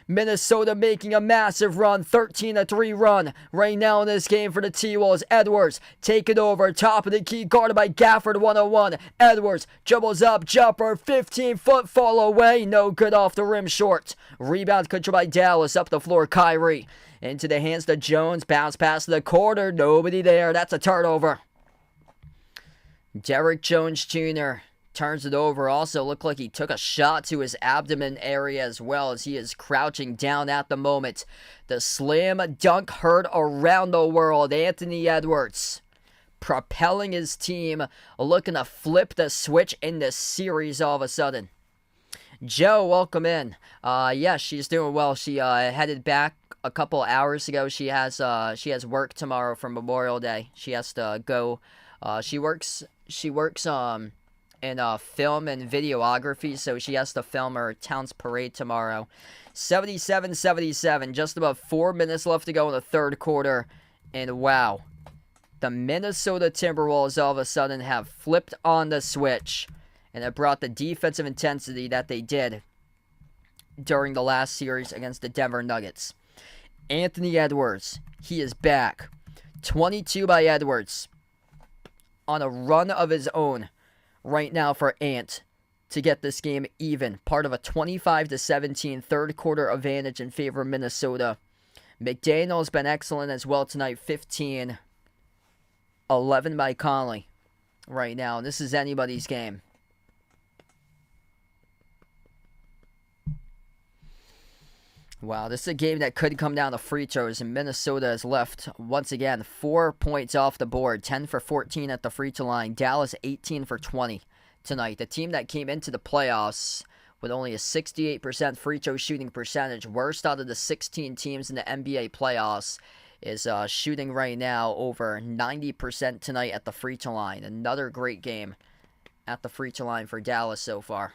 A: Minnesota making a massive run, 13-3 run right now in this game for the T-Wolves. Edwards taking over, top of the key, guarded by Gafford, 101. Edwards dribbles up, jumper, 15-foot fall away, no good off the rim, short. Rebound controlled by Dallas, up the floor, Kyrie. Into the hands to Jones, bounce pass to the corner, nobody there, that's a turnover. Derrick Jones Jr. turns it over. Also looked like he took a shot to his abdomen area as well as he is crouching down at the moment. The slam dunk heard around the world. Anthony Edwards propelling his team, looking to flip the switch in this series all of a sudden. Joe, welcome in. Yeah, she's doing well. She headed back a couple hours ago. She has work tomorrow for Memorial Day. She has to go. She works in film and videography, so she has to film her town's parade tomorrow. 77-77, just about 4 minutes left to go in the third quarter, and wow, the Minnesota Timberwolves all of a sudden have flipped on the switch, and it brought the defensive intensity that they did during the last series against the Denver Nuggets. Anthony Edwards, he is back. 22 by Edwards on a run of his own right now for Ant to get this game even. Part of a 25-17 third quarter advantage in favor of Minnesota. McDaniel's been excellent as well tonight. 15. 11 by Conley right now. This is anybody's game. Wow, this is a game that could come down to free throws, and Minnesota has left, once again, 4 points off the board. 10 for 14 at the free throw line. Dallas 18 for 20 tonight. The team that came into the playoffs with only a 68% free throw shooting percentage. Worst out of the 16 teams in the NBA playoffs, is shooting right now over 90% tonight at the free throw line. Another great game at the free throw line for Dallas so far.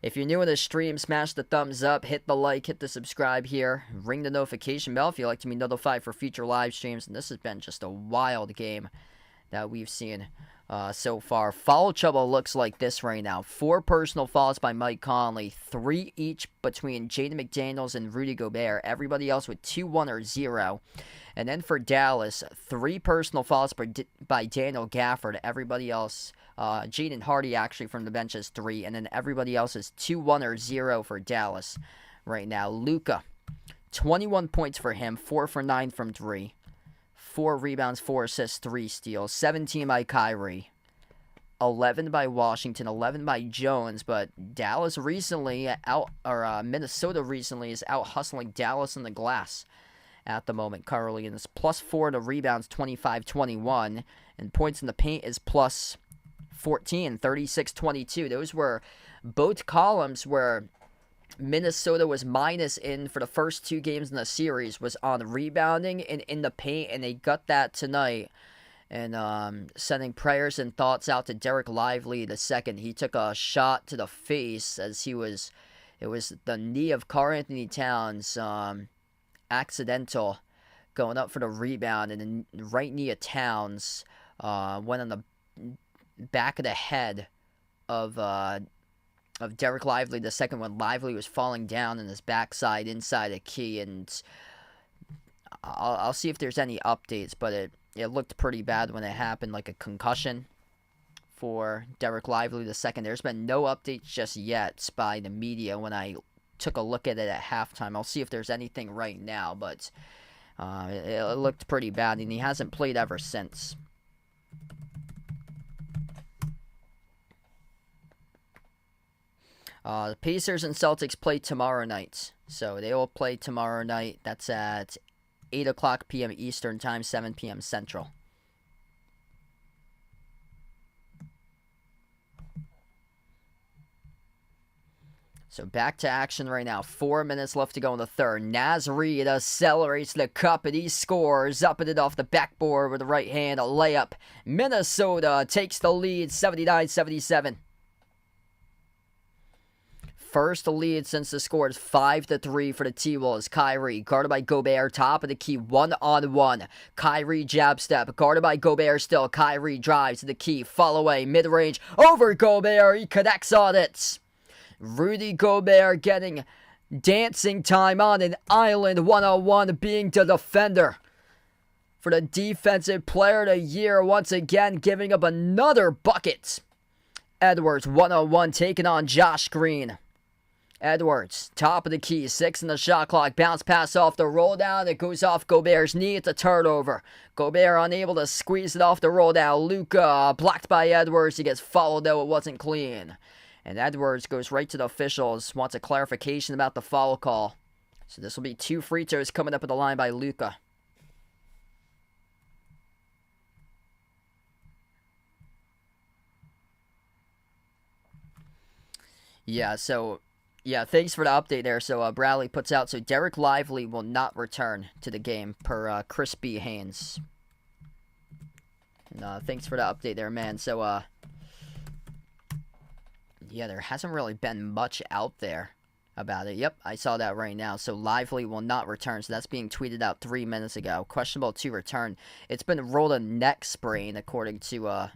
A: If you're new in the stream, smash the thumbs up, hit the like, hit the subscribe here, ring the notification bell if you'd like to be notified for future live streams. And this has been just a wild game that we've seen so far. Foul trouble looks like this right now. 4 personal fouls by Mike Conley, 3 each between Jaden McDaniels and Rudy Gobert. Everybody else with 2, 1, or 0. And then for Dallas, 3 personal fouls by Daniel Gafford. Everybody else, Jaden Hardy actually from the bench has 3. And then everybody else is 2, 1, or 0 for Dallas right now. Luka, 21 points for him, 4 for 9 from 3. 4 rebounds, 4 assists, 3 steals. 17 by Kyrie. 11 by Washington, 11 by Jones. But Dallas recently Minnesota recently is out hustling Dallas on the glass at the moment currently, and it's +4 to rebounds, 25-21, and points in the paint is +14, 36-22. Those were both columns where Minnesota was minus in for the first 2 games in the series, was on rebounding and in the paint, and they got that tonight. And sending prayers and thoughts out to Derek Lively the second. He took a shot to the face as it was the knee of Karl Anthony Towns, accidental, going up for the rebound, and the right knee of Towns went on the back of the head of Derek Lively the second when Lively was falling down in his backside inside a key. And I'll see if there's any updates, but it looked pretty bad when it happened, like a concussion for Derek Lively the second. There's been no updates just yet by the media when I took a look at it at halftime. I'll see if there's anything right now, but it looked pretty bad, and he hasn't played ever since. The Pacers and Celtics play tomorrow night. So they will play tomorrow night. That's at 8 o'clock p.m. Eastern Time, 7 p.m. Central. So back to action right now. 4 minutes left to go in the third. Naz Reid accelerates the cup, and he scores. Up it off the backboard with the right hand. A layup. Minnesota takes the lead, 79-77. First lead since the score is 5-3 for the T-Wolves. Kyrie, guarded by Gobert, top of the key, 1-on-1. Kyrie jab step, guarded by Gobert still. Kyrie drives to the key, fall away, mid-range, over Gobert, he connects on it. Rudy Gobert getting dancing time on an island, 1-on-1, being the defender for the Defensive Player of the Year, once again giving up another bucket. Edwards, 1-on-1, taking on Josh Green. Edwards, top of the key, 6 in the shot clock, bounce pass off the roll down, it goes off Gobert's knee, it's a turnover. Gobert unable to squeeze it off the roll down. Luka, blocked by Edwards, he gets fouled though it wasn't clean. And Edwards goes right to the officials, wants a clarification about the foul call. So this will be 2 free throws coming up at the line by Luka. Yeah, thanks for the update there. So Bradley puts out, so Derek Lively will not return to the game per Chris B. Haynes. And thanks for the update there, man. So, yeah, there hasn't really been much out there about it. Yep, I saw that right now. So Lively will not return. So that's being tweeted out 3 minutes ago. Questionable to return. It's been rolled a neck sprain, according to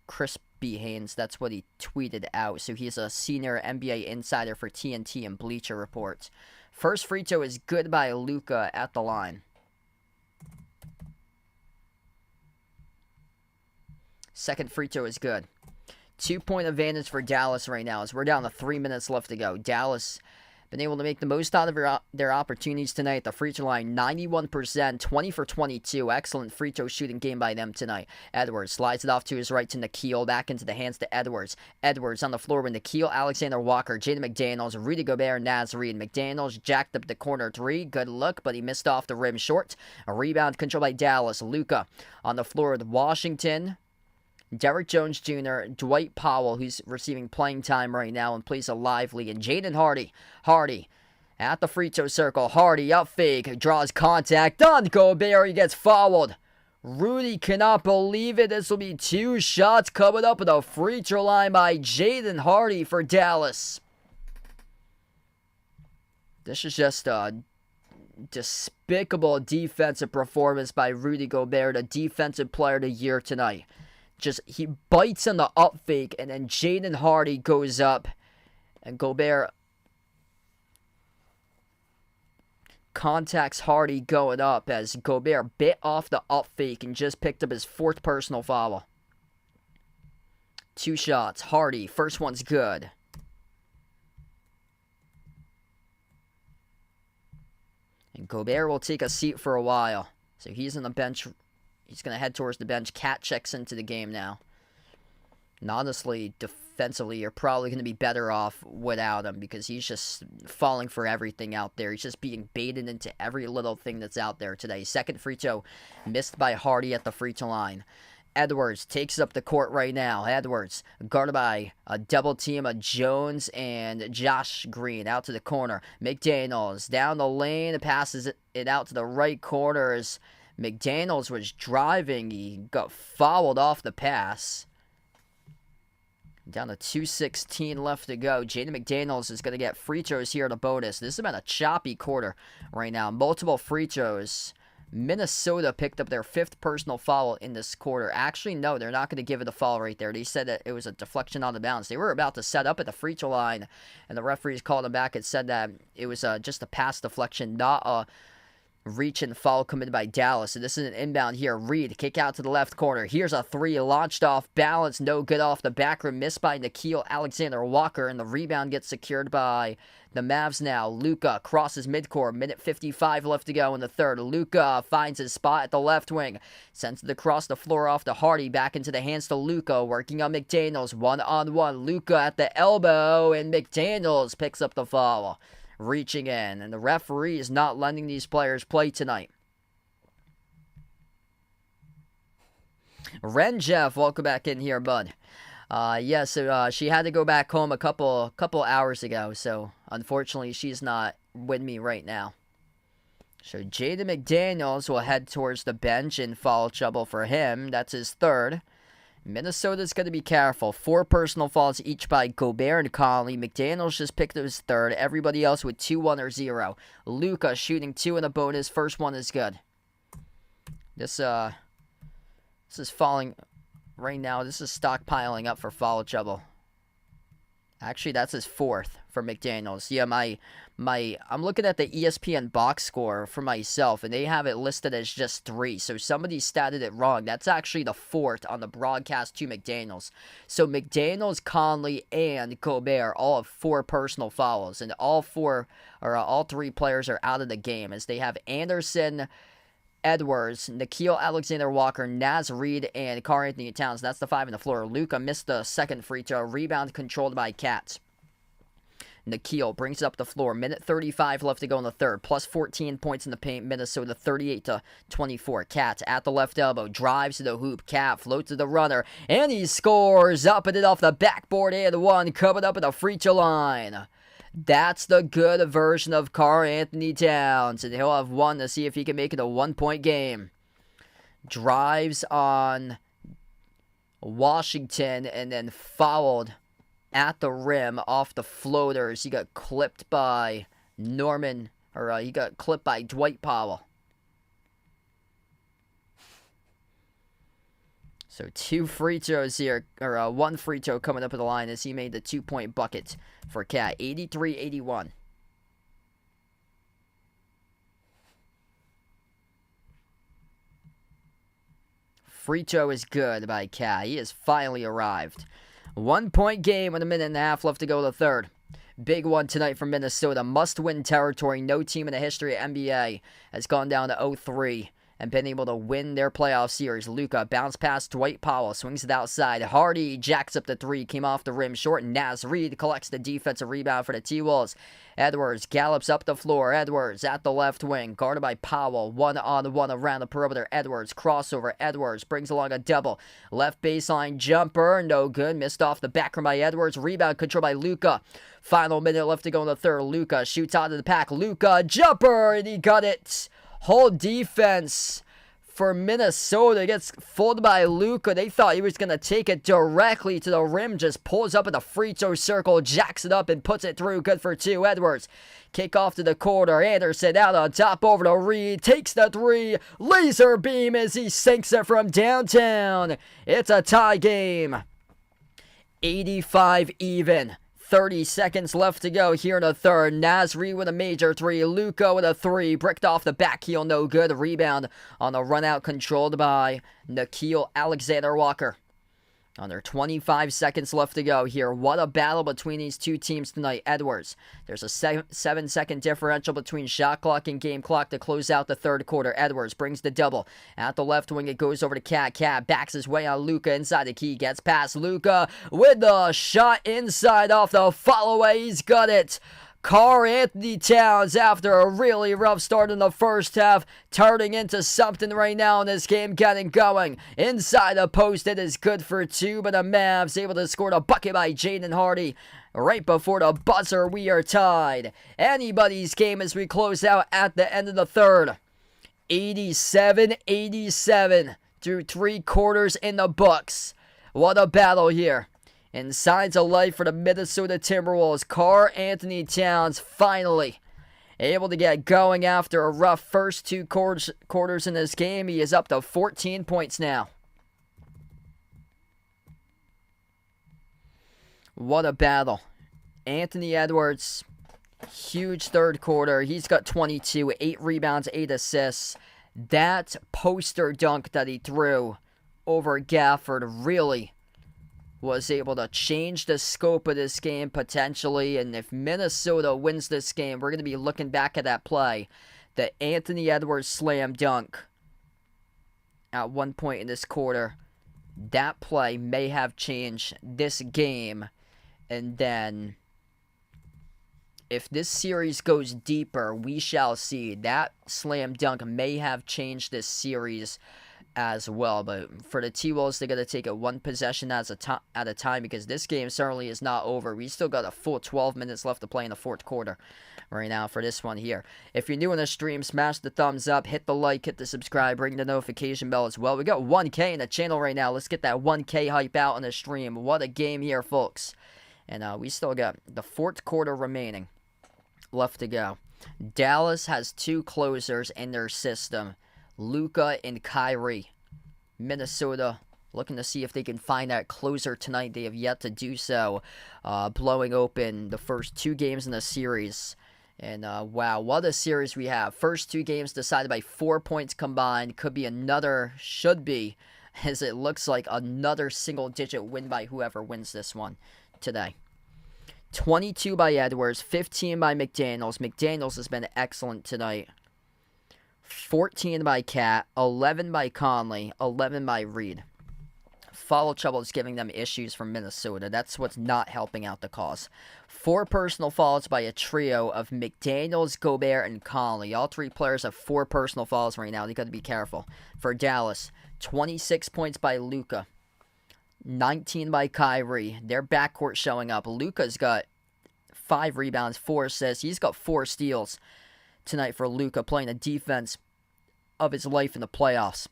A: Chris B. Haynes. That's what he tweeted out. So he's a senior NBA insider for TNT and Bleacher Report. First free throw is good by Luka at the line. Second free throw is good. 2-point advantage for Dallas right now as we're down to 3 minutes left to go. Dallas been able to make the most out of their opportunities tonight. The free throw line, 91%, 20 for 22. Excellent free throw shooting game by them tonight. Edwards slides it off to his right to Nikhil, back into the hands to Edwards. Edwards on the floor with Nikhil, Alexander Walker, Jaden McDaniels, Rudy Gobert, Naz Reid. McDaniels jacked up the corner 3. Good look, but he missed off the rim short. A rebound controlled by Dallas. Luka on the floor with Washington. Derrick Jones Jr., Dwight Powell, who's receiving playing time right now and plays a lively, and Jaden Hardy. Hardy at the free throw circle. Hardy up fake, draws contact on Gobert. He gets fouled. Rudy cannot believe it. This will be 2 shots coming up at the free throw line by Jaden Hardy for Dallas. This is just a despicable defensive performance by Rudy Gobert, the defensive player of the year tonight. Just, he bites on the up fake, and then Jaden Hardy goes up, and Gobert contacts Hardy going up as Gobert bit off the up fake and just picked up his 4th personal foul. 2 shots. Hardy, first one's good. And Gobert will take a seat for a while. So he's on the bench. He's going to head towards the bench. Cat checks into the game now. And honestly, defensively, you're probably going to be better off without him because he's just falling for everything out there. He's just being baited into every little thing that's out there today. Second free throw missed by Hardy at the free throw line. Edwards takes up the court right now. Edwards guarded by a double team of Jones and Josh Green out to the corner. McDaniels down the lane, passes it out to the right corner as McDaniels was driving. He got fouled off the pass. Down to 2:16 left to go. Jaden McDaniels is going to get free throws here at a bonus. This has been a choppy quarter right now. Multiple free throws. Minnesota picked up their 5th personal foul in this quarter. Actually, no, they're not going to give it a foul right there. They said that it was a deflection on the bounce. They were about to set up at the free throw line, and the referees called them back and said that it was just a pass deflection, not a reach and foul committed by Dallas. So this is an inbound here. Reed, kick out to the left corner. Here's a 3, launched off balance, no good off the back rim, missed by Nickeil Alexander-Walker, and the rebound gets secured by the Mavs now. Luka crosses midcourt, minute 55 left to go in the third. Luka finds his spot at the left wing, sends it across the floor off to Hardy, back into the hands to Luka, working on McDaniels, one-on-one. Luka at the elbow, and McDaniels picks up the foul. Reaching in, and the referee is not letting these players play tonight. Ren Jeff, welcome back in here, bud. So she had to go back home a couple hours ago, so unfortunately she's not with me right now. So Jaden McDaniels will head towards the bench in foul trouble for him. That's his 3rd. Minnesota's going to be careful. 4 personal fouls each by Gobert and Conley. McDaniels just picked up his 3rd. Everybody else with 2-1 or 0. Luka shooting 2 in a bonus. First one is good. This is falling right now. This is stockpiling up for foul trouble. Actually, that's his 4th for McDaniels. Yeah, I'm looking at the ESPN box score for myself, and they have it listed as just 3. So somebody statted it wrong. That's actually the 4th on the broadcast to McDaniels. So McDaniels, Conley, and Gobert all have 4 personal fouls, and all 3 players are out of the game as they have Anderson, Edwards, Nickeil Alexander-Walker, Naz Reid, and Karl-Anthony Towns. That's the 5 on the floor. Luka missed the second free throw. Rebound controlled by Cats. Nickeil brings it up the floor. Minute 35 left to go in the third. Plus 14 points in the paint. Minnesota 38-24. Cats at the left elbow. Drives to the hoop. Cat floats to the runner. And he scores. Up and it off the backboard. And 1 coming up at the free throw line. That's the good version of Karl-Anthony Towns. And he'll have 1 to see if he can make it a 1-point game. Drives on Washington and then fouled at the rim off the floaters. He got clipped by he got clipped by Dwight Powell. So 2 free throws here, or 1 free throw coming up at the line as he made the 2-point bucket for Cat. 83-81. Free throw is good by Cat. He has finally arrived. 1-point game with a minute and a half left to go to the third. Big one tonight from Minnesota. Must-win territory. No team in the history of NBA has gone down to 0-3 and been able to win their playoff series. Luka bounce past Dwight Powell, swings it outside. Hardy jacks up the three, came off the rim short. Naz Reid collects the defensive rebound for the T-Wolves. Edwards gallops up the floor. Edwards at the left wing, guarded by Powell. One-on-one around the perimeter. Edwards crossover. Edwards brings along a double. Left baseline jumper, no good. Missed off the back by Edwards. Rebound controlled by Luka. Final minute left to go in the third. Luka shoots out of the pack. Luka jumper, and he got it. Whole defense for Minnesota gets fooled by Luka. They thought he was going to take it directly to the rim. Just pulls up in the free throw circle, jacks it up, and puts it through. Good for two. Edwards. Kick off to the corner. Anderson out on top over to Reed. Takes the three. Laser beam as he sinks it from downtown. It's a tie game. 85 even. 30 seconds left to go here in the third. Nasri with a major three. Luka with a three. Bricked off the back heel. No good. Rebound on the run out controlled by Nickeil Alexander-Walker. Under 25 seconds left to go here. What a battle between these two teams tonight. Edwards. There's a 7-second differential between shot clock and game clock to close out the third quarter. Edwards brings the double. At the left wing, it goes over to Cat. Cat backs his way on Luka inside the key. Gets past Luka with the shot inside off the follow away. He's got it. Karl-Anthony Towns, after a really rough start in the first half, turning into something right now in this game, getting going. Inside the post, it is good for two, but the Mavs able to score a bucket by Jaden Hardy. Right before the buzzer, we are tied. Anybody's game as we close out at the end of the third. 87-87 through 3 quarters in the books. What a battle here. And signs of life for the Minnesota Timberwolves. Karl-Anthony Towns finally able to get going after a rough first 2 quarters in this game. He is up to 14 points now. What a battle. Anthony Edwards, huge third quarter. He's got 22, 8 rebounds, 8 assists. That poster dunk that he threw over Gafford really was able to change the scope of this game potentially. And if Minnesota wins this game, we're going to be looking back at that play. The Anthony Edwards slam dunk at one point in this quarter. That play may have changed this game. And then if this series goes deeper, we shall see. That slam dunk may have changed this series as well. But for the T-Wolves, they're going to take it one possession at a time, because this game certainly is not over. We still got a full 12 minutes left to play in the fourth quarter right now for this one here. If you're new in the stream, smash the thumbs up, hit the like, hit the subscribe, ring the notification bell as well. We got 1K in the channel right now. Let's get that 1K hype out on the stream. What a game here, folks. And we still got the fourth quarter remaining left to go. Dallas has 2 closers in their system. Luka and Kyrie. Minnesota looking to see if they can find that closer tonight. They have yet to do so, blowing open the first 2 games in the series. And wow, what a series we have. First 2 games decided by 4 points combined. Could be another, should be, as it looks like another single-digit win by whoever wins this one today. 22 by Edwards, 15 by McDaniels. McDaniels has been excellent tonight. 14 by Cat, 11 by Conley, 11 by Reed. Foul trouble is giving them issues from Minnesota. That's what's not helping out the cause. 4 personal fouls by a trio of McDaniels, Gobert, and Conley. All 3 players have 4 personal fouls right now. They got to be careful. For Dallas, 26 points by Luka, 19 by Kyrie. Their backcourt showing up. Luka's got 5 rebounds, 4 assists. He's got 4 steals tonight for Luka, playing the defense of his life in the playoffs.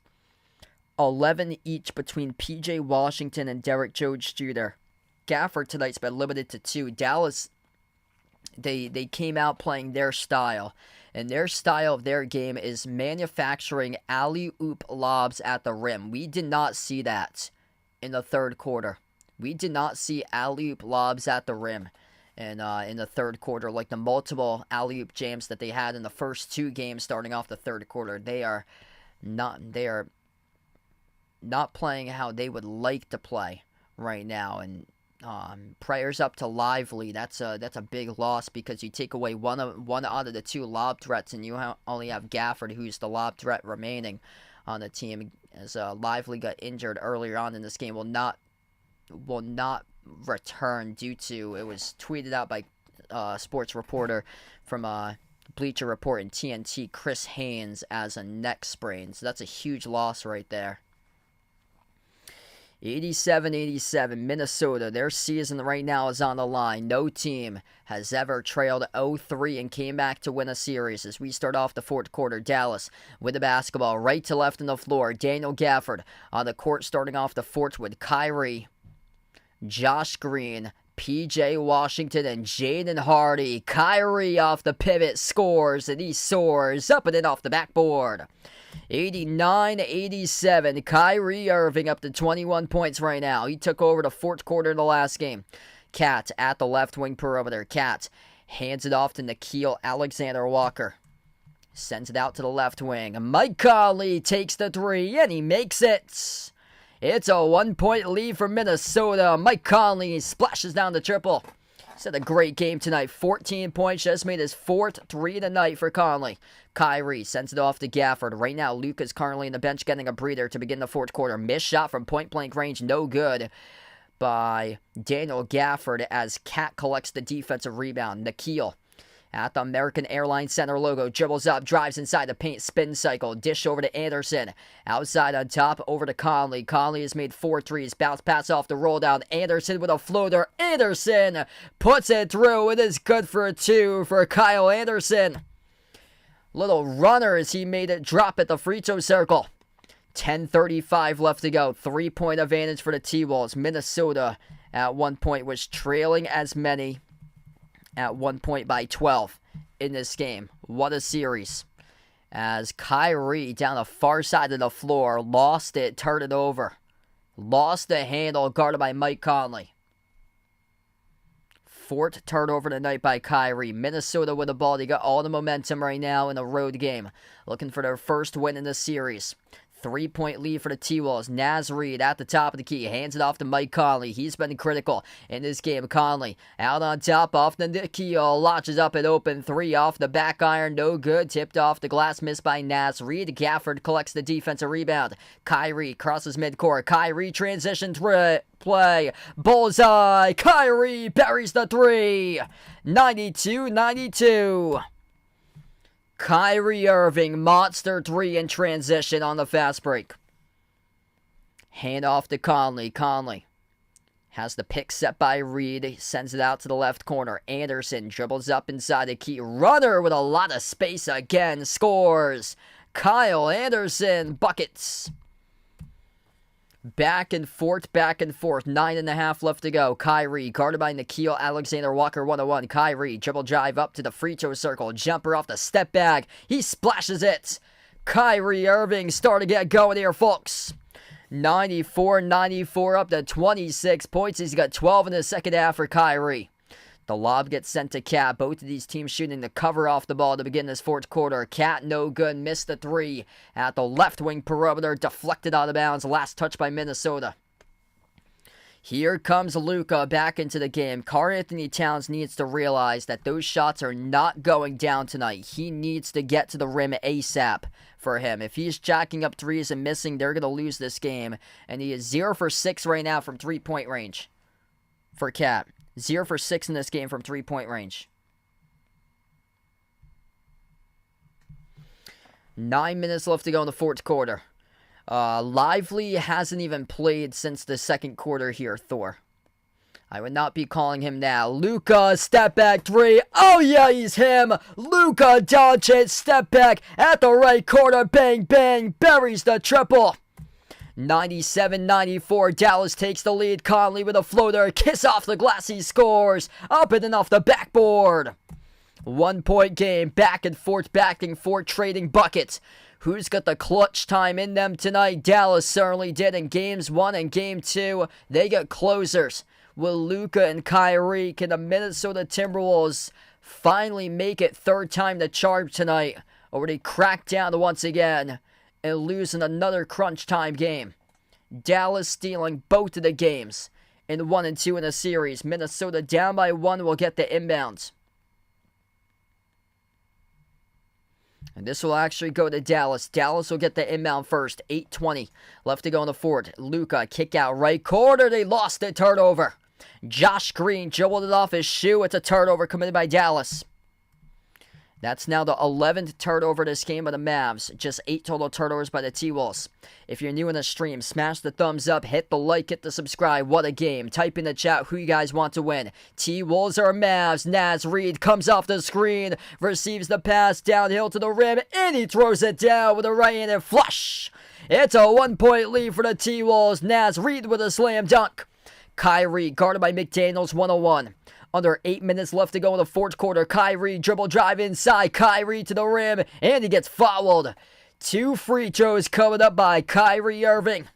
A: 11 each between P.J. Washington and Derek Jones Jr. Gafford tonight's been limited to 2. Dallas, they came out playing their style. And their style of their game is manufacturing alley-oop lobs at the rim. We did not see that in the third quarter. We did not see alley-oop lobs at the rim. And in the third quarter, like the multiple alley-oop jams that they had in the first 2 games starting off the third quarter. They are not playing how they would like to play right now. And Prayers up to Lively. That's a big loss because you take away one out of the two lob threats, and you only have Gafford, who's the lob threat remaining on the team. As Lively got injured earlier on in this game, will not return due to, it was tweeted out by sports reporter from Bleacher Report and TNT, Chris Haynes, as a neck sprain. So that's a huge loss right there. 87-87, Minnesota. Their season right now is on the line. No team has ever trailed 0-3 and came back to win a series. As we start off the fourth quarter, Dallas with the basketball right to left on the floor. Daniel Gafford on the court starting off the fourth with Kyrie, Josh Green, P.J. Washington, and Jaden Hardy. Kyrie off the pivot scores, and he soars up and in off the backboard. 89-87. Kyrie Irving up to 21 points right now. He took over the fourth quarter in the last game. Cat at the left wing perimeter. Cat hands it off to Nickeil Alexander-Walker. Sends it out to the left wing. Mike Conley takes the three, and he makes it. It's a 1-point lead for Minnesota. Mike Conley splashes down the triple. He's had a great game tonight. 14 points, just made his fourth three of the night for Conley. Kyrie sends it off to Gafford. Right now, Luka's currently in the bench getting a breather to begin the fourth quarter. Missed shot from point-blank range, no good by Daniel Gafford as Cat collects the defensive rebound. Nickeil at the American Airlines Center logo, dribbles up, drives inside the paint, spin cycle, dish over to Anderson. Outside on top, over to Conley. Conley has made 4 threes, bounce pass off the roll down. Anderson with a floater. Anderson puts it through. It is good for a 2 for Kyle Anderson. Little runner as he made it drop at the free throw circle. 10:35 left to go. 3-point advantage for the T-Wolves. Minnesota at one point was trailing as many at 1 point by 12 in this game. What a series. As Kyrie down the far side of the floor, lost it, turned it over. Lost the handle, guarded by Mike Conley. Fourth turnover tonight by Kyrie. Minnesota with the ball. They got all the momentum right now in a road game. Looking for their first win in the series. 3-point lead for the T-Wolves. Naz Reid at the top of the key. Hands it off to Mike Conley. He's been critical in this game. Conley out on top off the Nickeil. Launches up an open 3 off the back iron. No good. Tipped off the glass. Missed by Naz Reid. Gafford collects the defensive rebound. Kyrie crosses midcourt. Kyrie transition play. Bullseye. Kyrie buries the 3. 92-92. Kyrie Irving, monster 3 in transition on the fast break. Hand off to Conley. Conley has the pick set by Reed. Sends it out to the left corner. Anderson dribbles up inside the key. Runner with a lot of space again. Scores. Kyle Anderson buckets. Back and forth, back and forth. 9.5 left to go. Kyrie, guarded by Nickeil Alexander-Walker, 101. Kyrie, dribble drive up to the free throw circle. Jumper off the step back. He splashes it. Kyrie Irving starting to get going here, folks. 94-94 up to 26 points. He's got 12 in the second half for Kyrie. The lob gets sent to Cat. Both of these teams shooting the cover off the ball to begin this fourth quarter. Cat no good. Missed the 3 at the left wing perimeter. Deflected out of bounds. Last touch by Minnesota. Here comes Luka back into the game. Karl-Anthony Towns needs to realize that those shots are not going down tonight. He needs to get to the rim ASAP for him. If he's jacking up threes and missing, they're going to lose this game. And he is 0 for 6 right now from 3-point range for Cat. 0 for 6 in this game from 3-point range. 9 minutes left to go in the fourth quarter. Lively hasn't even played since the second quarter here, Thor. I would not be calling him now. Luka, step back 3. Oh yeah, he's him. Luka Doncic, step back at the right corner. Bang, bang, buries the triple. 97-94, Dallas takes the lead. Conley with a floater, kiss off the glass, he scores, up and off the backboard. 1-point game, back and forth, trading buckets. Who's got the clutch time in them tonight? Dallas certainly did in games 1 and game 2. They got closers. Will Luka and Kyrie, can the Minnesota Timberwolves finally make it third time the charm tonight? Or will they crack down once again and lose in another crunch time game? Dallas stealing both of the games in 1 and 2 in the series. Minnesota down by 1 will get the inbounds. And this will actually go to Dallas. Dallas will get the inbound first. 8:20 left to go in the fourth. Luka, kick out right corner. They lost it. Turnover. Josh Green dribbled it off his shoe. It's a turnover committed by Dallas. That's now the 11th turnover this game by the Mavs. Just 8 total turnovers by the T-Wolves. If you're new in the stream, smash the thumbs up, hit the like, hit the subscribe. What a game. Type in the chat who you guys want to win. T-Wolves or Mavs. Naz Reid comes off the screen, receives the pass downhill to the rim, and he throws it down with a right-handed flush. It's a 1-point lead for the T-Wolves. Naz Reid with a slam dunk. Kyrie guarded by McDaniels, 101. Under 8 minutes left to go in the fourth quarter. Kyrie dribble drive inside. Kyrie to the rim. And he gets fouled. 2 free throws coming up by Kyrie Irving.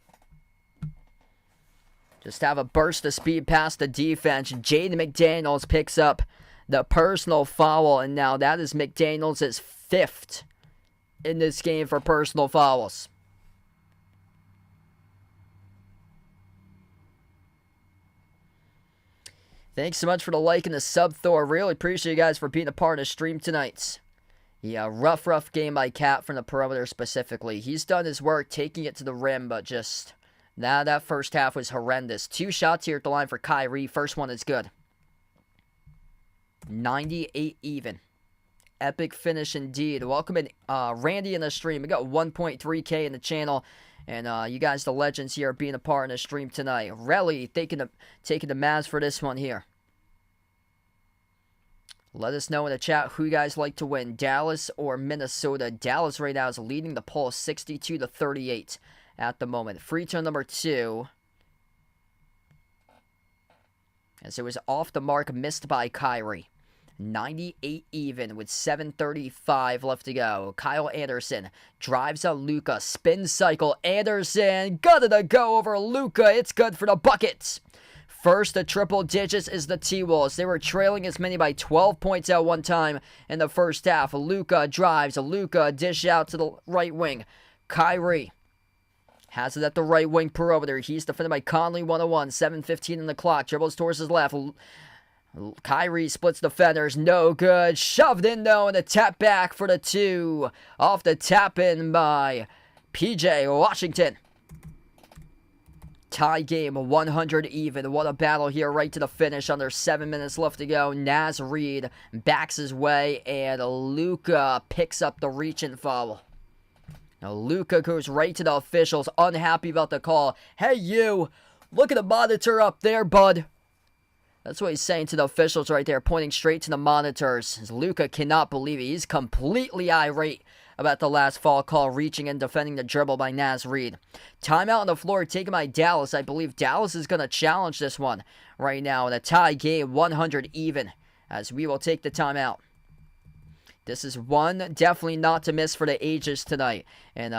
A: Just have a burst of speed past the defense. Jaden McDaniels picks up the personal foul. And now that is McDaniels' 5th in this game for personal fouls. Thanks so much for the like and the sub, Thor. Really appreciate you guys for being a part of the stream tonight. Yeah, rough game by Cat from the perimeter specifically. He's done his work taking it to the rim, but just... that first half was horrendous. 2 shots here at the line for Kyrie. First one is good. 98 even. Epic finish indeed. Welcome in Randy in the stream. We got 1.3K in the channel. And you guys, the legends here, being a part in the stream tonight. Relly taking the Mavs for this one here. Let us know in the chat who you guys like to win, Dallas or Minnesota. Dallas right now is leading the poll 62-38 at the moment. Free throw number 2. As it was off the mark, missed by Kyrie. 98 even with 7:35 left to go. Kyle Anderson drives on Luka. Spin cycle. Anderson got it to go over Luka. It's good for the buckets. First to triple digits is the T-Wolves. They were trailing as many by 12 points at one time in the first half. Luka drives. Luka dish out to the right wing. Kyrie has it at the right wing perimeter. He's defended by Conley, 101. 7:15 on the clock. Dribbles towards his left. Kyrie splits defenders, no good. Shoved in though, and a tap back for the 2. Off the tap in by PJ Washington. Tie game, 100 even. What a battle here right to the finish. Under 7 minutes left to go. Naz Reid backs his way, and Luka picks up the reach-in foul. Now Luka goes right to the officials, unhappy about the call. Hey you, look at the monitor up there, bud. That's what he's saying to the officials right there, pointing straight to the monitors. Luka cannot believe it. He's completely irate about the last foul call, reaching and defending the dribble by Naz Reid. Timeout on the floor taken by Dallas. I believe Dallas is going to challenge this one right now in a tie game, 100 even, as we will take the timeout. This is one definitely not to miss for the ages tonight. And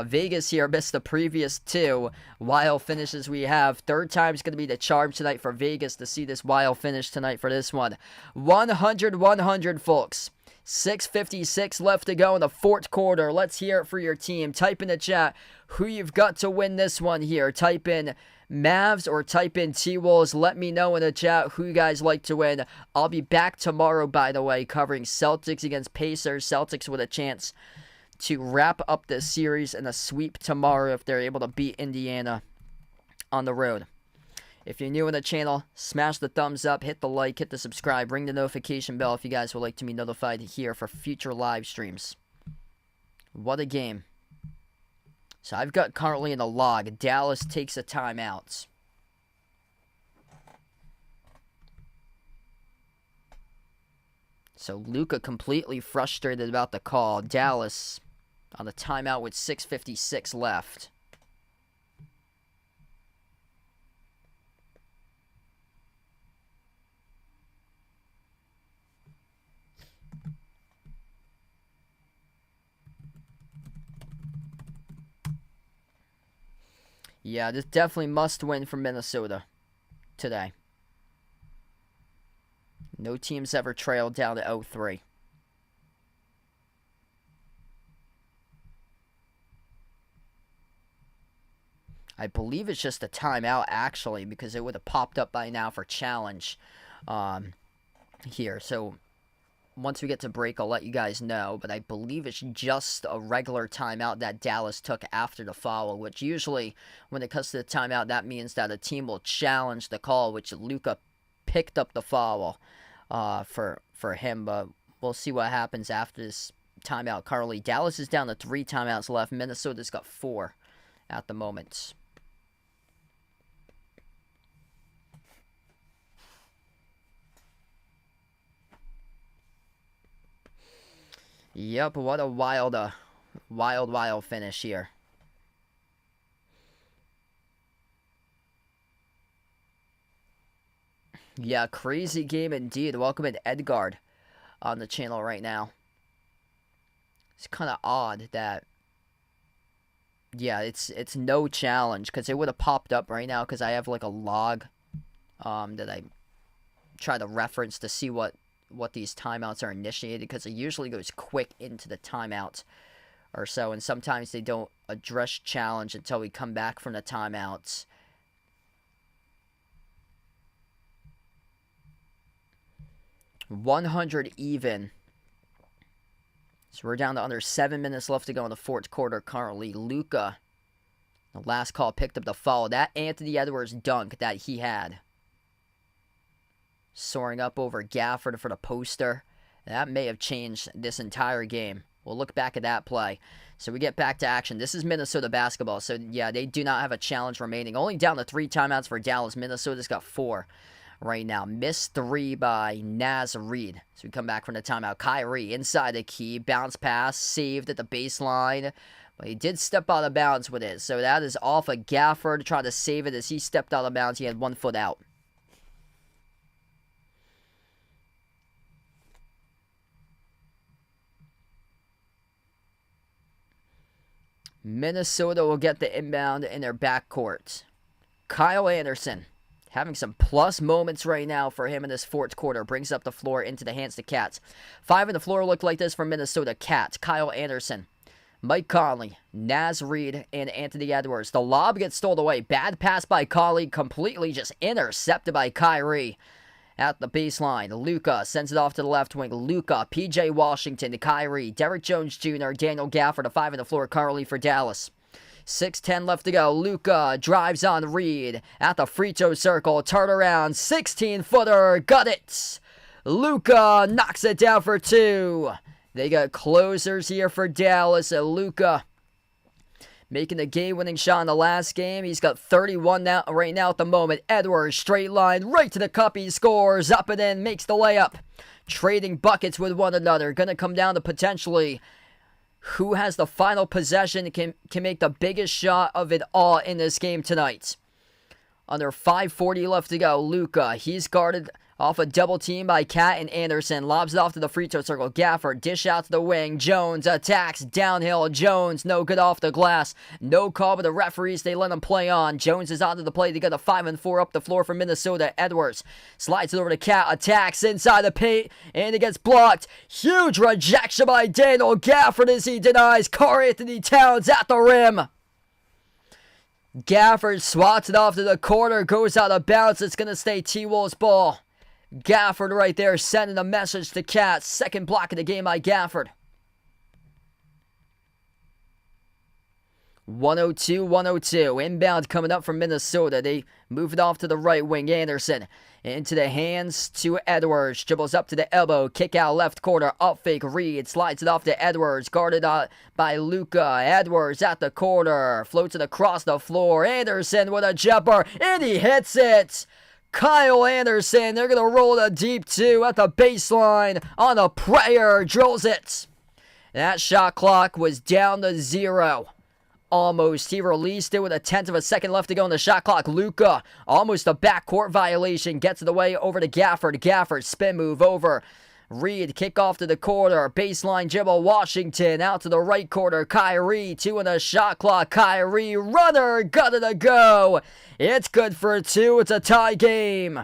A: Vegas here missed the previous 2 wild finishes we have. Third time's going to be the charm tonight for Vegas to see this wild finish tonight for this one. 100, folks. 6:56 left to go in the fourth quarter. Let's hear it for your team. Type in the chat who you've got to win this one here. Type in Mavs or type in T-Wolves. Let me know in the chat who you guys like to win. I'll be back tomorrow, by the way, covering Celtics against Pacers. Celtics with a chance to wrap up this series in a sweep tomorrow if they're able to beat Indiana on the road. If you're new in the channel, smash the thumbs up, hit the like, hit the subscribe, ring the notification bell if you guys would like to be notified here for future live streams. What a game. So I've got currently in the log, Dallas takes a timeout. So Luka completely frustrated about the call. Dallas on the timeout with 6:56 left. Yeah, this definitely must win for Minnesota today. No team's ever trailed down to 0-3. I believe it's just a timeout, actually, because it would have popped up by now for challenge here. So once we get to break, I'll let you guys know. But I believe it's just a regular timeout that Dallas took after the foul, which usually, when it comes to the timeout, that means that a team will challenge the call, which Luka picked up the foul for him. But we'll see what happens after this timeout currently. Dallas is down to 3 timeouts left. Minnesota's got 4 at the moment. Yep, what a wild finish here. Yeah, crazy game indeed. Welcome in Edgard on the channel right now. It's kind of odd that, yeah, it's no challenge, because it would have popped up right now, because I have like a log that I try to reference to see what these timeouts are initiated, because it usually goes quick into the timeout or so, and sometimes they don't address challenge until we come back from the timeouts. $100 even. So we're down to under 7 minutes left to go in the fourth quarter currently. Luka, the last call, picked up the foul. That Anthony Edwards dunk that he had, soaring up over Gafford for the poster, that may have changed this entire game. We'll look back at that play. So we get back to action. This is Minnesota basketball. So, yeah, they do not have a challenge remaining. Only down to 3 timeouts for Dallas. Minnesota's got 4 right now. Missed 3 by Naz Reid. So we come back from the timeout. Kyrie inside the key. Bounce pass. Saved at the baseline. But he did step out of bounds with it. So that is off of Gafford. Trying to save it as he stepped out of bounds. He had 1 foot out. Minnesota will get the inbound in their backcourt. Kyle Anderson having some plus moments right now for him in this fourth quarter. Brings up the floor into the hands of Cats. 5 on the floor look like this for Minnesota. Cats, Kyle Anderson, Mike Conley, Naz Reid, and Anthony Edwards. The lob gets stolen away. Bad pass by Conley. Completely just intercepted by Kyrie. At the baseline, Luka sends it off to the left wing. Luka, P.J. Washington to Kyrie, Derrick Jones Jr., Daniel Gafford, a 5 on the floor currently for Dallas. 6:10 left to go. Luka drives on Reid at the free throw circle. Turn around, 16-footer, got it. Luka knocks it down for 2. They got closers here for Dallas. Luka making the game-winning shot in the last game. He's got 31 now, right now at the moment. Edwards, straight line, right to the cup. He scores, up and in, makes the layup. Trading buckets with one another. Going to come down to potentially who has the final possession, can make the biggest shot of it all in this game tonight. Under 5:40 left to go. Luka, he's guarded off a double team by Cat and Anderson. Lobs it off to the free throw circle. Gafford, dish out to the wing. Jones attacks downhill. Jones, no good off the glass. No call by the referees. They let him play on. Jones is out of the play. They got a 5-4 up the floor for Minnesota. Edwards slides it over to Cat. Attacks inside the paint. And it gets blocked. Huge rejection by Daniel Gafford as he denies Karl-Anthony Towns at the rim. Gafford swats it off to the corner. Goes out of bounds. It's going to stay T-Wolves ball. Gafford right there sending a message to Cats. Second block of the game by Gafford. 102. Inbound coming up from Minnesota. They move it off to the right wing. Anderson into the hands to Edwards. Dribbles up to the elbow. Kick out left corner. Up fake. Reid slides it off to Edwards. Guarded by Luka. Edwards at the corner. Floats it across the floor. Anderson with a jumper. And he hits it. Kyle Anderson, they're going to roll it a deep 2 at the baseline on a prayer. Drills it. That shot clock was down to 0. Almost. He released it with 1/10 of a second left to go on the shot clock. Luka, almost a backcourt violation. Gets it away over to Gafford. Gafford, spin move over. Reid, kick off to the corner. Baseline dribble. Washington out to the right corner. Kyrie, 2 on the shot clock. Kyrie, runner, got it to go. It's good for 2. It's a tie game.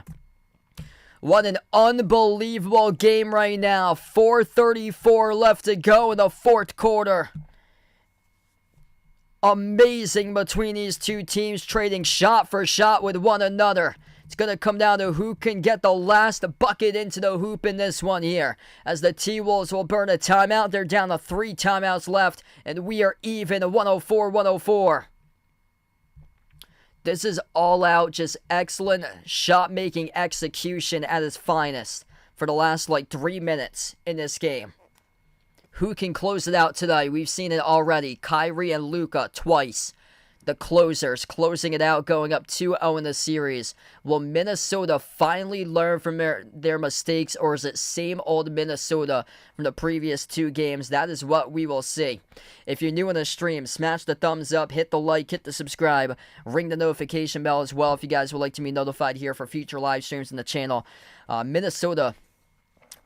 A: What an unbelievable game right now. 4:34 left to go in the fourth quarter. amazing between these two teams, trading shot for shot with one another. It's going to come down to who can get the last bucket into the hoop in this one here. As the T-Wolves will burn a timeout. They're down to 3 timeouts left, and we are even 104-104. This is all out, just excellent shot-making execution at its finest for the last 3 minutes in this game. Who can close it out tonight? We've seen it already. Kyrie and Luka twice. The closers closing it out, going up 2-0 in the series. Will Minnesota finally learn from their mistakes, or is it same old Minnesota from the previous 2 games? That is what we will see. If you're new in the stream, smash the thumbs up, hit the like, hit the subscribe, ring the notification bell as well if you guys would like to be notified here for future live streams in the channel. Minnesota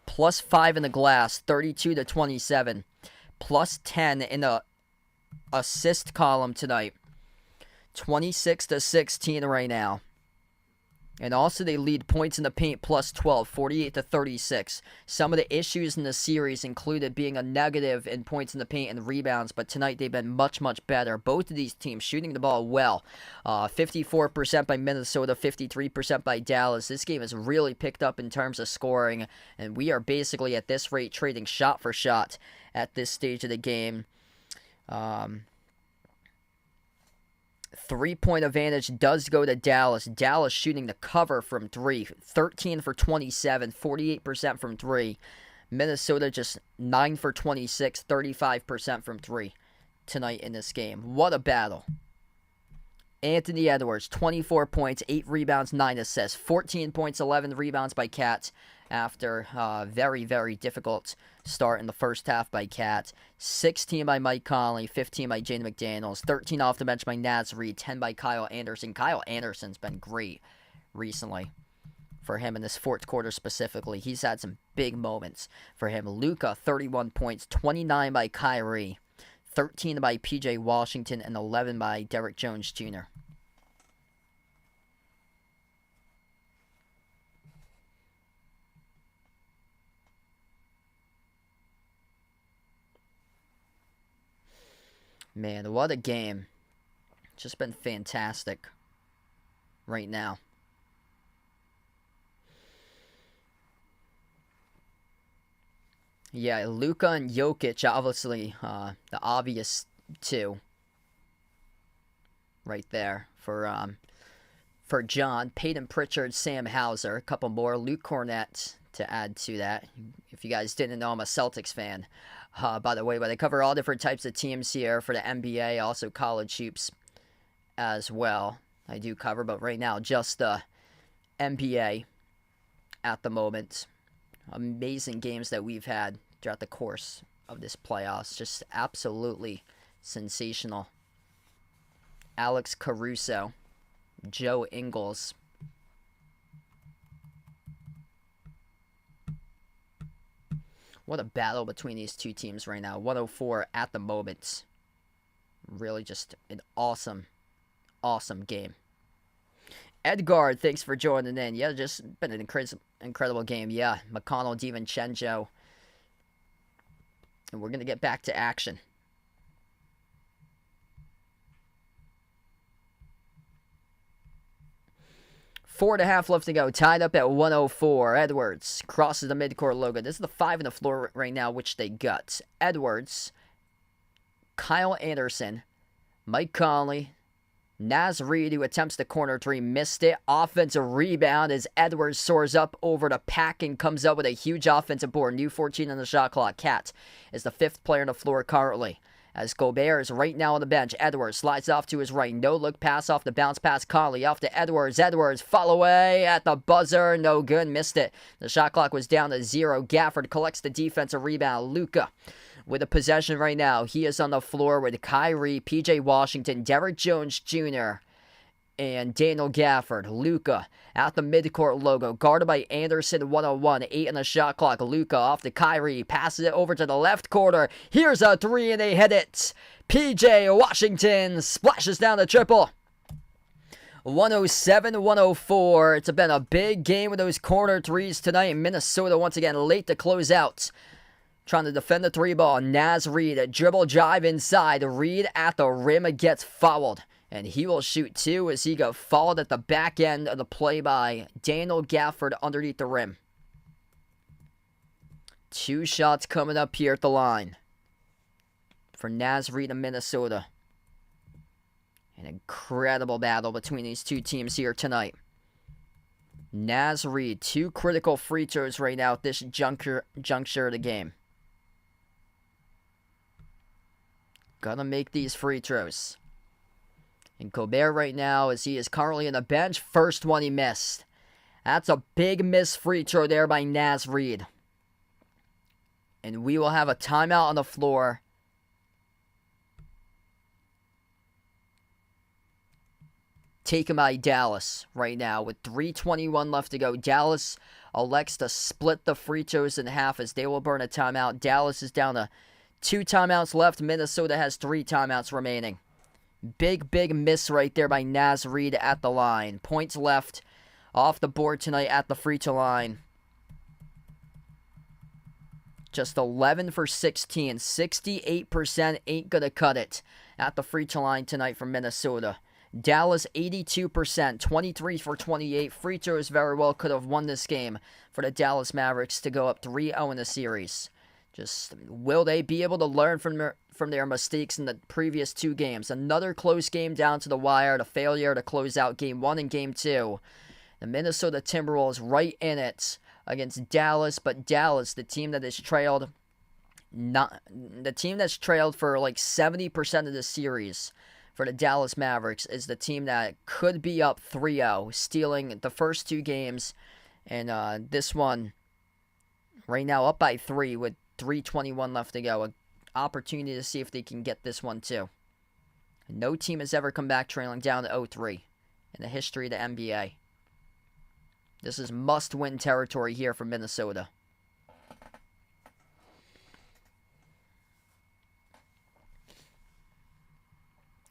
A: plus 5 in the glass, 32-27. Plus 10 in the assist column tonight. 26-16 right now. And also they lead points in the paint plus 12, 48-36. Some of the issues in the series included being a negative in points in the paint and rebounds, but tonight they've been much, much better. Both of these teams shooting the ball well. 54% by Minnesota, 53% by Dallas. This game has really picked up in terms of scoring, and we are basically at this rate trading shot for shot at this stage of the game. 3-point advantage does go to Dallas. Dallas shooting the cover from 3. 13 for 27, 48% from 3. Minnesota just 9 for 26, 35% from 3 tonight in this game. What a battle. Anthony Edwards, 24 points, 8 rebounds, 9 assists. 14 points, 11 rebounds by Cat after a very, very difficult start in the first half by Cat. 16 by Mike Conley, 15 by Jaden McDaniels, 13 off the bench by Naz Reid, 10 by Kyle Anderson. Kyle Anderson's been great recently for him in this fourth quarter specifically. He's had some big moments for him. Luka, 31 points, 29 by Kyrie, 13 by PJ Washington, and 11 by Derrick Jones Jr. Man, what a game. Just been fantastic right now. Yeah, Luka and Jokic, obviously, the obvious 2 right there for John. Peyton Pritchard, Sam Hauser, a couple more. Luke Cornett to add to that. If you guys didn't know, I'm a Celtics fan. By the way, but I cover all different types of teams here for the NBA, also college hoops as well. I do cover, but right now, just the NBA at the moment. Amazing games that we've had throughout the course of this playoffs. Just absolutely sensational. Alex Caruso, Joe Ingles. What a battle between these two teams right now. 104 at the moment. Really just an awesome, awesome game. Edgar, thanks for joining in. Yeah, just been an incredible game. Yeah, McConnell, DiVincenzo. And we're going to get back to action. Four and a half left to go. Tied up at 104. Edwards crosses the midcourt logo. This is the 5 on the floor right now, which they got. Edwards, Kyle Anderson, Mike Conley, Naz Reid, who attempts the corner 3, missed it. Offensive rebound as Edwards soars up over the pack and comes up with a huge offensive board. New 14 on the shot clock. Cat is the 5th player on the floor currently. As Gobert is right now on the bench. Edwards slides off to his right. No look pass off the bounce pass. Conley off to Edwards. Edwards fall away at the buzzer. No good. Missed it. The shot clock was down to 0. Gafford collects the defensive rebound. Luka with a possession right now. He is on the floor with Kyrie, PJ Washington, Derrick Jones Jr., and Daniel Gafford. Luka at the midcourt logo, guarded by Anderson, 101, 8 on the shot clock. Luka off to Kyrie, passes it over to the left corner. Here's a 3, and they hit it. PJ Washington splashes down the triple. 107-104. It's been a big game with those corner 3s tonight. Minnesota once again late to close out, trying to defend the three ball. Naz Reid, a dribble drive inside. Reid at the rim gets fouled. And he will shoot two as he got fouled at the back end of the play by Daniel Gafford underneath the rim. 2 shots coming up here at the line for Naz Reid of Minnesota. An incredible battle between these two teams here tonight. Naz Reid, 2 critical free throws right now at this juncture of the game. Gonna make these free throws. And Gobert right now, as he is currently on the bench, first one he missed. That's a big missed free throw there by Naz Reid. And we will have a timeout on the floor. Taken by Dallas right now with 3:21 left to go. Dallas elects to split the free throws in half as they will burn a timeout. Dallas is down to 2 timeouts left. Minnesota has 3 timeouts remaining. Big miss right there by Naz Reid at the line. Points left off the board tonight at the free throw line. Just 11 for 16. 68% ain't going to cut it at the free throw line tonight from Minnesota. Dallas 82%. 23 for 28. Free throws very well could have won this game for the Dallas Mavericks to go up 3-0 in the series. Just, will they be able to learn from their mistakes in the previous 2 games? Another close game down to the wire. The failure to close out Game 1 and Game 2. The Minnesota Timberwolves right in it against Dallas, but Dallas, the team that has trailed, the team that's trailed for like 70% of the series for the Dallas Mavericks, is the team that could be up 3-0, stealing the first 2 games, and this one right now up by 3 with 3:21 left to go. An opportunity to see if they can get this one too. No team has ever come back trailing down to 0-3 in the history of the NBA. This is must-win territory here for Minnesota.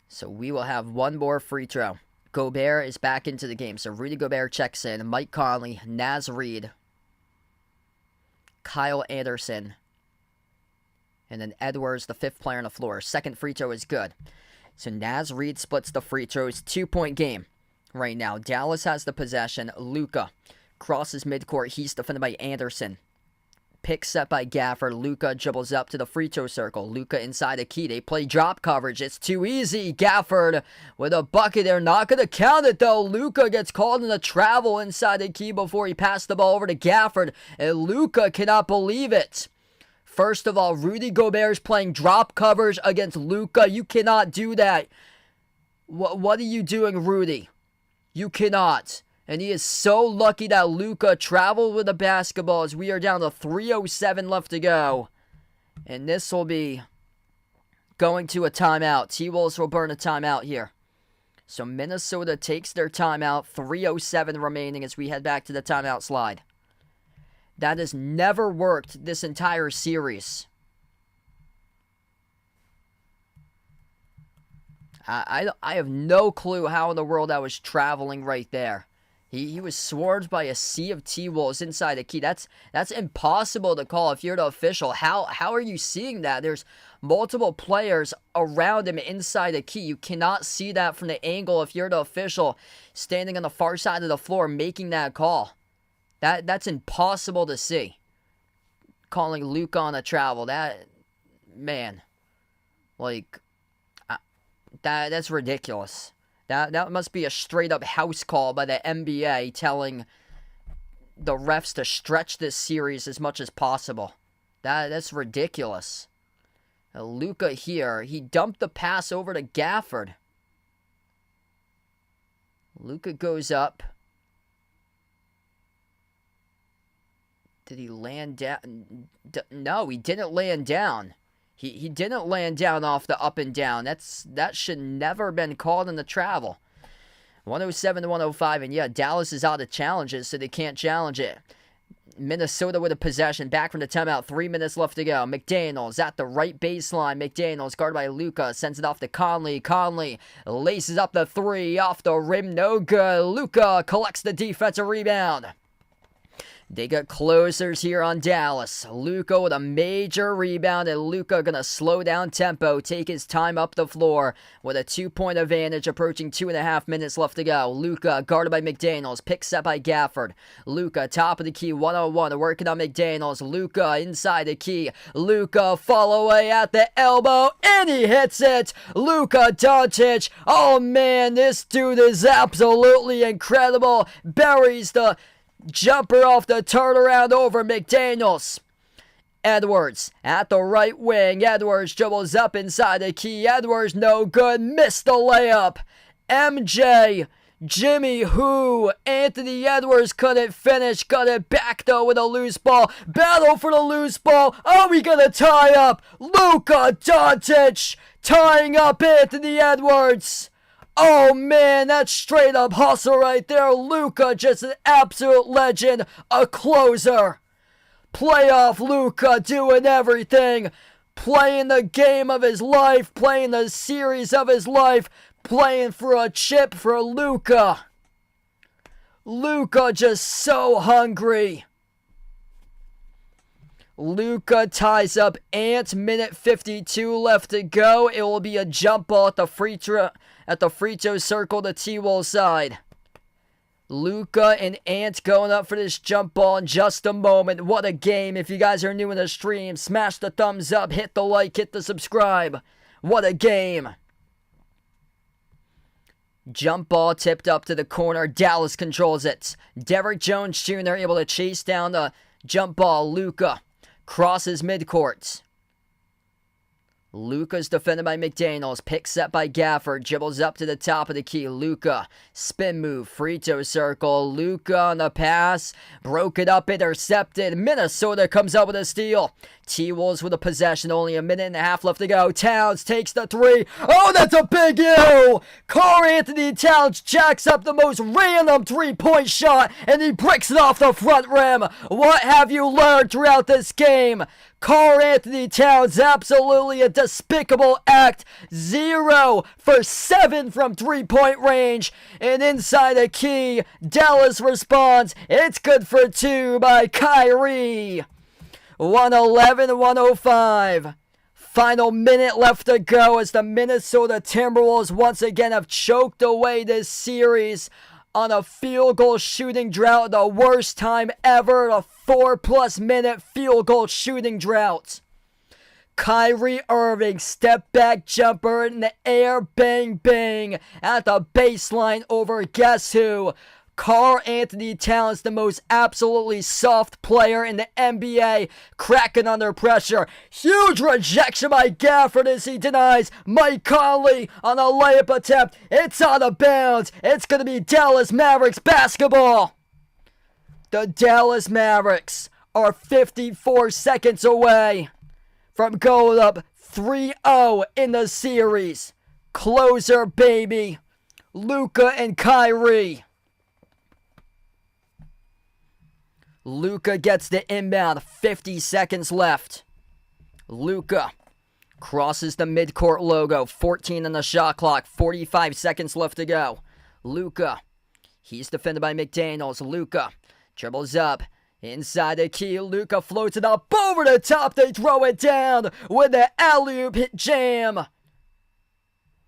A: So we will have one more free throw. Gobert is back into the game. So Rudy Gobert checks in. Mike Conley, Naz Reid, Kyle Anderson, and then Edwards, the 5th player on the floor. Second free throw is good. So Naz Reid splits the free throws. 2-point game right now. Dallas has the possession. Luka crosses midcourt. He's defended by Anderson. Pick set by Gafford. Luka dribbles up to the free throw circle. Luka inside the key. They play drop coverage. It's too easy. Gafford with a bucket. They're not going to count it though. Luka gets called in the travel inside the key before he passed the ball over to Gafford. And Luka cannot believe it. First of all, Rudy Gobert is playing drop coverage against Luka. You cannot do that. What are you doing, Rudy? You cannot. And he is so lucky that Luka traveled with the basketball as we are down to 3:07 left to go. And this will be going to a timeout. T-Wolves will burn a timeout here. So Minnesota takes their timeout. 3:07 remaining as we head back to the timeout slide. That has never worked this entire series. I have no clue how in the world I was traveling right there. He was swarmed by a sea of T-Wolves inside the key. That's impossible to call if you're the official. How are you seeing that? There's multiple players around him inside the key. You cannot see that from the angle if you're the official standing on the far side of the floor making that call. That's impossible to see. Calling Luka on a travel. That, man, like, that's ridiculous. That must be a straight-up house call by the NBA telling the refs to stretch this series as much as possible. That's ridiculous. Luka here, he dumped the pass over to Gafford. Luka goes up. Did he land down? No, he didn't land down. He didn't land down off the up and down. That should never been called in the travel. 107 to 105, and yeah, Dallas is out of challenges, so they can't challenge it. Minnesota with a possession, back from the timeout, 3 minutes left to go. McDaniels at the right baseline. McDaniels guarded by Luka, sends it off to Conley. Conley laces up the 3, off the rim, no good. Luka collects the defensive rebound. They got closers here on Dallas. Luka with a major rebound, and Luka gonna slow down tempo, take his time up the floor with a 2-point advantage, approaching 2.5 minutes left to go. Luka guarded by McDaniels, pick set by Gafford. Luka top of the key, 1-on-1, working on McDaniels. Luka inside the key. Luka fall away at the elbow, and he hits it. Luka Doncic. Oh man, this dude is absolutely incredible. Buries the jumper off the turnaround over McDaniels. Edwards at the right wing. Edwards dribbles up inside the key. Edwards no good. Missed the layup. MJ. Jimmy who? Anthony Edwards couldn't finish. Got it back though with a loose ball. Battle for the loose ball. Are we gonna tie up? Luka Doncic tying up Anthony Edwards. Oh man, that's straight up hustle right there. Luka, just an absolute legend, a closer. Playoff Luka doing everything. Playing the game of his life, playing the series of his life, playing for a chip for Luka. Luka just so hungry. Luka ties up Ant, minute 52 left to go. It will be a jump ball at the free throw circle, the T-Wolves side. Luka and Ant going up for this jump ball in just a moment. What a game. If you guys are new in the stream, smash the thumbs up, hit the like, hit the subscribe. What a game. Jump ball tipped up to the corner. Dallas controls it. Derrick Jones Jr. able to chase down the jump ball. Luka crosses midcourt. Luka's defended by McDaniels. Pick set by Gafford. Dribbles up to the top of the key. Luka. Spin move. Free throw circle. Luka on the pass. Broke it up. Intercepted. Minnesota comes out with a steal. T-Wolves with a possession. Only a minute and a half left to go. Towns takes the three. Oh, that's a big U! Karl-Anthony Towns jacks up the most random three-point shot, and he bricks it off the front rim. What have you learned throughout this game? Karl-Anthony Towns, absolutely a despicable act. 0 for 7 from three-point range. And inside the key, Dallas responds. It's good for 2 by Kyrie. 111-105. Final minute left to go as the Minnesota Timberwolves once again have choked away this series on a field goal shooting drought, the worst time ever, a 4+ minute field goal shooting drought. Kyrie Irving, step back jumper in the air, bang bang at the baseline over guess who? Karl-Anthony Towns, the most absolutely soft player in the NBA, cracking under pressure. Huge rejection by Gafford as he denies Mike Conley on a layup attempt. It's out of bounds. It's going to be Dallas Mavericks basketball. The Dallas Mavericks are 54 seconds away from going up 3-0 in the series. Closer, baby. Luka and Kyrie. Luka gets the inbound, 50 seconds left. Luka crosses the midcourt logo, 14 on the shot clock, 45 seconds left to go. Luka, he's defended by McDaniels. Luka dribbles up, inside the key. Luka floats it up over the top. They throw it down with the alley-oop hit jam.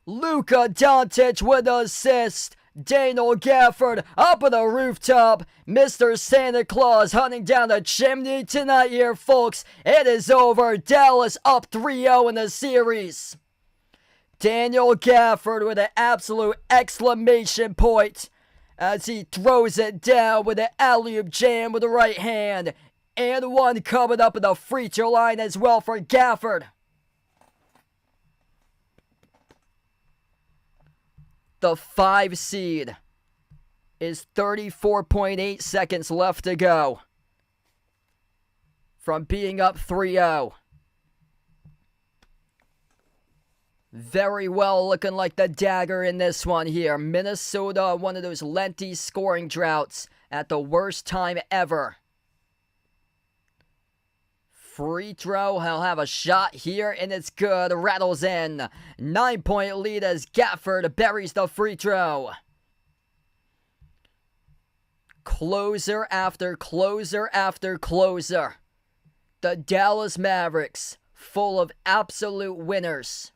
A: Luka Doncic with the assist. Daniel Gafford up on the rooftop. Mr. Santa Claus hunting down the chimney tonight here, folks. It is over. Dallas up 3-0 in the series. Daniel Gafford with an absolute exclamation point as he throws it down with an alley-oop jam with the right hand. And one coming up at the free throw line as well for Gafford. The 5 seed is 34.8 seconds left to go from being up 3-0. Very well looking like the dagger in this one here. Minnesota, one of those lengthy scoring droughts at the worst time ever. Free throw, he'll have a shot here, and it's good. Rattles in. 9-point lead as Gafford buries the free throw. closer after closer after closer. The Dallas Mavericks, full of absolute winners.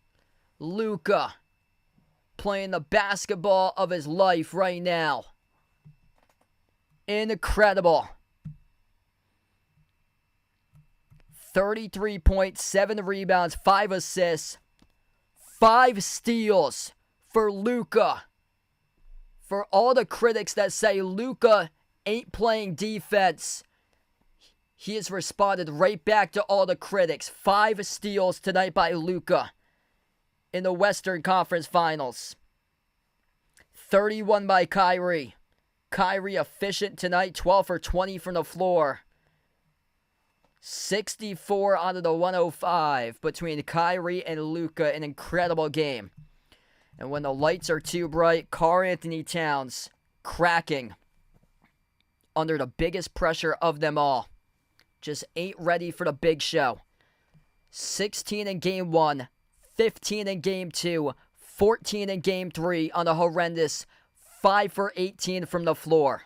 A: Luka, playing the basketball of his life right now. Incredible. 33 points, 7 rebounds, 5 assists, 5 steals for Luka. For all the critics that say Luka ain't playing defense, he has responded right back to all the critics. 5 steals tonight by Luka in the Western Conference Finals. 31 by Kyrie. Kyrie efficient tonight, 12 for 20 from the floor. 64 out of the 105 between Kyrie and Luka. An incredible game. And when the lights are too bright, Karl-Anthony Towns cracking under the biggest pressure of them all. Just ain't ready for the big show. 16 in Game 1, 15 in Game 2, 14 in Game 3 on a horrendous 5 for 18 from the floor.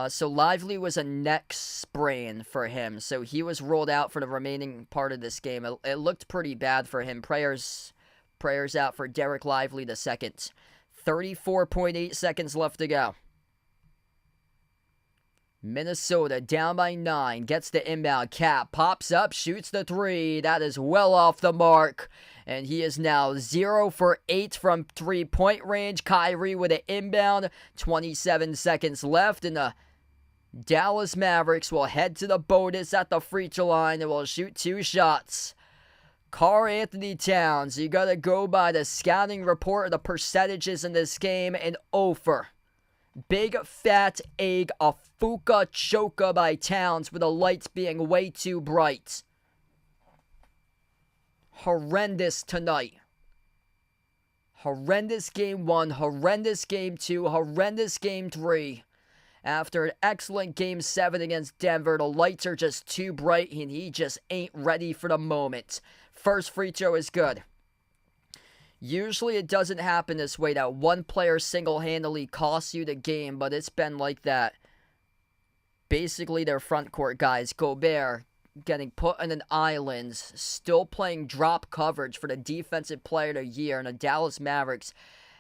A: So Lively was a neck sprain for him, so he was rolled out for the remaining part of this game. It looked pretty bad for him. Prayers out for Derek Lively II. 34.8 seconds left to go. Minnesota down by 9, gets the inbound. Cap pops up, shoots the 3. That is well off the mark. And he is now 0 for 8 from 3-point range. Kyrie with an inbound. 27 seconds left. And the Dallas Mavericks will head to the bonus at the free throw line and will shoot 2 shots. Karl-Anthony Towns, you got to go by the scouting report of the percentages in this game. And over. Big fat egg, a fuka choka by Towns with the lights being way too bright. Horrendous tonight. Horrendous Game 1, horrendous Game 2, horrendous Game 3. After an excellent Game 7 against Denver, the lights are just too bright and he just ain't ready for the moment. First free throw is good. Usually it doesn't happen this way, that one player single-handedly costs you the game, but it's been like that. Basically, their front court guys, Gobert, getting put on an island, still playing drop coverage for the Defensive Player of the Year, and the Dallas Mavericks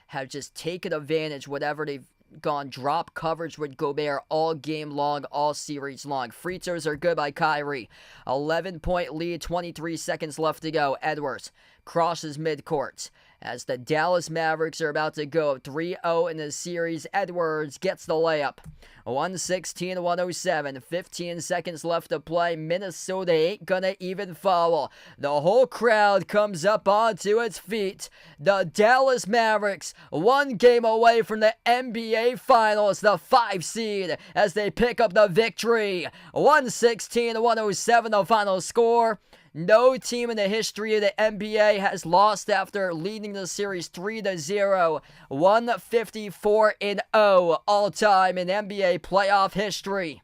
A: have just taken advantage whatever they've gone drop coverage with Gobert all game long, all series long. Free throws are good by Kyrie. 11-point lead, 23 seconds left to go. Edwards crosses midcourt. As the Dallas Mavericks are about to go 3-0 in the series, Edwards gets the layup. 116-107, 15 seconds left to play. Minnesota ain't gonna even foul. The whole crowd comes up onto its feet. The Dallas Mavericks, 1 game away from the NBA Finals, the 5 seed, as they pick up the victory. 116-107, the final score. No team in the history of the NBA has lost after leading the series 3-0. 154-0 all-time in NBA playoff history.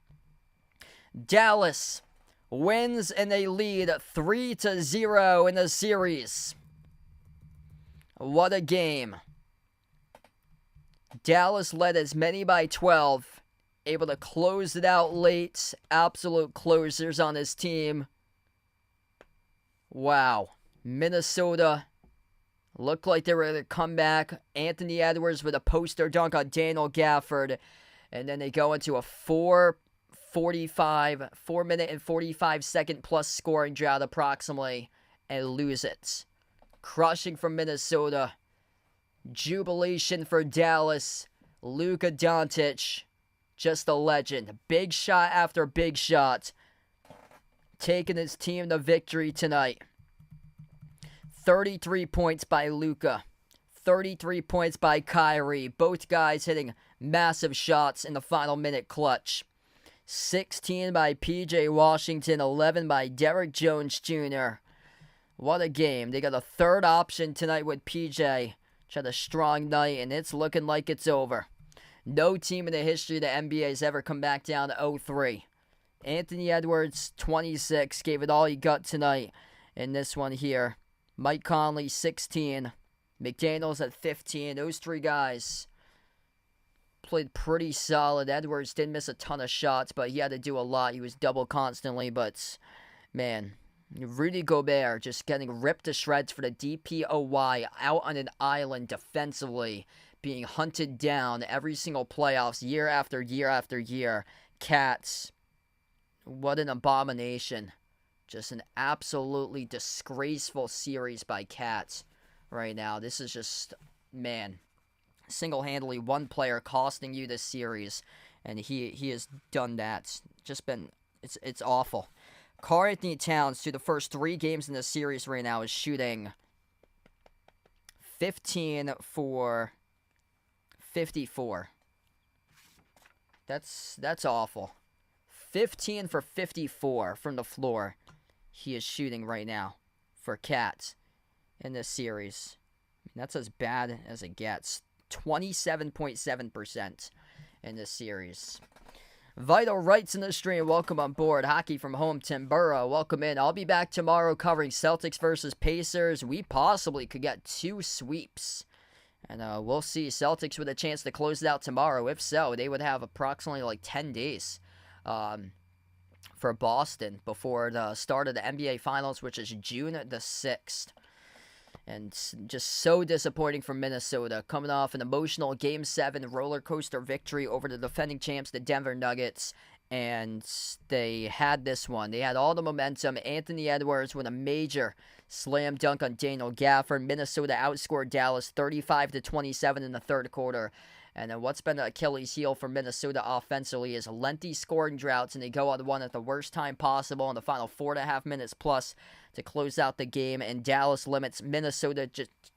A: Dallas wins and they lead 3-0 in the series. What a game. Dallas led as many by 12. Able to close it out late. Absolute closers on his team. Wow. Minnesota looked like they were going to come back. Anthony Edwards with a poster dunk on Daniel Gafford. And then they go into a 4 minute and 45 second plus scoring drought approximately and lose it. Crushing from Minnesota. Jubilation for Dallas. Luka Doncic, just a legend. Big shot after big shot. Taking his team to victory tonight. 33 points by Luka. 33 points by Kyrie. Both guys hitting massive shots in the final minute clutch. 16 by PJ Washington. 11 by Derrick Jones Jr. What a game. They got a third option tonight with PJ. Had a strong night, and it's looking like it's over. No team in the history of the NBA has ever come back down to 0-3. Anthony Edwards, 26, gave it all he got tonight in this one here. Mike Conley, 16. McDaniels at 15. Those 3 guys played pretty solid. Edwards did miss a ton of shots, but he had to do a lot. He was double constantly, but man, Rudy Gobert just getting ripped to shreds for the DPOY out on an island defensively, being hunted down every single playoffs year after year after year. Cats, what an abomination. Just an absolutely disgraceful series by Cats right now. This is just, man, single-handedly one player costing you this series, and he has done that. Just been, it's awful. Karl-Anthony Towns, through the first 3 games in this series right now, is shooting 15 for 54. That's awful. 15 for 54 from the floor he is shooting right now for Cats in this series. That's as bad as it gets. 27.7% in this series. Vital Rights in the stream. Welcome on board. Hockey from home, Tim Burrow. Welcome in. I'll be back tomorrow covering Celtics versus Pacers. We possibly could get 2 sweeps. And we'll see. Celtics with a chance to close it out tomorrow. If so, they would have approximately like 10 days for Boston before the start of the NBA Finals, which is June the 6th. And just so disappointing for Minnesota, coming off an emotional Game 7 roller coaster victory over the defending champs, the Denver Nuggets. And they had this one. They had all the momentum. Anthony Edwards with a major slam dunk on Daniel Gafford. Minnesota outscored Dallas 35-27 in the third quarter. And then what's been the Achilles heel for Minnesota offensively is lengthy scoring droughts, and they go on one at the worst time possible in the final 4.5 minutes plus to close out the game. And Dallas limits Minnesota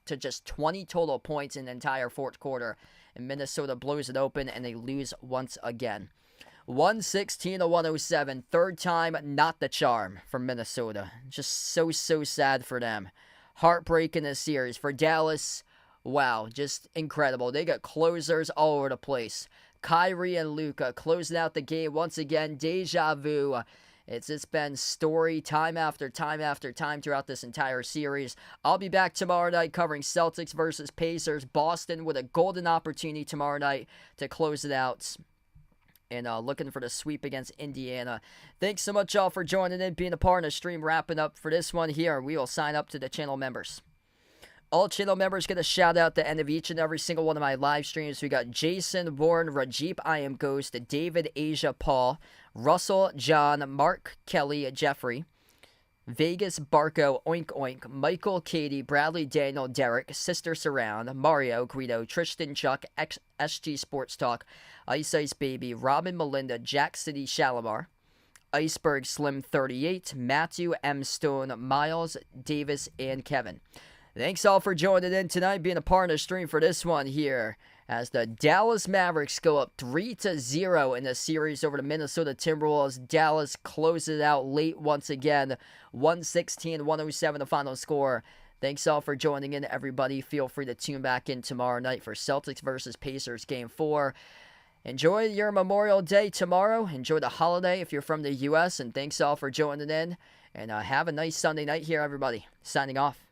A: to just 20 total points in the entire fourth quarter. And Minnesota blows it open, and they lose once again. 116-107. Third time, not the charm for Minnesota. Just so sad for them. Heartbreak in this series. For Dallas, wow, just incredible. They got closers all over the place. Kyrie and Luka closing out the game once again. Deja vu. It's been story time after time after time throughout this entire series. I'll be back tomorrow night covering Celtics versus Pacers. Boston with a golden opportunity tomorrow night to close it out. And looking for the sweep against Indiana. Thanks so much, y'all, for joining in, being a part of the stream. Wrapping up for this one here. We will sign up to the channel members. All channel members get a shout out at the end of each and every single one of my live streams. We got Jason, Warren, Rajeep, I Am Ghost, David, Asia, Paul, Russell, John, Mark, Kelly, Jeffrey, Vegas, Barco, Oink Oink, Michael, Katie, Bradley, Daniel, Derek, Sister Surround, Mario, Guido, Tristan, Chuck, SG Sports Talk, Ice Ice Baby, Robin, Melinda, Jack City, Shalimar, Iceberg Slim 38, Matthew, M. Stone, Miles, Davis, and Kevin. Thanks all for joining in tonight, being a part of the stream for this one here, as the Dallas Mavericks go up 3-0 in the series over the Minnesota Timberwolves. Dallas closes it out late once again, 116-107 the final score. Thanks all for joining in, everybody. Feel free to tune back in tomorrow night for Celtics versus Pacers Game 4. Enjoy your Memorial Day tomorrow. Enjoy the holiday if you're from the U.S., and thanks all for joining in. And have a nice Sunday night here, everybody. Signing off.